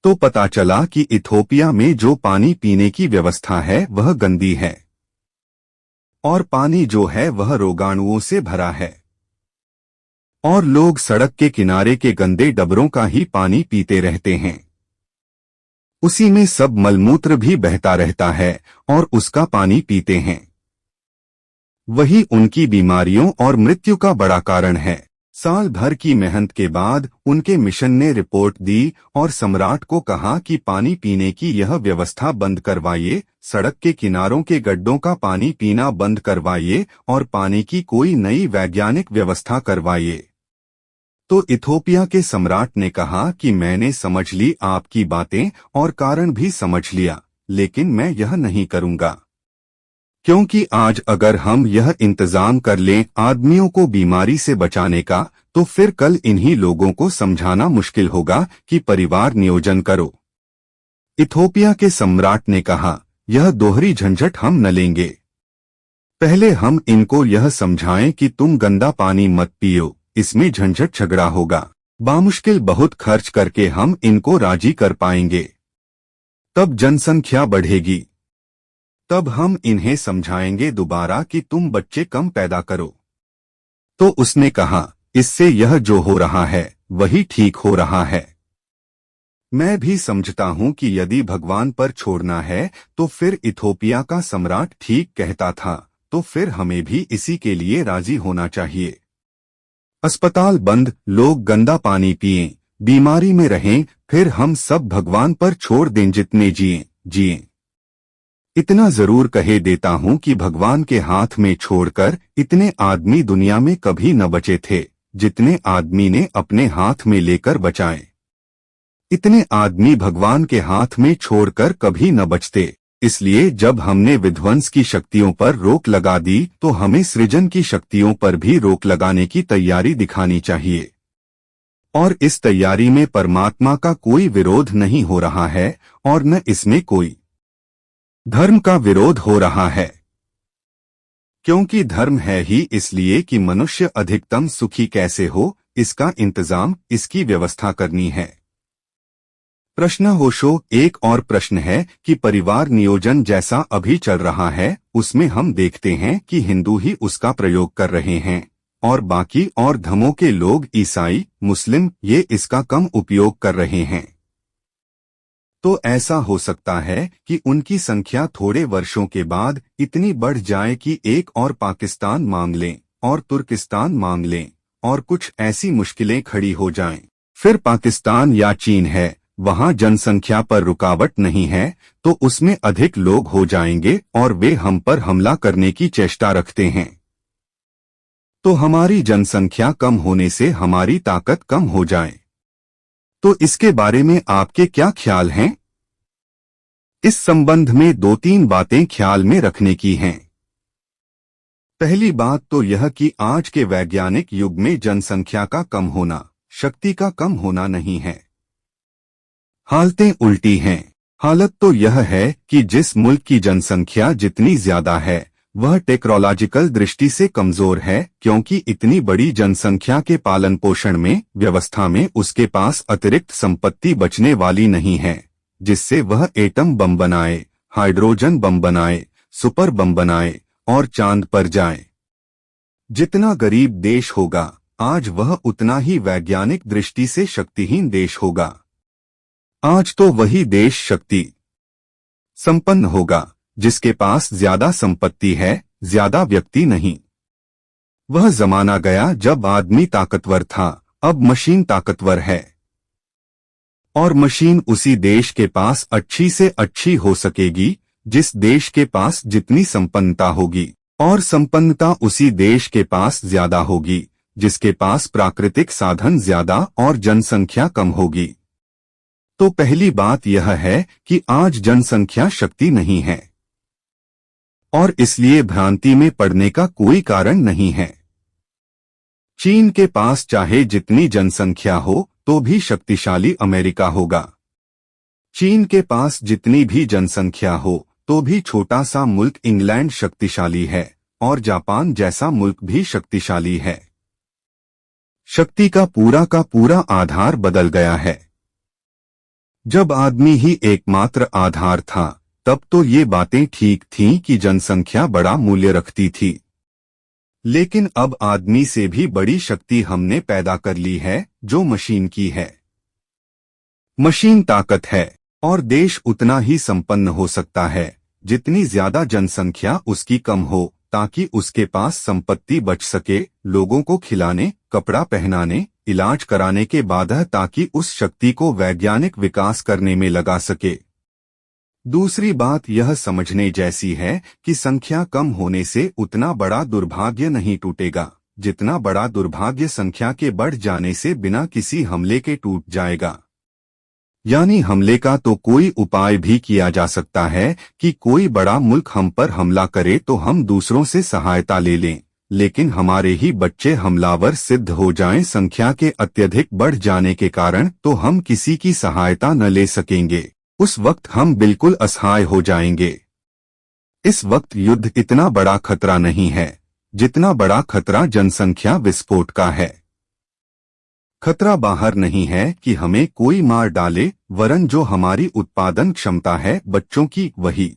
तो पता चला कि इथोपिया में जो पानी पीने की व्यवस्था है वह गंदी है, और पानी जो है वह रोगाणुओं से भरा है, और लोग सड़क के किनारे के गंदे डबरों का ही पानी पीते रहते हैं। उसी में सब मलमूत्र भी बहता रहता है और उसका पानी पीते हैं। वही उनकी बीमारियों और मृत्यु का बड़ा कारण है। साल भर की मेहनत के बाद उनके मिशन ने रिपोर्ट दी और सम्राट को कहा कि पानी पीने की यह व्यवस्था बंद करवाइए, सड़क के किनारों के गड्ढों का पानी पीना बंद करवाइए और पानी की कोई नई वैज्ञानिक व्यवस्था करवाइए। तो इथोपिया के सम्राट ने कहा कि मैंने समझ ली आपकी बातें और कारण भी समझ लिया, लेकिन मैं यह नहीं करूंगा, क्योंकि आज अगर हम यह इंतजाम कर लें आदमियों को बीमारी से बचाने का, तो फिर कल इन्हीं लोगों को समझाना मुश्किल होगा कि परिवार नियोजन करो। इथोपिया के सम्राट ने कहा, यह दोहरी झंझट हम न लेंगे। पहले हम इनको यह समझाएं कि तुम गंदा पानी मत पियो, इसमें झंझट झगड़ा होगा, बामुश्किल बहुत खर्च करके हम इनको राजी कर पाएंगे, तब जनसंख्या बढ़ेगी, तब हम इन्हें समझाएंगे दोबारा कि तुम बच्चे कम पैदा करो। तो उसने कहा, इससे यह जो हो रहा है वही ठीक हो रहा है। मैं भी समझता हूं कि यदि भगवान पर छोड़ना है तो फिर इथोपिया का सम्राट ठीक कहता था, तो फिर हमें भी इसी के लिए राजी होना चाहिए। अस्पताल बंद, लोग गंदा पानी पिएं, बीमारी में रहें, फिर हम सब भगवान पर छोड़ दें, जितने जिएं। इतना जरूर कहे देता हूं कि भगवान के हाथ में छोड़कर इतने आदमी दुनिया में कभी न बचे थे जितने आदमी ने अपने हाथ में लेकर बचाए। इतने आदमी भगवान के हाथ में छोड़कर कभी न बचते। इसलिए जब हमने विध्वंस की शक्तियों पर रोक लगा दी तो हमें सृजन की शक्तियों पर भी रोक लगाने की तैयारी दिखानी चाहिए। और इस तैयारी में परमात्मा का कोई विरोध नहीं हो रहा है और न इसमें कोई धर्म का विरोध हो रहा है, क्योंकि धर्म है ही इसलिए कि मनुष्य अधिकतम सुखी कैसे हो इसका इंतजाम, इसकी व्यवस्था करनी है। प्रश्न होशो एक और प्रश्न है कि परिवार नियोजन जैसा अभी चल रहा है उसमें हम देखते हैं कि हिंदू ही उसका प्रयोग कर रहे हैं और बाकी और धर्मों के लोग ईसाई, मुस्लिम ये इसका कम उपयोग कर रहे हैं। तो ऐसा हो सकता है कि उनकी संख्या थोड़े वर्षों के बाद इतनी बढ़ जाए कि एक और पाकिस्तान मांग लें और तुर्किस्तान मांग लें और कुछ ऐसी मुश्किलें खड़ी हो जाएं। फिर पाकिस्तान या चीन है, वहां जनसंख्या पर रुकावट नहीं है तो उसमें अधिक लोग हो जाएंगे और वे हम पर हमला करने की चेष्टा रखते हैं। तो हमारी जनसंख्या कम होने से हमारी ताकत कम हो जाए। तो इसके बारे में आपके क्या ख्याल हैं? इस संबंध में 2-3 बातें ख्याल में रखने की हैं। पहली बात तो यह कि आज के वैज्ञानिक युग में जनसंख्या का कम होना शक्ति का कम होना नहीं है। हालतें उल्टी हैं। हालत तो यह है कि जिस मुल्क की जनसंख्या जितनी ज्यादा है वह टेक्नोलॉजिकल दृष्टि से कमजोर है, क्योंकि इतनी बड़ी जनसंख्या के पालन पोषण में व्यवस्था में उसके पास अतिरिक्त संपत्ति बचने वाली नहीं है जिससे वह एटम बम बनाए, हाइड्रोजन बम बनाए, सुपर बम बनाए और चांद पर जाए। जितना गरीब देश होगा आज वह उतना ही वैज्ञानिक दृष्टि से शक्तिहीन देश होगा। आज तो वही देश शक्ति संपन्न होगा जिसके पास ज्यादा संपत्ति है, ज्यादा व्यक्ति नहीं। वह जमाना गया जब आदमी ताकतवर था, अब मशीन ताकतवर है। और मशीन उसी देश के पास अच्छी से अच्छी हो सकेगी जिस देश के पास जितनी संपन्नता होगी, और संपन्नता उसी देश के पास ज्यादा होगी जिसके पास प्राकृतिक साधन ज्यादा और जनसंख्या कम होगी। तो पहली बात यह है कि आज जनसंख्या शक्ति नहीं है और इसलिए भ्रांति में पड़ने का कोई कारण नहीं है। चीन के पास चाहे जितनी जनसंख्या हो तो भी शक्तिशाली अमेरिका होगा। चीन के पास जितनी भी जनसंख्या हो तो भी छोटा सा मुल्क इंग्लैंड शक्तिशाली है और जापान जैसा मुल्क भी शक्तिशाली है। शक्ति का पूरा आधार बदल गया है। जब आदमी ही एकमात्र आधार था तब तो ये बातें ठीक थीं कि जनसंख्या बड़ा मूल्य रखती थी, लेकिन अब आदमी से भी बड़ी शक्ति हमने पैदा कर ली है जो मशीन की है। मशीन ताकत है और देश उतना ही संपन्न हो सकता है जितनी ज्यादा जनसंख्या उसकी कम हो, ताकि उसके पास संपत्ति बच सके लोगों को खिलाने, कपड़ा पहनाने, इलाज कराने के बाद, ताकि उस शक्ति को वैज्ञानिक विकास करने में लगा सके। दूसरी बात यह समझने जैसी है कि संख्या कम होने से उतना बड़ा दुर्भाग्य नहीं टूटेगा जितना बड़ा दुर्भाग्य संख्या के बढ़ जाने से बिना किसी हमले के टूट जाएगा। यानी हमले का तो कोई उपाय भी किया जा सकता है कि कोई बड़ा मुल्क हम पर हमला करे तो हम दूसरों से सहायता ले लें, लेकिन हमारे ही बच्चे हमलावर सिद्ध हो जाएं संख्या के अत्यधिक बढ़ जाने के कारण, तो हम किसी की सहायता न ले सकेंगे। उस वक्त हम बिल्कुल असहाय हो जाएंगे। इस वक्त युद्ध इतना बड़ा खतरा नहीं है जितना बड़ा खतरा जनसंख्या विस्फोट का है। खतरा बाहर नहीं है कि हमें कोई मार डाले, वरन जो हमारी उत्पादन क्षमता है बच्चों की, वही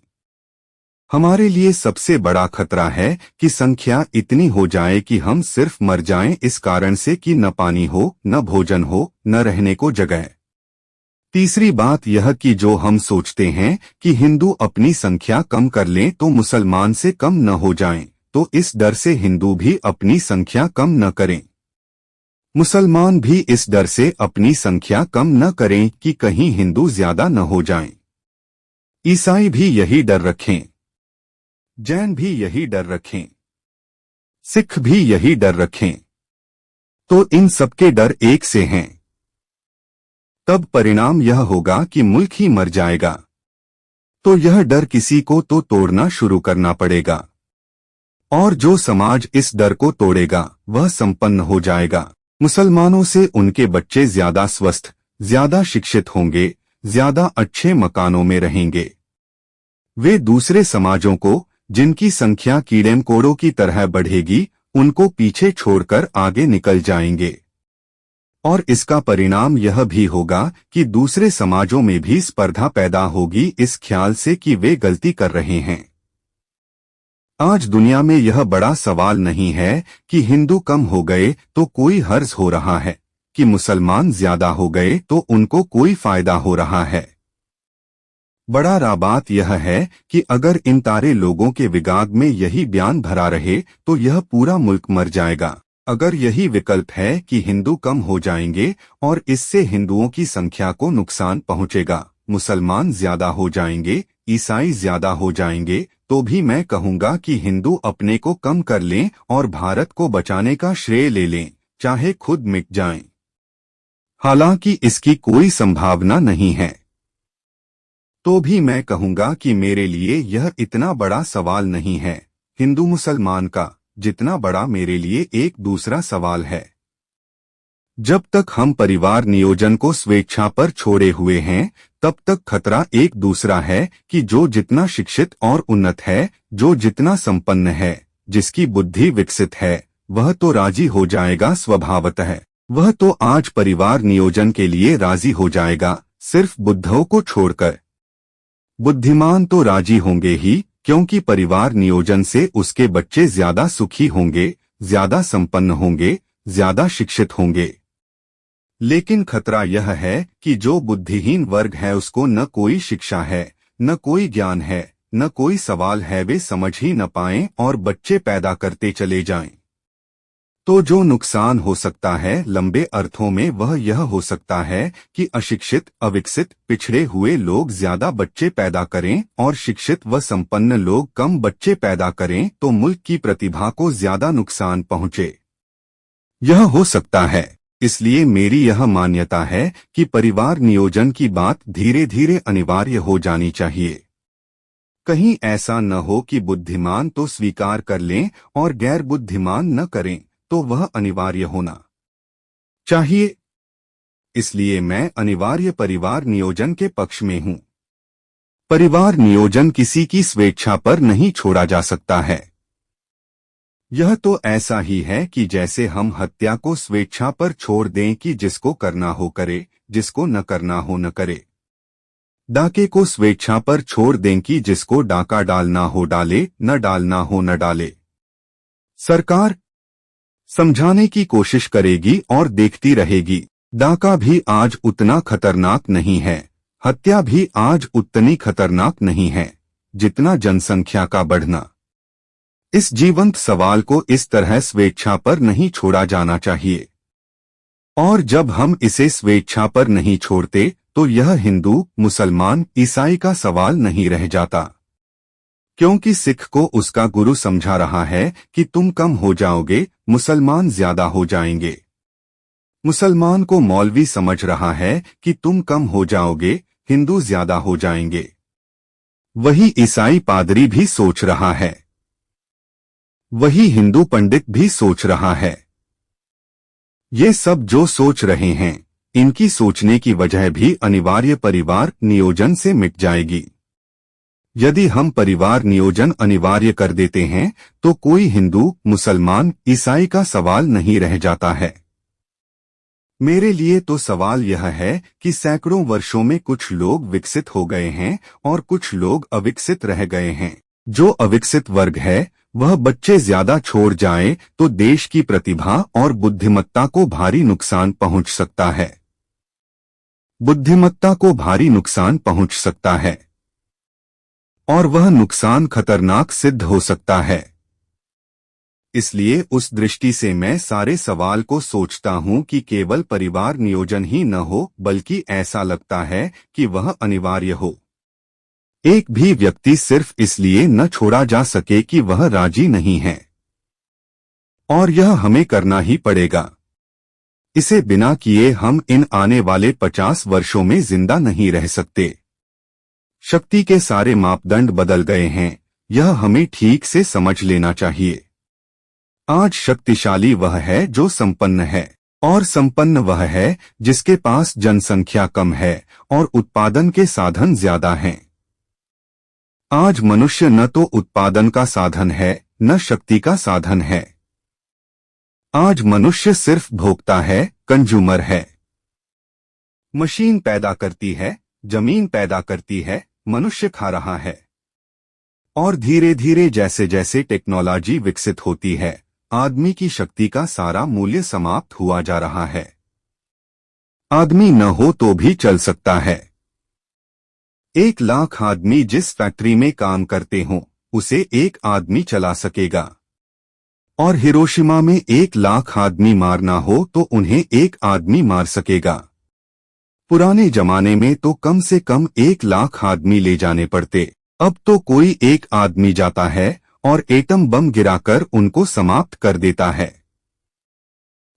हमारे लिए सबसे बड़ा खतरा है कि संख्या इतनी हो जाए कि हम सिर्फ मर जाएं इस कारण से कि न पानी हो, न भोजन हो, न रहने को जगह। तीसरी बात यह कि जो हम सोचते हैं कि हिंदू अपनी संख्या कम कर लें तो मुसलमान से कम न हो जाएं, तो इस डर से हिंदू भी अपनी संख्या कम न करें, मुसलमान भी इस डर से अपनी संख्या कम न करें कि कहीं हिंदू ज्यादा न हो जाएं। ईसाई भी यही डर रखें, जैन भी यही डर रखें, सिख भी यही डर रखें। तो इन सबके डर एक से हैं। तब परिणाम यह होगा कि मुल्क ही मर जाएगा। तो यह डर किसी को तो तोड़ना शुरू करना पड़ेगा, और जो समाज इस डर को तोड़ेगा वह संपन्न हो जाएगा। मुसलमानों से उनके बच्चे ज्यादा स्वस्थ, ज्यादा शिक्षित होंगे, ज्यादा अच्छे मकानों में रहेंगे। वे दूसरे समाजों को जिनकी संख्या कीड़े मकोड़ों की तरह बढ़ेगी उनको पीछे छोड़कर आगे निकल जाएंगे, और इसका परिणाम यह भी होगा कि दूसरे समाजों में भी स्पर्धा पैदा होगी इस ख्याल से कि वे गलती कर रहे हैं। आज दुनिया में यह बड़ा सवाल नहीं है कि हिंदू कम हो गए तो कोई हर्ज हो रहा है, कि मुसलमान ज्यादा हो गए तो उनको कोई फायदा हो रहा है। बड़ा बात यह है कि अगर इन तारे लोगों के विगाग में यही बयान भरा रहे तो यह पूरा मुल्क मर जाएगा। अगर यही विकल्प है कि हिंदू कम हो जाएंगे और इससे हिंदुओं की संख्या को नुकसान पहुंचेगा, मुसलमान ज्यादा हो जाएंगे, ईसाई ज्यादा हो जाएंगे, तो भी मैं कहूंगा कि हिंदू अपने को कम कर लें और भारत को बचाने का श्रेय ले लें, चाहे खुद मिट जाएं। हालांकि इसकी कोई संभावना नहीं है। तो भी मैं कहूंगा कि मेरे लिए यह इतना बड़ा सवाल नहीं है हिंदू मुसलमान का, जितना बड़ा मेरे लिए एक दूसरा सवाल है। जब तक हम परिवार नियोजन को स्वेच्छा पर छोड़े हुए हैं, तब तक खतरा एक दूसरा है कि जो जितना शिक्षित और उन्नत है, जो जितना संपन्न है, जिसकी बुद्धि विकसित है, वह तो राजी हो जाएगा स्वभावतः। वह तो आज परिवार नियोजन के लिए राजी हो जाएगा, सिर्फ बुद्धों को छोड़कर। बुद्धिमान तो राजी होंगे ही, क्योंकि परिवार नियोजन से उसके बच्चे ज्यादा सुखी होंगे, ज्यादा संपन्न होंगे, ज्यादा शिक्षित होंगे। लेकिन खतरा यह है कि जो बुद्धिहीन वर्ग है उसको न कोई शिक्षा है, न कोई ज्ञान है, न कोई सवाल है, वे समझ ही न पाएं और बच्चे पैदा करते चले जाएं। तो जो नुकसान हो सकता है लंबे अर्थों में वह यह हो सकता है कि अशिक्षित, अविकसित, पिछड़े हुए लोग ज्यादा बच्चे पैदा करें और शिक्षित व संपन्न लोग कम बच्चे पैदा करें, तो मुल्क की प्रतिभा को ज्यादा नुकसान पहुंचे। यह हो सकता है। इसलिए मेरी यह मान्यता है कि परिवार नियोजन की बात धीरे धीरे अनिवार्य हो जानी चाहिए। कहीं ऐसा न हो कि बुद्धिमान तो स्वीकार कर लें और गैर बुद्धिमान न करें, तो वह अनिवार्य होना चाहिए। इसलिए मैं अनिवार्य परिवार नियोजन के पक्ष में हूं। परिवार नियोजन किसी की स्वेच्छा पर नहीं छोड़ा जा सकता है। यह तो ऐसा ही है कि जैसे हम हत्या को स्वेच्छा पर छोड़ दें कि जिसको करना हो करे, जिसको न करना हो न करे। डाके को स्वेच्छा पर छोड़ दें कि जिसको डाका डालना हो डाले, न डालना हो न डाले। सरकार समझाने की कोशिश करेगी और देखती रहेगी। डाका भी आज उतना खतरनाक नहीं है, हत्या भी आज उतनी खतरनाक नहीं है, जितना जनसंख्या का बढ़ना। इस जीवंत सवाल को इस तरह स्वेच्छा पर नहीं छोड़ा जाना चाहिए। और जब हम इसे स्वेच्छा पर नहीं छोड़ते, तो यह हिंदू, मुसलमान, ईसाई का सवाल नहीं रह जाता। क्योंकि सिख को उसका गुरु समझा रहा है कि तुम कम हो जाओगे, मुसलमान ज्यादा हो जाएंगे। मुसलमान को मौलवी समझ रहा है कि तुम कम हो जाओगे, हिंदू ज्यादा हो जाएंगे। वही ईसाई पादरी भी सोच रहा है, वही हिंदू पंडित भी सोच रहा है। ये सब जो सोच रहे हैं, इनकी सोचने की वजह भी अनिवार्य परिवार नियोजन से मिट जाएगी। यदि हम परिवार नियोजन अनिवार्य कर देते हैं, तो कोई हिंदू, मुसलमान, ईसाई का सवाल नहीं रह जाता है। मेरे लिए तो सवाल यह है कि सैकड़ों वर्षों में कुछ लोग विकसित हो गए हैं और कुछ लोग अविकसित रह गए हैं। जो अविकसित वर्ग है, वह बच्चे ज्यादा छोड़ जाए तो देश की प्रतिभा और बुद्धिमत्ता को भारी नुकसान पहुंच सकता है। बुद्धिमत्ता को भारी नुकसान पहुंच सकता है और वह नुकसान खतरनाक सिद्ध हो सकता है। इसलिए उस दृष्टि से मैं सारे सवाल को सोचता हूं कि केवल परिवार नियोजन ही न हो, बल्कि ऐसा लगता है कि वह अनिवार्य हो। एक भी व्यक्ति सिर्फ इसलिए न छोड़ा जा सके कि वह राजी नहीं है, और यह हमें करना ही पड़ेगा। इसे बिना किए हम इन आने वाले 50 वर्षों में जिंदा नहीं रह सकते। शक्ति के सारे मापदंड बदल गए हैं, यह हमें ठीक से समझ लेना चाहिए। आज शक्तिशाली वह है जो संपन्न है, और संपन्न वह है जिसके पास जनसंख्या कम है और उत्पादन के साधन ज्यादा हैं। आज मनुष्य न तो उत्पादन का साधन है, न शक्ति का साधन है। आज मनुष्य सिर्फ भोक्ता है, कंज्यूमर है। मशीन पैदा करती है, जमीन पैदा करती है, मनुष्य खा रहा है। और धीरे धीरे जैसे जैसे टेक्नोलॉजी विकसित होती है, आदमी की शक्ति का सारा मूल्य समाप्त हुआ जा रहा है। आदमी न हो तो भी चल सकता है। 1 लाख आदमी जिस फैक्ट्री में काम करते हों, उसे एक आदमी चला सकेगा। और हिरोशिमा में 1 लाख आदमी मारना हो तो उन्हें एक आदमी मार सकेगा। पुराने जमाने में तो कम से कम 1 लाख आदमी ले जाने पड़ते। अब तो कोई एक आदमी जाता है और एटम बम गिराकर उनको समाप्त कर देता है।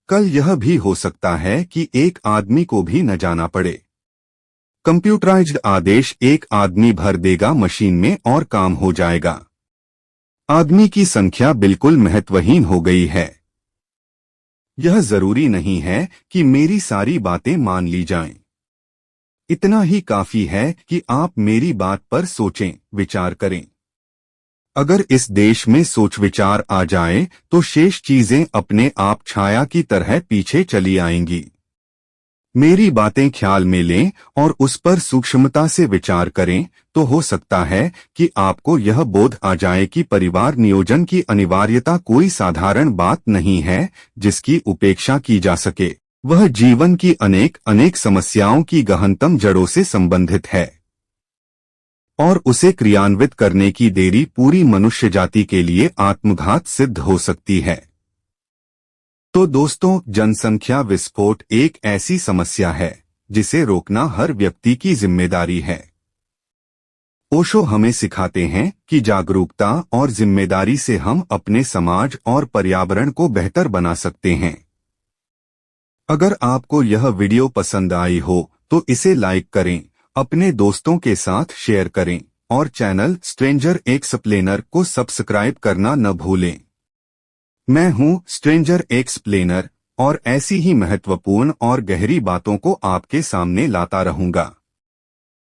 कल यह भी हो सकता है कि एक आदमी को भी न जाना पड़े। कंप्यूटराइज्ड आदेश एक आदमी भर देगा मशीन में और काम हो जाएगा। आदमी की संख्या बिल्कुल महत्वहीन हो गई है। यह जरूरी नहीं है कि मेरी सारी बातें मान ली जाएं। इतना ही काफी है कि आप मेरी बात पर सोचें, विचार करें। अगर इस देश में सोच विचार आ जाए तो शेष चीजें अपने आप छाया की तरह पीछे चली आएंगी। मेरी बातें ख्याल में लें और उस पर सूक्ष्मता से विचार करें तो हो सकता है कि आपको यह बोध आ जाए कि परिवार नियोजन की अनिवार्यता कोई साधारण बात नहीं है जिसकी उपेक्षा की जा सके। वह जीवन की अनेक अनेक समस्याओं की गहनतम जड़ों से संबंधित है और उसे क्रियान्वित करने की देरी पूरी मनुष्य जाति के लिए आत्मघात सिद्ध हो सकती है। तो दोस्तों, जनसंख्या विस्फोट एक ऐसी समस्या है जिसे रोकना हर व्यक्ति की जिम्मेदारी है। ओशो हमें सिखाते हैं कि जागरूकता और जिम्मेदारी से हम अपने समाज और पर्यावरण को बेहतर बना सकते हैं। अगर आपको यह वीडियो पसंद आई हो तो इसे लाइक करें, अपने दोस्तों के साथ शेयर करें और चैनल स्ट्रेंजर एक्सप्लेनर को सब्सक्राइब करना न भूलें। मैं हूं स्ट्रेंजर एक्सप्लेनर और ऐसी ही महत्वपूर्ण और गहरी बातों को आपके सामने लाता रहूंगा।